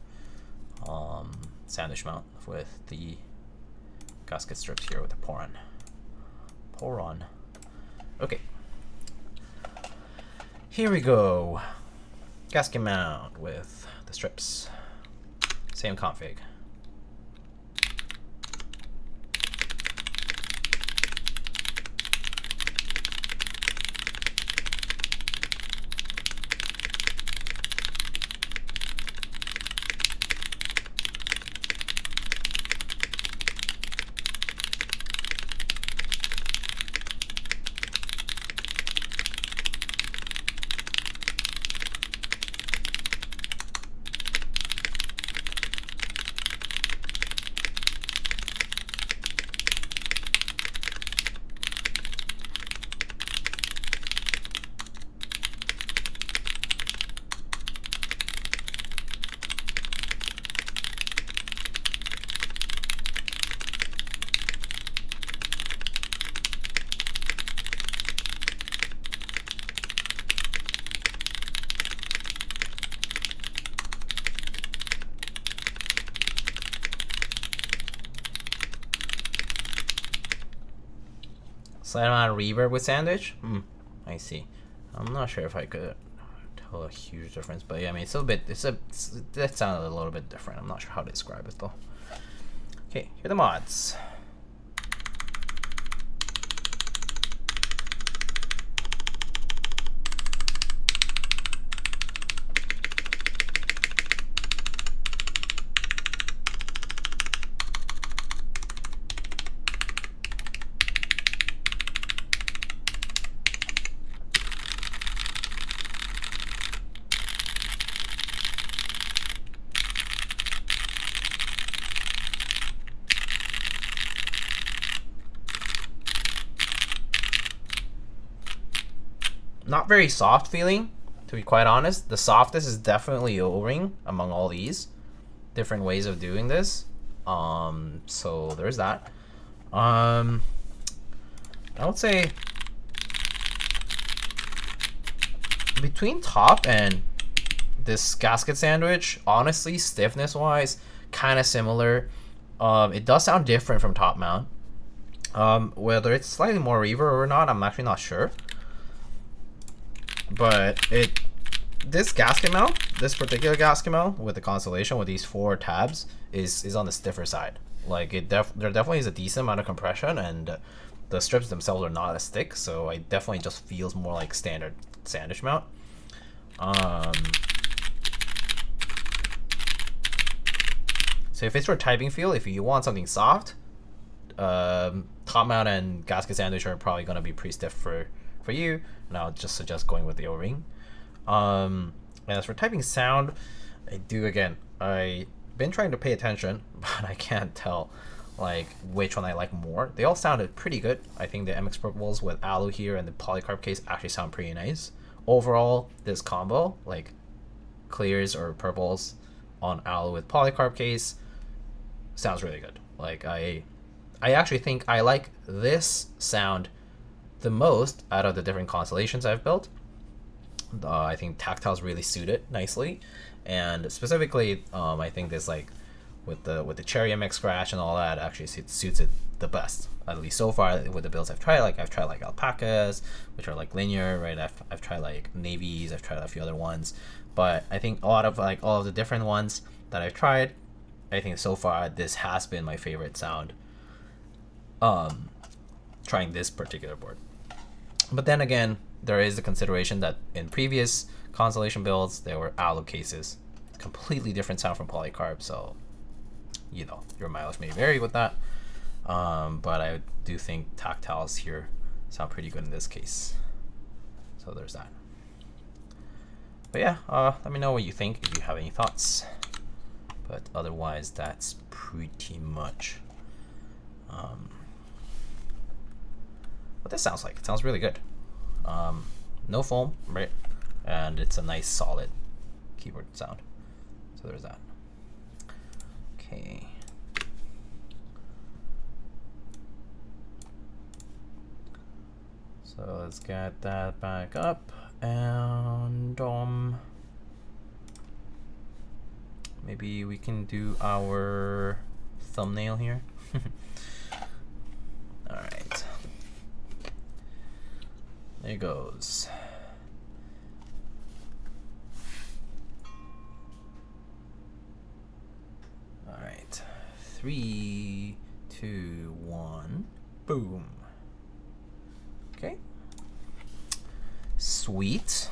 sandwich mount with the gasket strips here with the poron. Okay. Here we go. Gasket mount with the strips. Same config. Slight amount of reverb with sandwich? I see. I'm not sure if I could tell a huge difference, but yeah, I mean, it's a bit, that sounded a little bit different. I'm not sure how to describe it though. Okay, here are the mods. not very soft feeling, to be quite honest. The softest is definitely O-ring among all these different ways of doing this. So there's that. I would say between top and this gasket sandwich, honestly, stiffness wise, kind of similar. It does sound different from top mount. Whether it's slightly more reverb or not, I'm actually not sure. But this gasket mount, this particular gasket mount with the Constellation with these 4 tabs is on the stiffer side. Like there definitely is a decent amount of compression, and the strips themselves are not as thick, so it definitely just feels more like standard sandwich mount. So if it's for typing feel, if you want something soft, top mount and gasket sandwich are probably gonna be pretty stiff for you, and I'll just suggest going with the O-ring. And as for typing sound, I've been trying to pay attention, but I can't tell like which one I like more. They all sounded pretty good. I think the MX purples with alu here and the polycarb case actually sound pretty nice. Overall, this combo, like clears or purples on alu with polycarb case, sounds really good. Like I actually think I like this sound the most out of the different constellations I've built. I think tactiles really suit it nicely, and specifically, I think this, like with the cherry MX scratch and all that, actually suits it the best. At least so far with the builds I've tried. Like I've tried like alpacas, which are like linear, right? I've tried like navies. I've tried a few other ones, but I think all of the different ones that I've tried, I think so far this has been my favorite sound. Trying this particular board. But then again, there is the consideration that in previous Constellation builds, there were alu cases. Completely different sound from polycarb, so, you know, your mileage may vary with that. But I do think tactiles here sound pretty good in this case. So there's that. But yeah, let me know what you think if you have any thoughts. But otherwise, that's pretty much what this sounds like. It sounds really good. No foam, right? And it's a nice solid keyboard sound. So there's that. Okay. So let's get that back up, and maybe we can do our thumbnail here. All right. There goes. All right. 3, 2, 1. Boom. Okay. Sweet.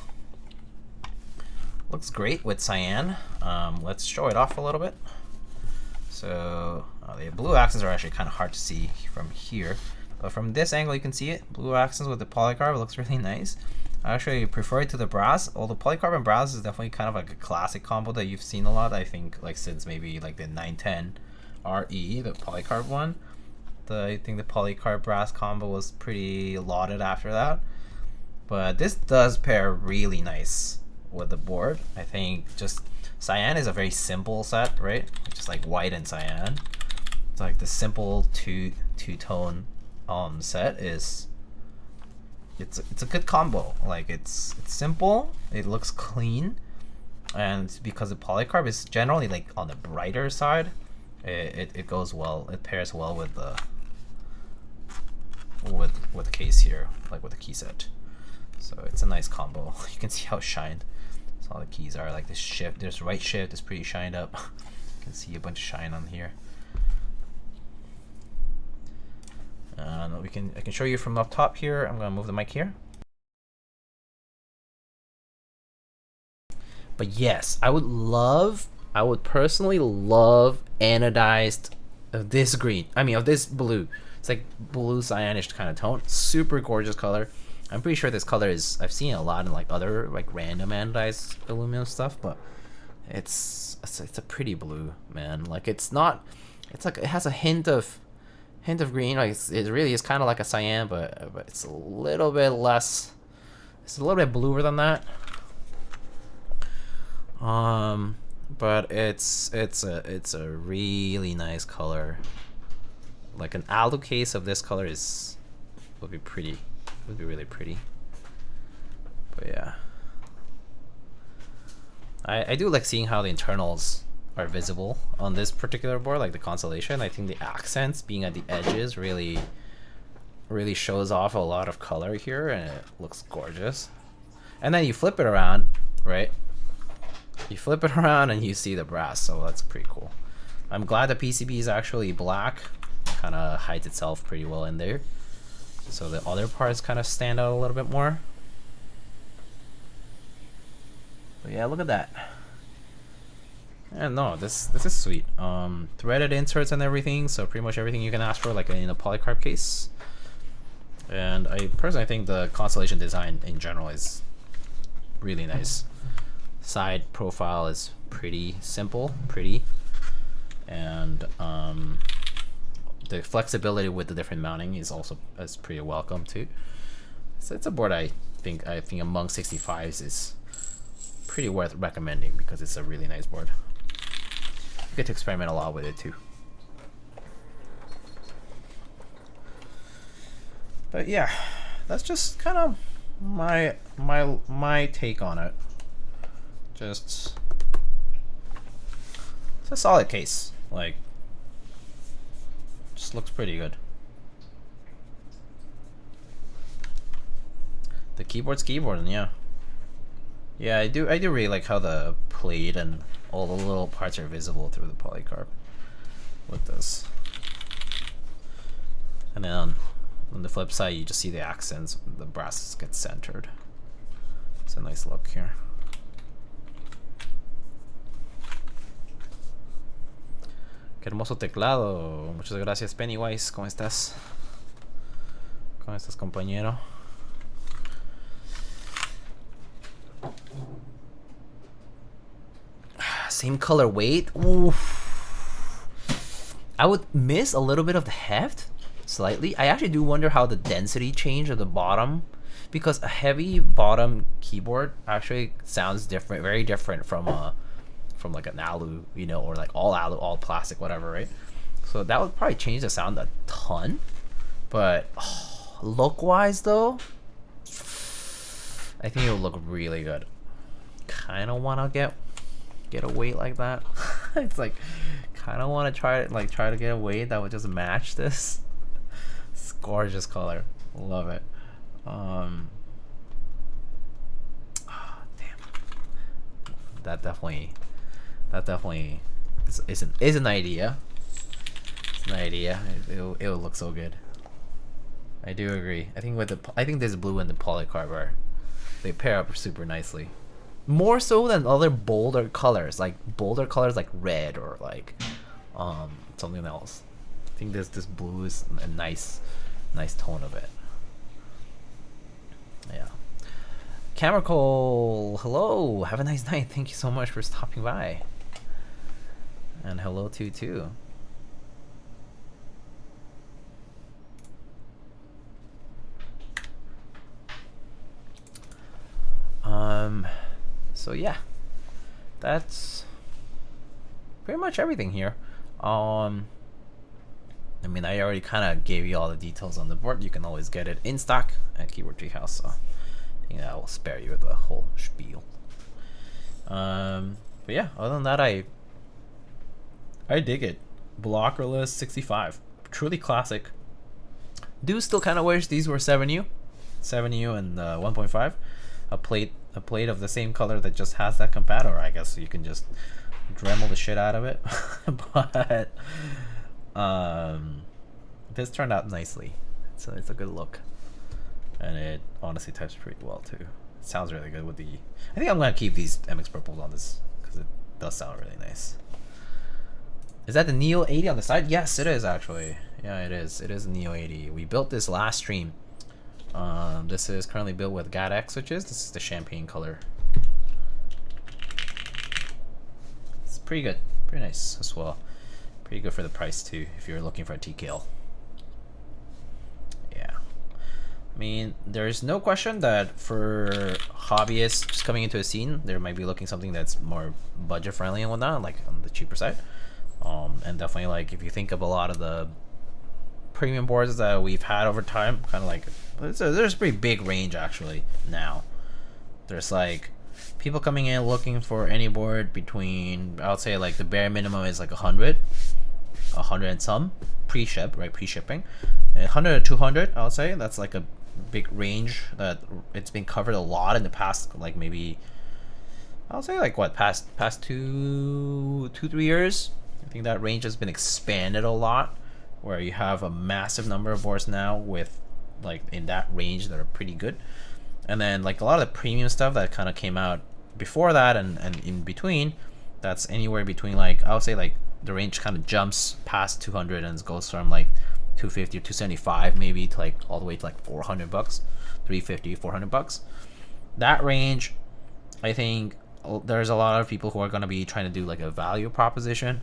Looks great with cyan. Let's show it off a little bit. So the blue accents are actually kind of hard to see from here, but from this angle you can see it. Blue accents with the polycarb looks really nice. I actually prefer it to the brass, although polycarb and brass is definitely kind of like a classic combo that you've seen a lot. I think like since maybe like the 910 RE, the polycarb one. I think the polycarb brass combo was pretty lauded after that. But this does pair really nice with the board. I think just cyan is a very simple set, right? Just like white and cyan. It's like the simple two-tone set is it's a good combo. Like it's simple, it looks clean, and because the polycarb is generally like on the brighter side, it goes well. It pairs well with the case here, like with the key set. So it's a nice combo. You can see how shined all the keys are. Like this shift, there's right shift is pretty shined up. You can see a bunch of shine on here. I can show you from up top here. I'm gonna move the mic here. But yes, I would personally love anodized of this green. I mean of this blue. It's like blue cyanish kind of tone. Super gorgeous color. I'm pretty sure this color is, I've seen it a lot in like other like random anodized aluminum stuff, but it's a pretty blue, man. Like it's not, it's like it has a hint of green. Like it really is kind of like a cyan, but it's a little bit less It's a little bit bluer than that. But it's a really nice color. Like an alu case of this color would be pretty. Would be really pretty. But yeah. I do like seeing how the internals are visible on this particular board, like the Constellation. I think the accents being at the edges really shows off a lot of color here, and it looks gorgeous. And then you flip it around, right? You flip it around and you see the brass, so that's pretty cool. I'm glad the PCB is actually black. Kind of hides itself pretty well in there. So the other parts kind of stand out a little bit more. But yeah, look at that. And no, this is sweet. Threaded inserts and everything, so pretty much everything you can ask for, like in a polycarb case. And I personally think the Constellation design in general is really nice. Side profile is pretty simple, and the flexibility with the different mounting is pretty welcome too. So it's a board I think among 65s is pretty worth recommending because it's a really nice board. You get to experiment a lot with it too. But yeah, that's just kind of my take on it. It's a solid case. Like, just looks pretty good. The keyboard's keyboarding, yeah. Yeah, I do really like how the plate and all the little parts are visible through the polycarb with this. And then on the flip side, you just see the accents, the brass gets centered. It's a nice look here. Qué hermoso teclado. Muchas gracias, Pennywise. ¿Cómo estás? ¿Cómo estás, compañero? Same color weight. Oof. I would miss a little bit of the heft, slightly. I actually do wonder how the density changed at the bottom, because a heavy bottom keyboard actually sounds different, very different from like an alu, you know, or like all alu, all plastic, whatever, right? So that would probably change the sound a ton. But look-wise, though, I think it would look really good. Kind of want to get a weight like that. It's like, kind of want to try to get a weight that would just match this. It's gorgeous color, love it. Damn, that definitely is an idea. It's an idea. It will look so good. I do agree. I think this blue and the polycarb they pair up super nicely. More so than other bolder colors like red or like something else. I think this blue is a nice tone of it. Yeah. Camercole, hello. Have a nice night. Thank you so much for stopping by. And hello to you too. So yeah, that's pretty much everything here. I mean, I already kind of gave you all the details on the board. You can always get it in stock at Keyboard Treehouse, so I think I will spare you the whole spiel. But yeah, other than that, I dig it. Blockerless 65, truly classic. Do still kind of wish these were 7U and 1.5. A plate of the same color that just has that compatible. I guess you can just Dremel the shit out of it. But this turned out nicely. It's a good look, and it honestly types pretty well too. It sounds really good with the. I think I'm gonna keep these MX purples on this because it does sound really nice. Is that the Neo 80 on the side? Yes, it is actually. Yeah, it is. It is a Neo 80. We built this last stream. This is currently built with GAT-X switches. This is the champagne color. It's pretty good, pretty nice as well. Pretty good for the price too, if you're looking for a TKL. Yeah. I mean, there's no question that for hobbyists just coming into a scene, they might be looking something that's more budget friendly and whatnot, like on the cheaper side. And definitely, like, if you think of a lot of the premium boards that we've had over time, kind of like there's a pretty big range actually now. There's like people coming in looking for any board between, I would say, like the bare minimum is like 100 and some pre-ship, right? Pre-shipping, 100 to 200, I would say. That's like a big range that it's been covered a lot in the past, like maybe I would say like what past 2-3 years. I think that range has been expanded a lot, where you have a massive number of boards now with like in that range that are pretty good. And then like a lot of the premium stuff that kind of came out before that and in between, that's anywhere between, like I would say, like the range kind of jumps past 200 and goes from like 250 or 275 maybe to like all the way to like $400, 350, $400. That range, I think there's a lot of people who are going to be trying to do like a value proposition,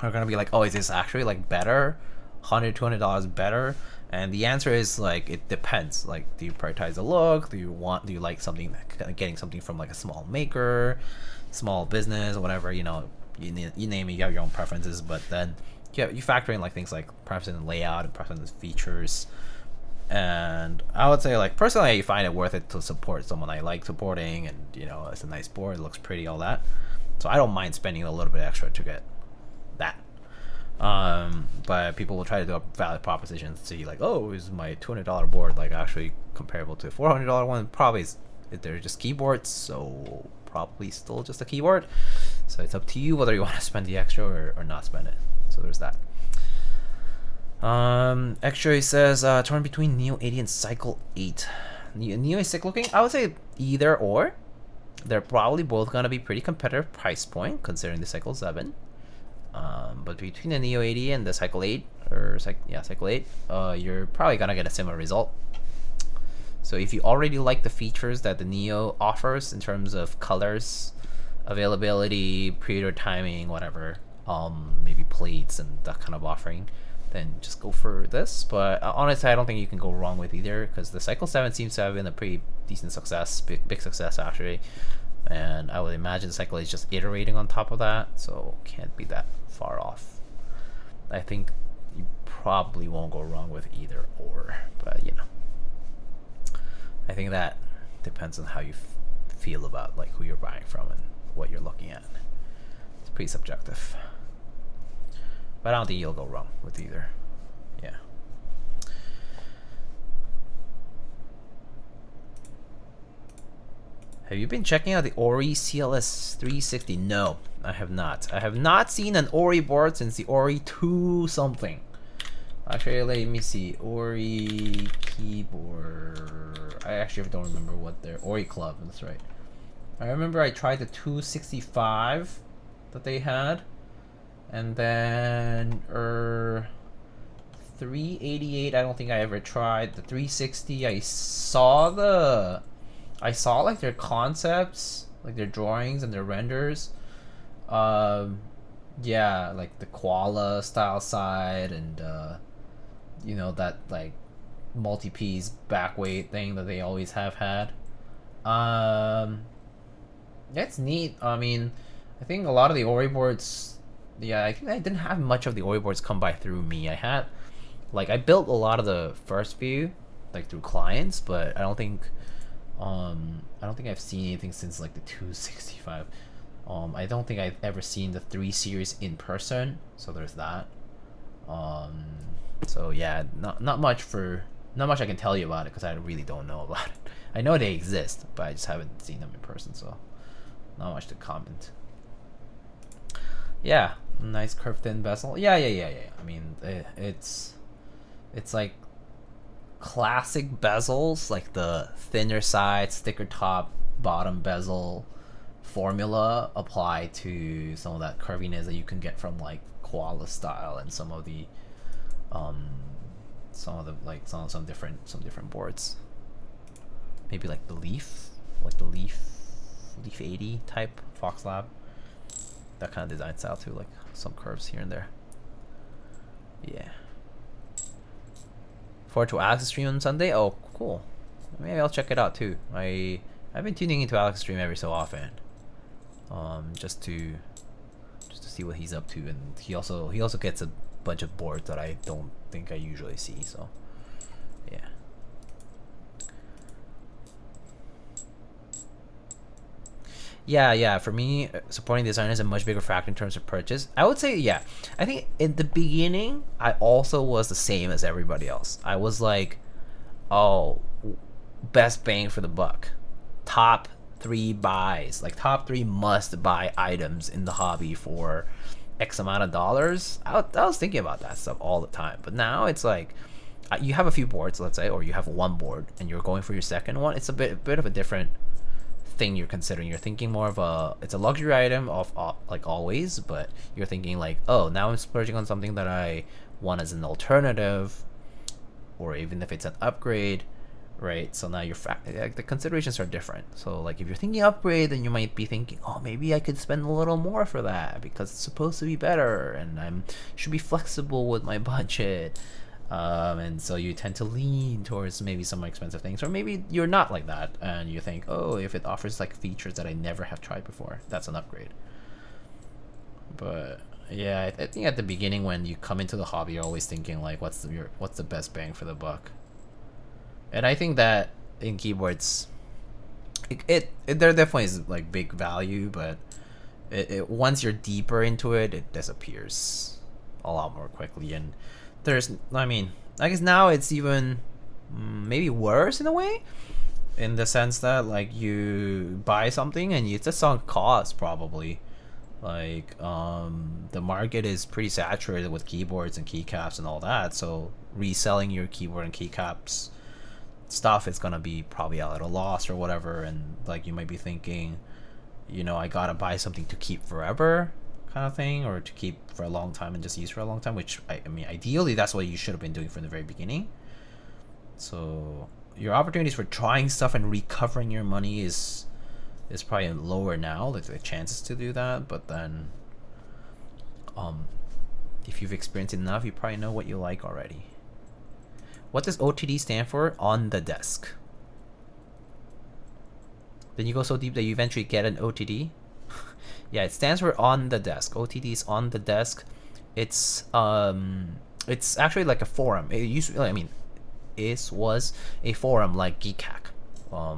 are going to be like, oh, is this actually like better, $100-$200 better? And the answer is like, it depends. Like, do you prioritize the look? Do you like something, getting something from like a small maker, small business, or whatever, you know, you name it, you have your own preferences. But then you factor in like things like preference in layout and preference in features. And I would say, like, personally, I find it worth it to support someone I like supporting, and you know, it's a nice board, it looks pretty, all that. So I don't mind spending a little bit extra to get that. But people will try to do a valid proposition to see like, oh, is my $200 board like actually comparable to a $400 one? Probably is, if they're just keyboards, so probably still just a keyboard. So it's up to you whether you want to spend the extra or not spend it. So there's that. Extra says torn between Neo 80 and Cycle 8. Neo is sick looking. I would say either or. They're probably both gonna be pretty competitive price point considering the Cycle 7. But between the Neo 80 and the Cycle 8, or Cycle 8, you're probably gonna get a similar result. So if you already like the features that the Neo offers in terms of colors, availability, pre-order timing, whatever, maybe plates and that kind of offering, then just go for this. But honestly, I don't think you can go wrong with either, because the Cycle 7 seems to have been a pretty decent success, big success actually. And I would imagine Cycle 8 is just iterating on top of that, so can't be that far off. I think you probably won't go wrong with either or, but you know, I think that depends on how you feel about like who you're buying from and what you're looking at. It's pretty subjective, but I don't think you'll go wrong with either. Yeah. Have you been checking out the Ori CLS 360? No, I have not. I have not seen an Ori board since the Ori 2 something. Actually, let me see. Ori keyboard. I actually don't remember what their Ori Club. That's right. I remember I tried the 265 that they had, and then 388. I don't think I ever tried the 360. I saw like their concepts, like their drawings and their renders. Yeah, like the koala style side, and you know, that like multi-piece back weight thing that they always have had. That's neat. I mean, I think a lot of the Ori boards, yeah, I think I didn't have much of the Ori boards come by through me. I had, like, I built a lot of the first few like through clients, but I don't think I've seen anything since like the 265. I don't think I've ever seen the 3 series in person, so there's that. So yeah, not much I can tell you about it, because I really don't know about it. I know they exist, but I just haven't seen them in person, so not much to comment. Yeah, nice curved thin bezel. Yeah. I mean, it's like classic bezels, like the thinner side, thicker top, bottom bezel formula applied to some of that curviness that you can get from like koala style and some different boards. Maybe like the leaf 80 type Fox Lab, that kind of design style too, like some curves here and there. Yeah. Forward to Alex stream on Sunday. Oh, cool. Maybe I'll check it out too. I've been tuning into Alex's stream every so often, just to see what he's up to, and he also gets a bunch of boards that I don't think I usually see. So yeah. Yeah, for me, supporting design is a much bigger factor in terms of purchase. I would say, yeah. I think in the beginning, I also was the same as everybody else. I was like, oh, best bang for the buck. Top 3 buys, like top 3 must buy items in the hobby for X amount of dollars. I was thinking about that stuff all the time. But now it's like, you have a few boards, let's say, or you have one board and you're going for your second one. It's a bit of a different thing you're considering. You're thinking more of it's a luxury item of like always, but you're thinking like, oh, now I'm splurging on something that I want as an alternative, or even if it's an upgrade, right? So now like, the considerations are different. So like if you're thinking upgrade, then you might be thinking, oh, maybe I could spend a little more for that because it's supposed to be better and I'm should be flexible with my budget. And so you tend to lean towards maybe some more expensive things, or maybe you're not like that and you think, oh, if it offers like features that I never have tried before, that's an upgrade. But yeah, I think at the beginning when you come into the hobby, you're always thinking like, what's the best bang for the buck? And I think that in keyboards, there definitely is like big value, but once you're deeper into it, it disappears a lot more quickly. And I guess now it's even maybe worse in a way, in the sense that like you buy something and it's a sunk cost probably. Like the market is pretty saturated with keyboards and keycaps and all that, so reselling your keyboard and keycaps stuff is gonna be probably at a loss or whatever, and like you might be thinking, I gotta buy something to keep forever kind of thing, or to keep for a long time and just use for a long time, which I mean ideally that's what you should have been doing from the very beginning. So your opportunities for trying stuff and recovering your money is probably lower now, like the chances to do that. But then if you've experienced enough, you probably know what you like already. What does OTD stand for? On the desk. Then you go so deep that you eventually get an OTD. Yeah, it stands for on the desk. OTD is on the desk. It's actually like a forum. It used to, was a forum like Geekhack.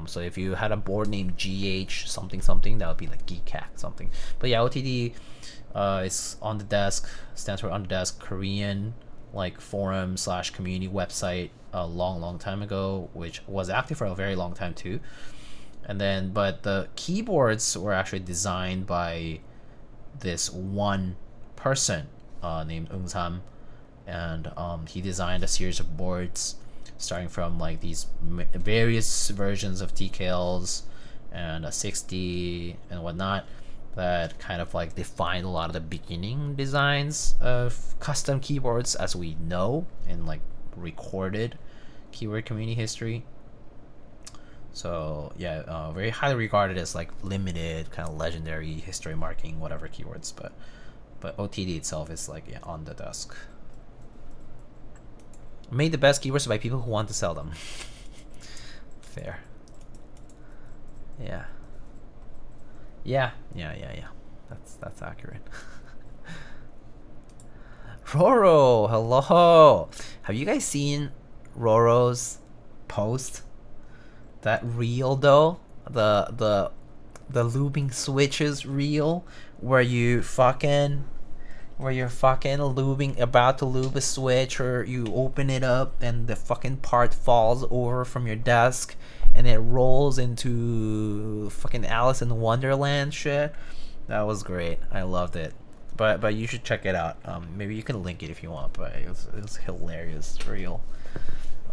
So if you had a board named GH something, that would be like Geekhack something. But yeah, OTD is on the desk, stands for on the desk, Korean like forum / community website a long time ago, which was active for a very long time too. And then, but the keyboards were actually designed by this one person named Eung-sam, and he designed a series of boards starting from like these various versions of TKLs and a 60 and whatnot, that kind of like defined a lot of the beginning designs of custom keyboards as we know in like recorded keyboard community history. So yeah, very highly regarded as like limited, kind of legendary, history marking, whatever keywords. But OTD itself is like, yeah, on the desk. Made the best keywords by people who want to sell them. Fair. Yeah. Yeah. That's accurate. Roro, hello. Have you guys seen Roro's post? That reel though, the lubing switches reel, where you're fucking lubing, about to lube a switch, or you open it up and the fucking part falls over from your desk and it rolls into fucking Alice in Wonderland shit. That was great. I loved it. But you should check it out. Maybe you can link it if you want, but it was hilarious reel.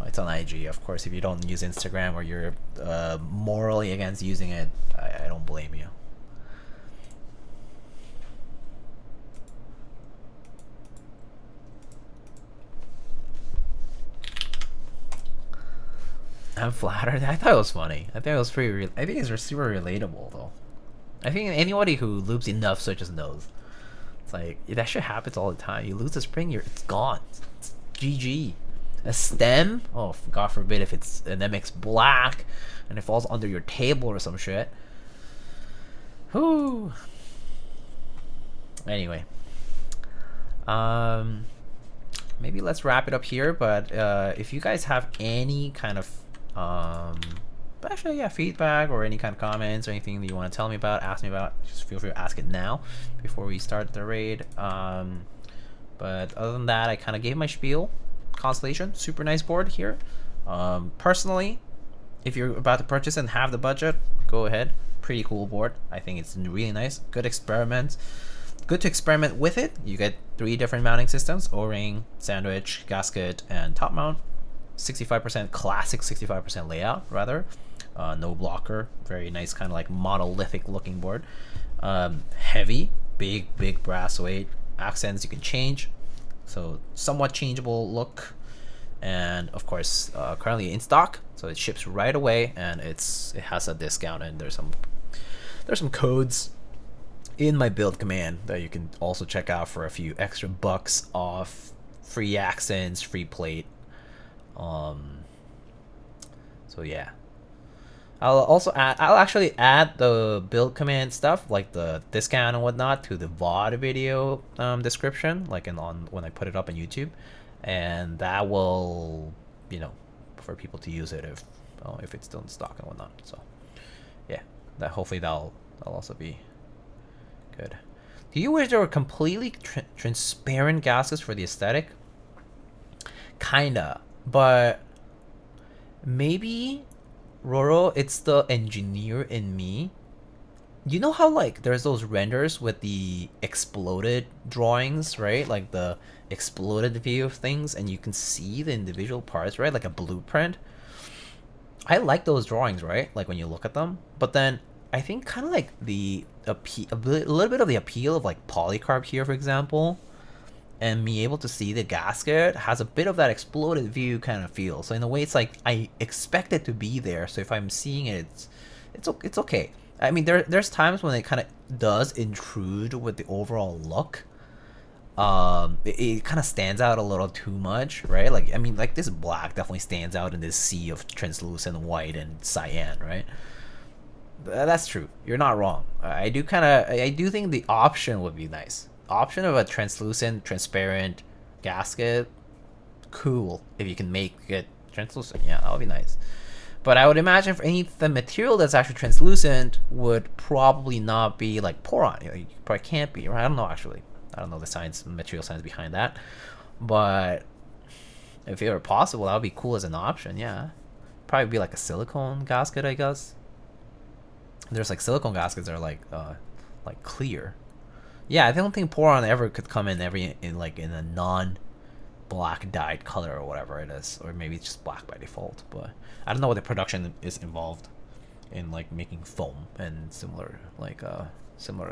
It's on IG, of course. If you don't use Instagram, or you're morally against using it, I don't blame you. I'm flattered. I thought it was funny. I think it was pretty. I think it's super relatable though. I think anybody who loops enough switches knows. It's like that shit happens all the time. You lose the spring, it's gone. It's GG. A stem? Oh, God forbid if it's an MX black and it falls under your table or some shit. Whew. Anyway. Maybe let's wrap it up here, but if you guys have any kind of actually, yeah, feedback or any kind of comments or anything that you want to tell me about, ask me about, just feel free to ask it now before we start the raid. But other than that, I kind of gave my spiel. Constellation, super nice board here. Personally, if you're about to purchase and have the budget, go ahead. Pretty cool board. I think it's really nice. Good experiment. Good to experiment with it. You get 3 different mounting systems: O-ring, sandwich, gasket, and top mount. 65% classic, 65% layout rather. No blocker. Very nice, kind of like monolithic looking board. Heavy, big brass weight. Accents you can change, so somewhat changeable look. And of course, currently in stock, so it ships right away, and it has a discount, and there's some codes in my build command that you can also check out for a few extra bucks off, free accents, free plate. So yeah, I'll actually add the build command stuff, like the discount and whatnot, to the VOD video description, like when I put it up on YouTube, and that will, for people to use it if it's still in stock and whatnot. So yeah, that hopefully that'll also be good. Do you wish there were completely transparent gaskets for the aesthetic? Kinda, but maybe, Roro, it's the engineer in me. You know how like there's those renders with the exploded drawings, right? Like the exploded view of things, and you can see the individual parts, right? Like a blueprint. I like those drawings, right? Like when you look at them. But then I think kind of like a little bit of the appeal of like polycarb here, for example, and me able to see the gasket has a bit of that exploded view kind of feel. So in a way, it's like I expect it to be there. So if I'm seeing it, it's okay. I mean, there's times when it kind of does intrude with the overall look. It kind of stands out a little too much, right? Like, I mean, like this black definitely stands out in this sea of translucent white and cyan, right? That's true. You're not wrong. I do think the option would be nice. Option of a translucent, transparent gasket, cool. If you can make it translucent, yeah, that would be nice. But I would imagine for the material that's actually translucent would probably not be like poron. You probably can't be, right? I don't know, actually. I don't know the material science behind that. But if it were possible, that would be cool as an option, yeah. Probably be like a silicone gasket, I guess. There's like silicone gaskets that are like clear. Yeah, I don't think poron ever could come in in a non-black dyed color or whatever it is, or maybe it's just black by default. But I don't know what the production is involved in, like making foam and similar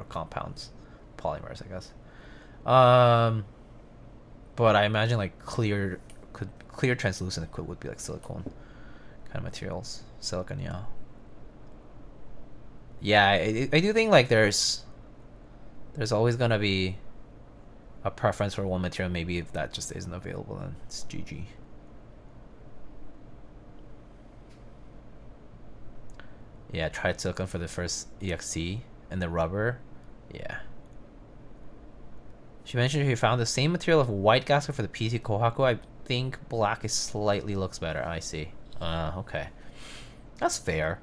compounds, polymers, I guess. But I imagine like clear translucent would be like silicone kind of materials, silicon, yeah. Yeah, I do think like there's always gonna be a preference for one material. Maybe if that just isn't available, then it's GG. Yeah, tried silicone for the first EXC and the rubber. Yeah. She mentioned she found the same material of white gasket for the PC Kohaku. I think black is slightly looks better. I see. Okay. That's fair.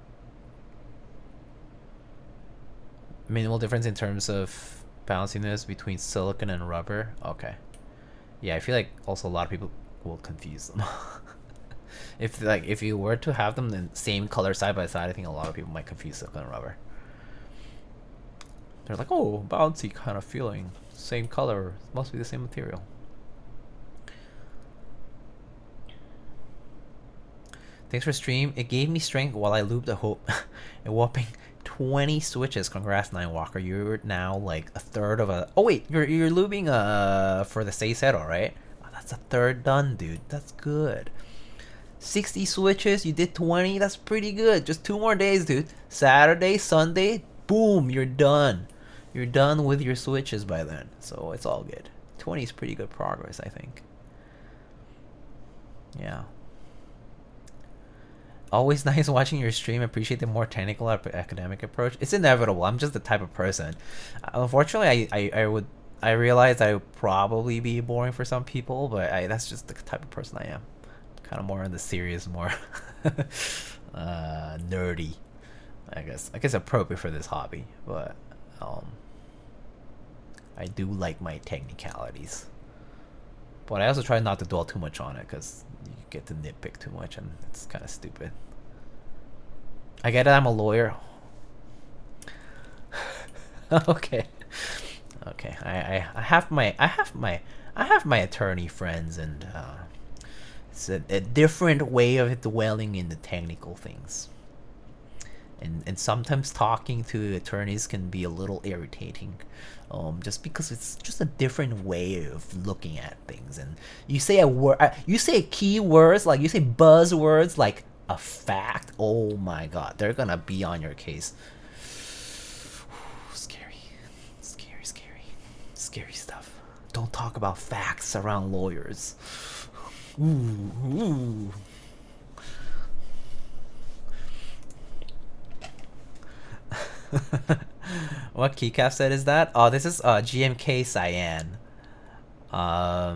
Minimal difference in terms of bounciness between silicon and rubber. Okay. Yeah, I feel like also a lot of people will confuse them. If you were to have them in the same color side by side, I think a lot of people might confuse silicon and rubber. They're like, oh, bouncy kind of feeling. Same color. Must be the same material. Thanks for stream. It gave me strength while I looped a whopping 20 switches. Congrats, Nine Walker. You're now like a third of a... Oh wait, you're looping for the Stay Settle, right? Oh, that's a third done, dude. That's good. 60 switches, you did 20. That's pretty good. Just 2 more days, dude. Saturday, Sunday, boom, you're done. You're done with your switches by then. So it's all good. 20 is pretty good progress, I think. Yeah. Always nice watching your stream. Appreciate the more technical academic approach. It's inevitable. I'm just the type of person. Unfortunately, I realize I would probably be boring for some people, but that's just the type of person I am. Kind of more on the serious, more nerdy. I guess appropriate for this hobby, but I do like my technicalities. But I also try not to dwell too much on it because you get to nitpick too much and it's kind of stupid. I get it. I'm a lawyer. Okay. Okay. I have my attorney friends, and it's a different way of dwelling in the technical things. And sometimes talking to attorneys can be a little irritating, just because it's just a different way of looking at things. And you say a word, you say keywords, like you say buzzwords like a fact. Oh my god, they're gonna be on your case. Scary stuff. Don't talk about facts around lawyers. Ooh. What Keycap set is that? Oh, this is GMK Cyan. Yeah,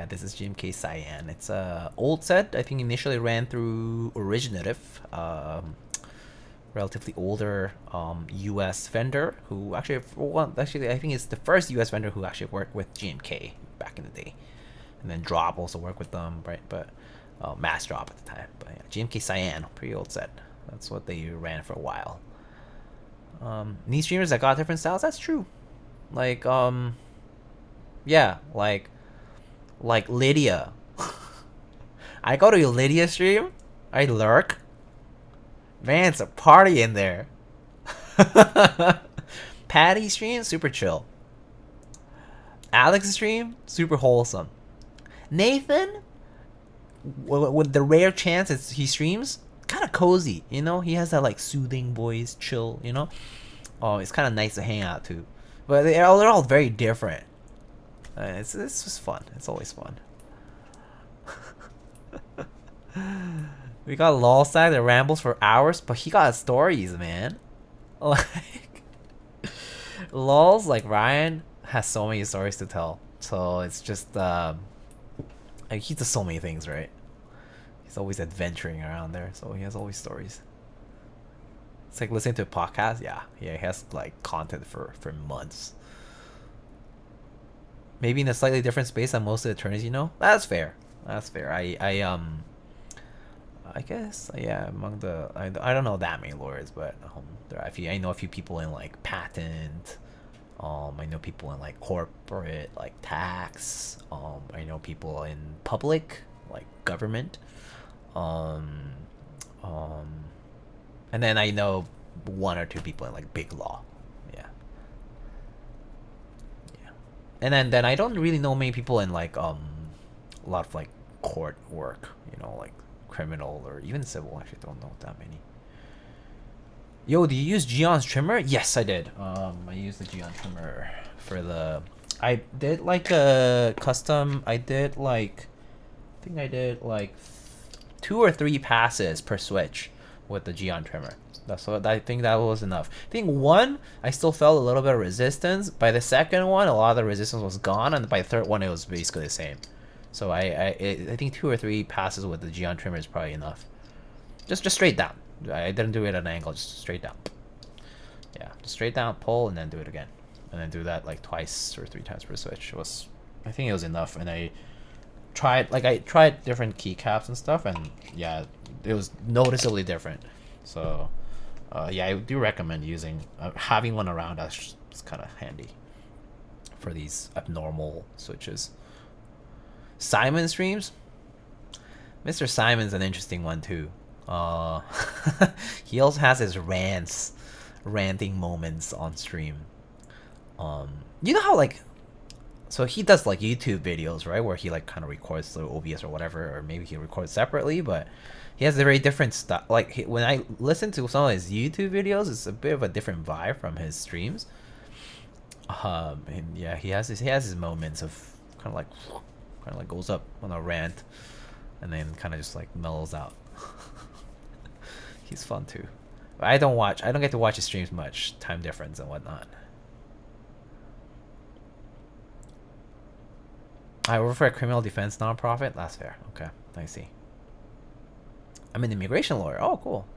this is GMK Cyan. It's a old set. I think initially ran through Originative, relatively older US vendor who actually I think it's the first US vendor who actually worked with GMK back in the day. And then Drop also worked with them, right? But Mass Drop at the time. But yeah, GMK Cyan, pretty old set. That's what they ran for a while. These streamers that got different styles, that's true. Like yeah, like Lydia. I go to your Lydia stream, I lurk. Man, it's a party in there. Patty stream, super chill. Alex stream, super wholesome. Nathan, with the rare chance he streams, kind of cozy, you know. He has that like soothing voice, chill, you know. Oh, it's kind of nice to hang out to. But they're all very different. It's just fun. It's always fun. We got Lolstag that rambles for hours, but he got stories, man. Like Lols, like Ryan has so many stories to tell. So it's just like he does so many things, right? He's always adventuring around there, so he has always stories. It's like listening to a podcast. Yeah, he has like content for months. Maybe in a slightly different space than most of the attorneys, you know. That's fair. That's fair. I guess yeah. Among the I don't know that many lawyers, but I know a few people in like patent. I know people in like corporate, like tax. I know people in public, like government. And then I know one or two people in like big law. Yeah. And then I don't really know many people in like a lot of like court work, you know, like criminal or even civil. Actually, don't know that many. Yo, do you use GEON's trimmer? Yes, I did. I used the GEON trimmer for the. I did like a custom. I think I did like 2 or 3 passes per switch with the GEON trimmer. That's what I think that was enough. I think one, I still felt a little bit of resistance. By the second one, a lot of the resistance was gone, and by the third one, it was basically the same. So I think 2 or 3 passes with the GEON trimmer is probably enough. Just straight down. I didn't do it at an angle, just straight down. Yeah, just straight down, pull, and then do it again, and then do that like 2 or 3 times per switch. I think it was enough, and I tried different keycaps and stuff, and yeah, it was noticeably different. So yeah, I do recommend using having one around. That's kind of handy for these abnormal switches. Simon streams. Mr. Simon's an interesting one too. He also has his ranting moments on stream. You know how like, so he does like YouTube videos, right, where he like kind of records through OBS or whatever, or maybe he records separately, but he has a very different stuff. Like when I listen to some of his YouTube videos, it's a bit of a different vibe from his streams. And yeah, he has his moments of kind of like kind of like goes up on a rant, and then kind of just like mellows out. He's fun too. But I don't get to watch his streams much, time difference and whatnot. I work for a criminal defense nonprofit. That's fair. Okay, I see. I'm an immigration lawyer. Oh, cool.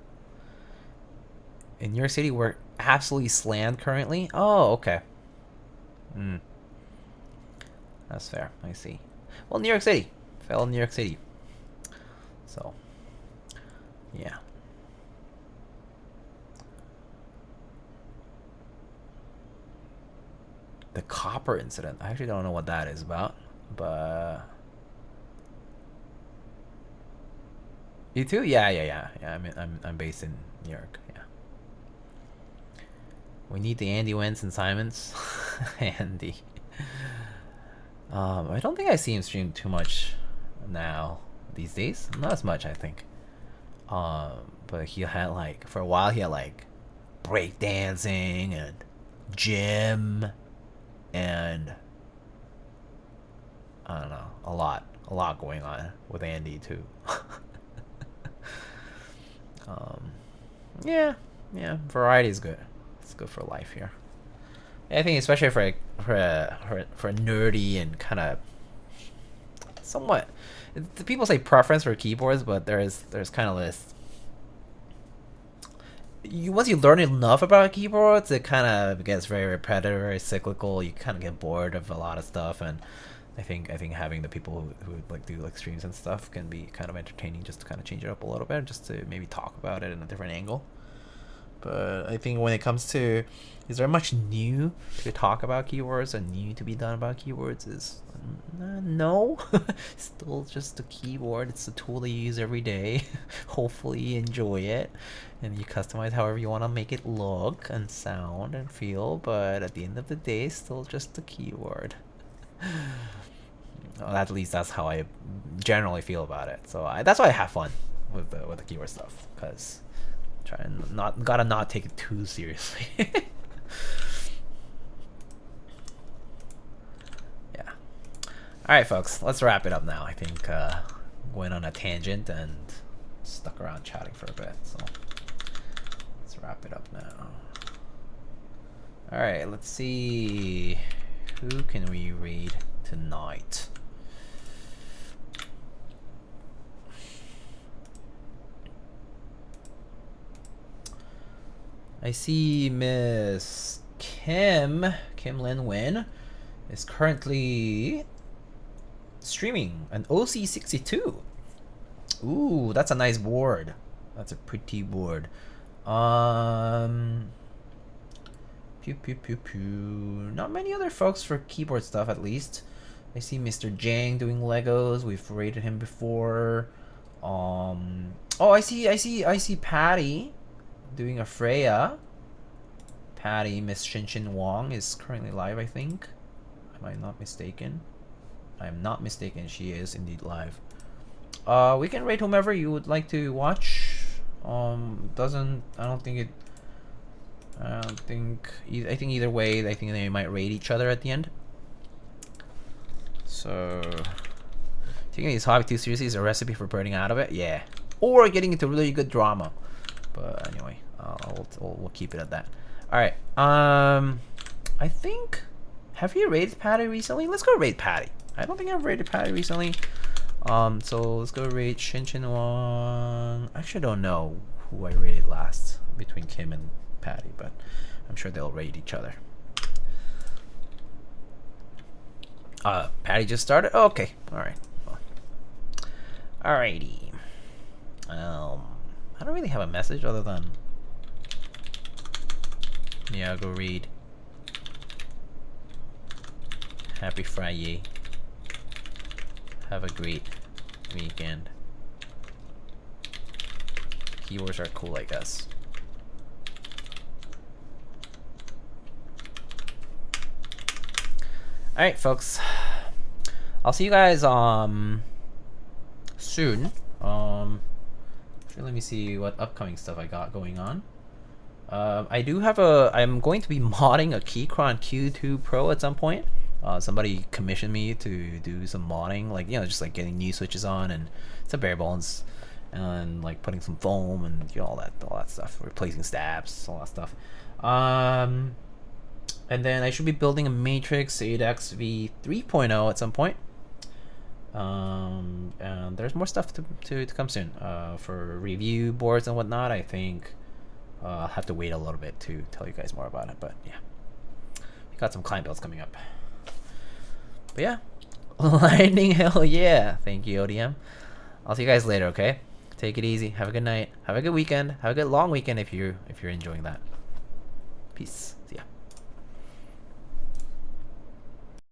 In New York City, we're absolutely slammed currently. Oh, okay. That's fair. I see. Well, New York City. Fellow New York City. So, yeah. The copper incident. I actually don't know what that is about, but... You too? Yeah. I'm based in New York. Yeah. We need the Andy Wentz and Simons. Andy. I don't think I see him stream too much now these days. Not as much, I think. But he had like for a while he had like breakdancing and gym and I don't know, a lot going on with Andy too. Yeah, variety is good. It's good for life here. I think especially for a nerdy and kind of somewhat, people say preference for keyboards, but there's kind of this. Once you learn enough about keyboards, it kind of gets very repetitive, very cyclical. You kind of get bored of a lot of stuff, and I think having the people who like do like streams and stuff can be kind of entertaining, just to kind of change it up a little bit, just to maybe talk about it in a different angle. But I think when it comes to, is there much new to talk about keyboards and new to be done about keyboards? Is no. Still just a keyboard. It's a tool that you use every day. Hopefully you enjoy it and you customize however you want to make it look and sound and feel, but at the end of the day, still just a keyboard. Well, at least that's how I generally feel about it. So that's why I have fun with the keyboard stuff, because gotta not take it too seriously. Yeah. All right, folks, let's wrap it up now. I think went on a tangent and stuck around chatting for a bit, so let's wrap it up now. All right, let's see, who can we read tonight? I see Miss Kim Lin Win is currently streaming an OC62. Ooh, that's a nice board. That's a pretty board. Pew pew pew pew. Not many other folks for keyboard stuff, at least. I see Mr. Jang doing Legos. We've rated him before. Oh, I see Patty doing a Freya. Patty, Miss Shin Wong, is currently live, I think. Am I not mistaken? I am not mistaken. She is indeed live. We can rate whomever you would like to watch. I think either way, I think they might rate each other at the end. So, taking this hobby too seriously is a recipe for burning out of it. Yeah, or getting into really good drama. But anyway, we'll keep it at that. All right. I think, have you rated Patty recently? Let's go rate Patty. I don't think I've rated Patty recently. So let's go rate Shin Wong. I actually don't know who I rated last between Kim and Patty, but I'm sure they'll rate each other. Patty just started. Oh, okay. All right. Well, alrighty. I don't really have a message other than, yeah, I'll go read. Happy Friday. Have a great weekend. Keywords are cool, I guess. Alright, folks. I'll see you guys soon. Let me see what upcoming stuff I got going on. I do have I'm going to be modding a Keychron Q2 Pro at some point. Somebody commissioned me to do some modding, like, you know, just like getting new switches on, and it's a bare bones, and like putting some foam and, you know, all that stuff, replacing stabs, all that stuff. And then I should be building a Matrix 8X V 3.0 at some point. And there's more stuff to come soon. For review boards and whatnot, I think I'll have to wait a little bit to tell you guys more about it. But yeah, we got some client builds coming up. But yeah, lightning, hell yeah! Thank you, ODM. I'll see you guys later. Okay, take it easy. Have a good night. Have a good weekend. Have a good long weekend if you're enjoying that. Peace. See ya.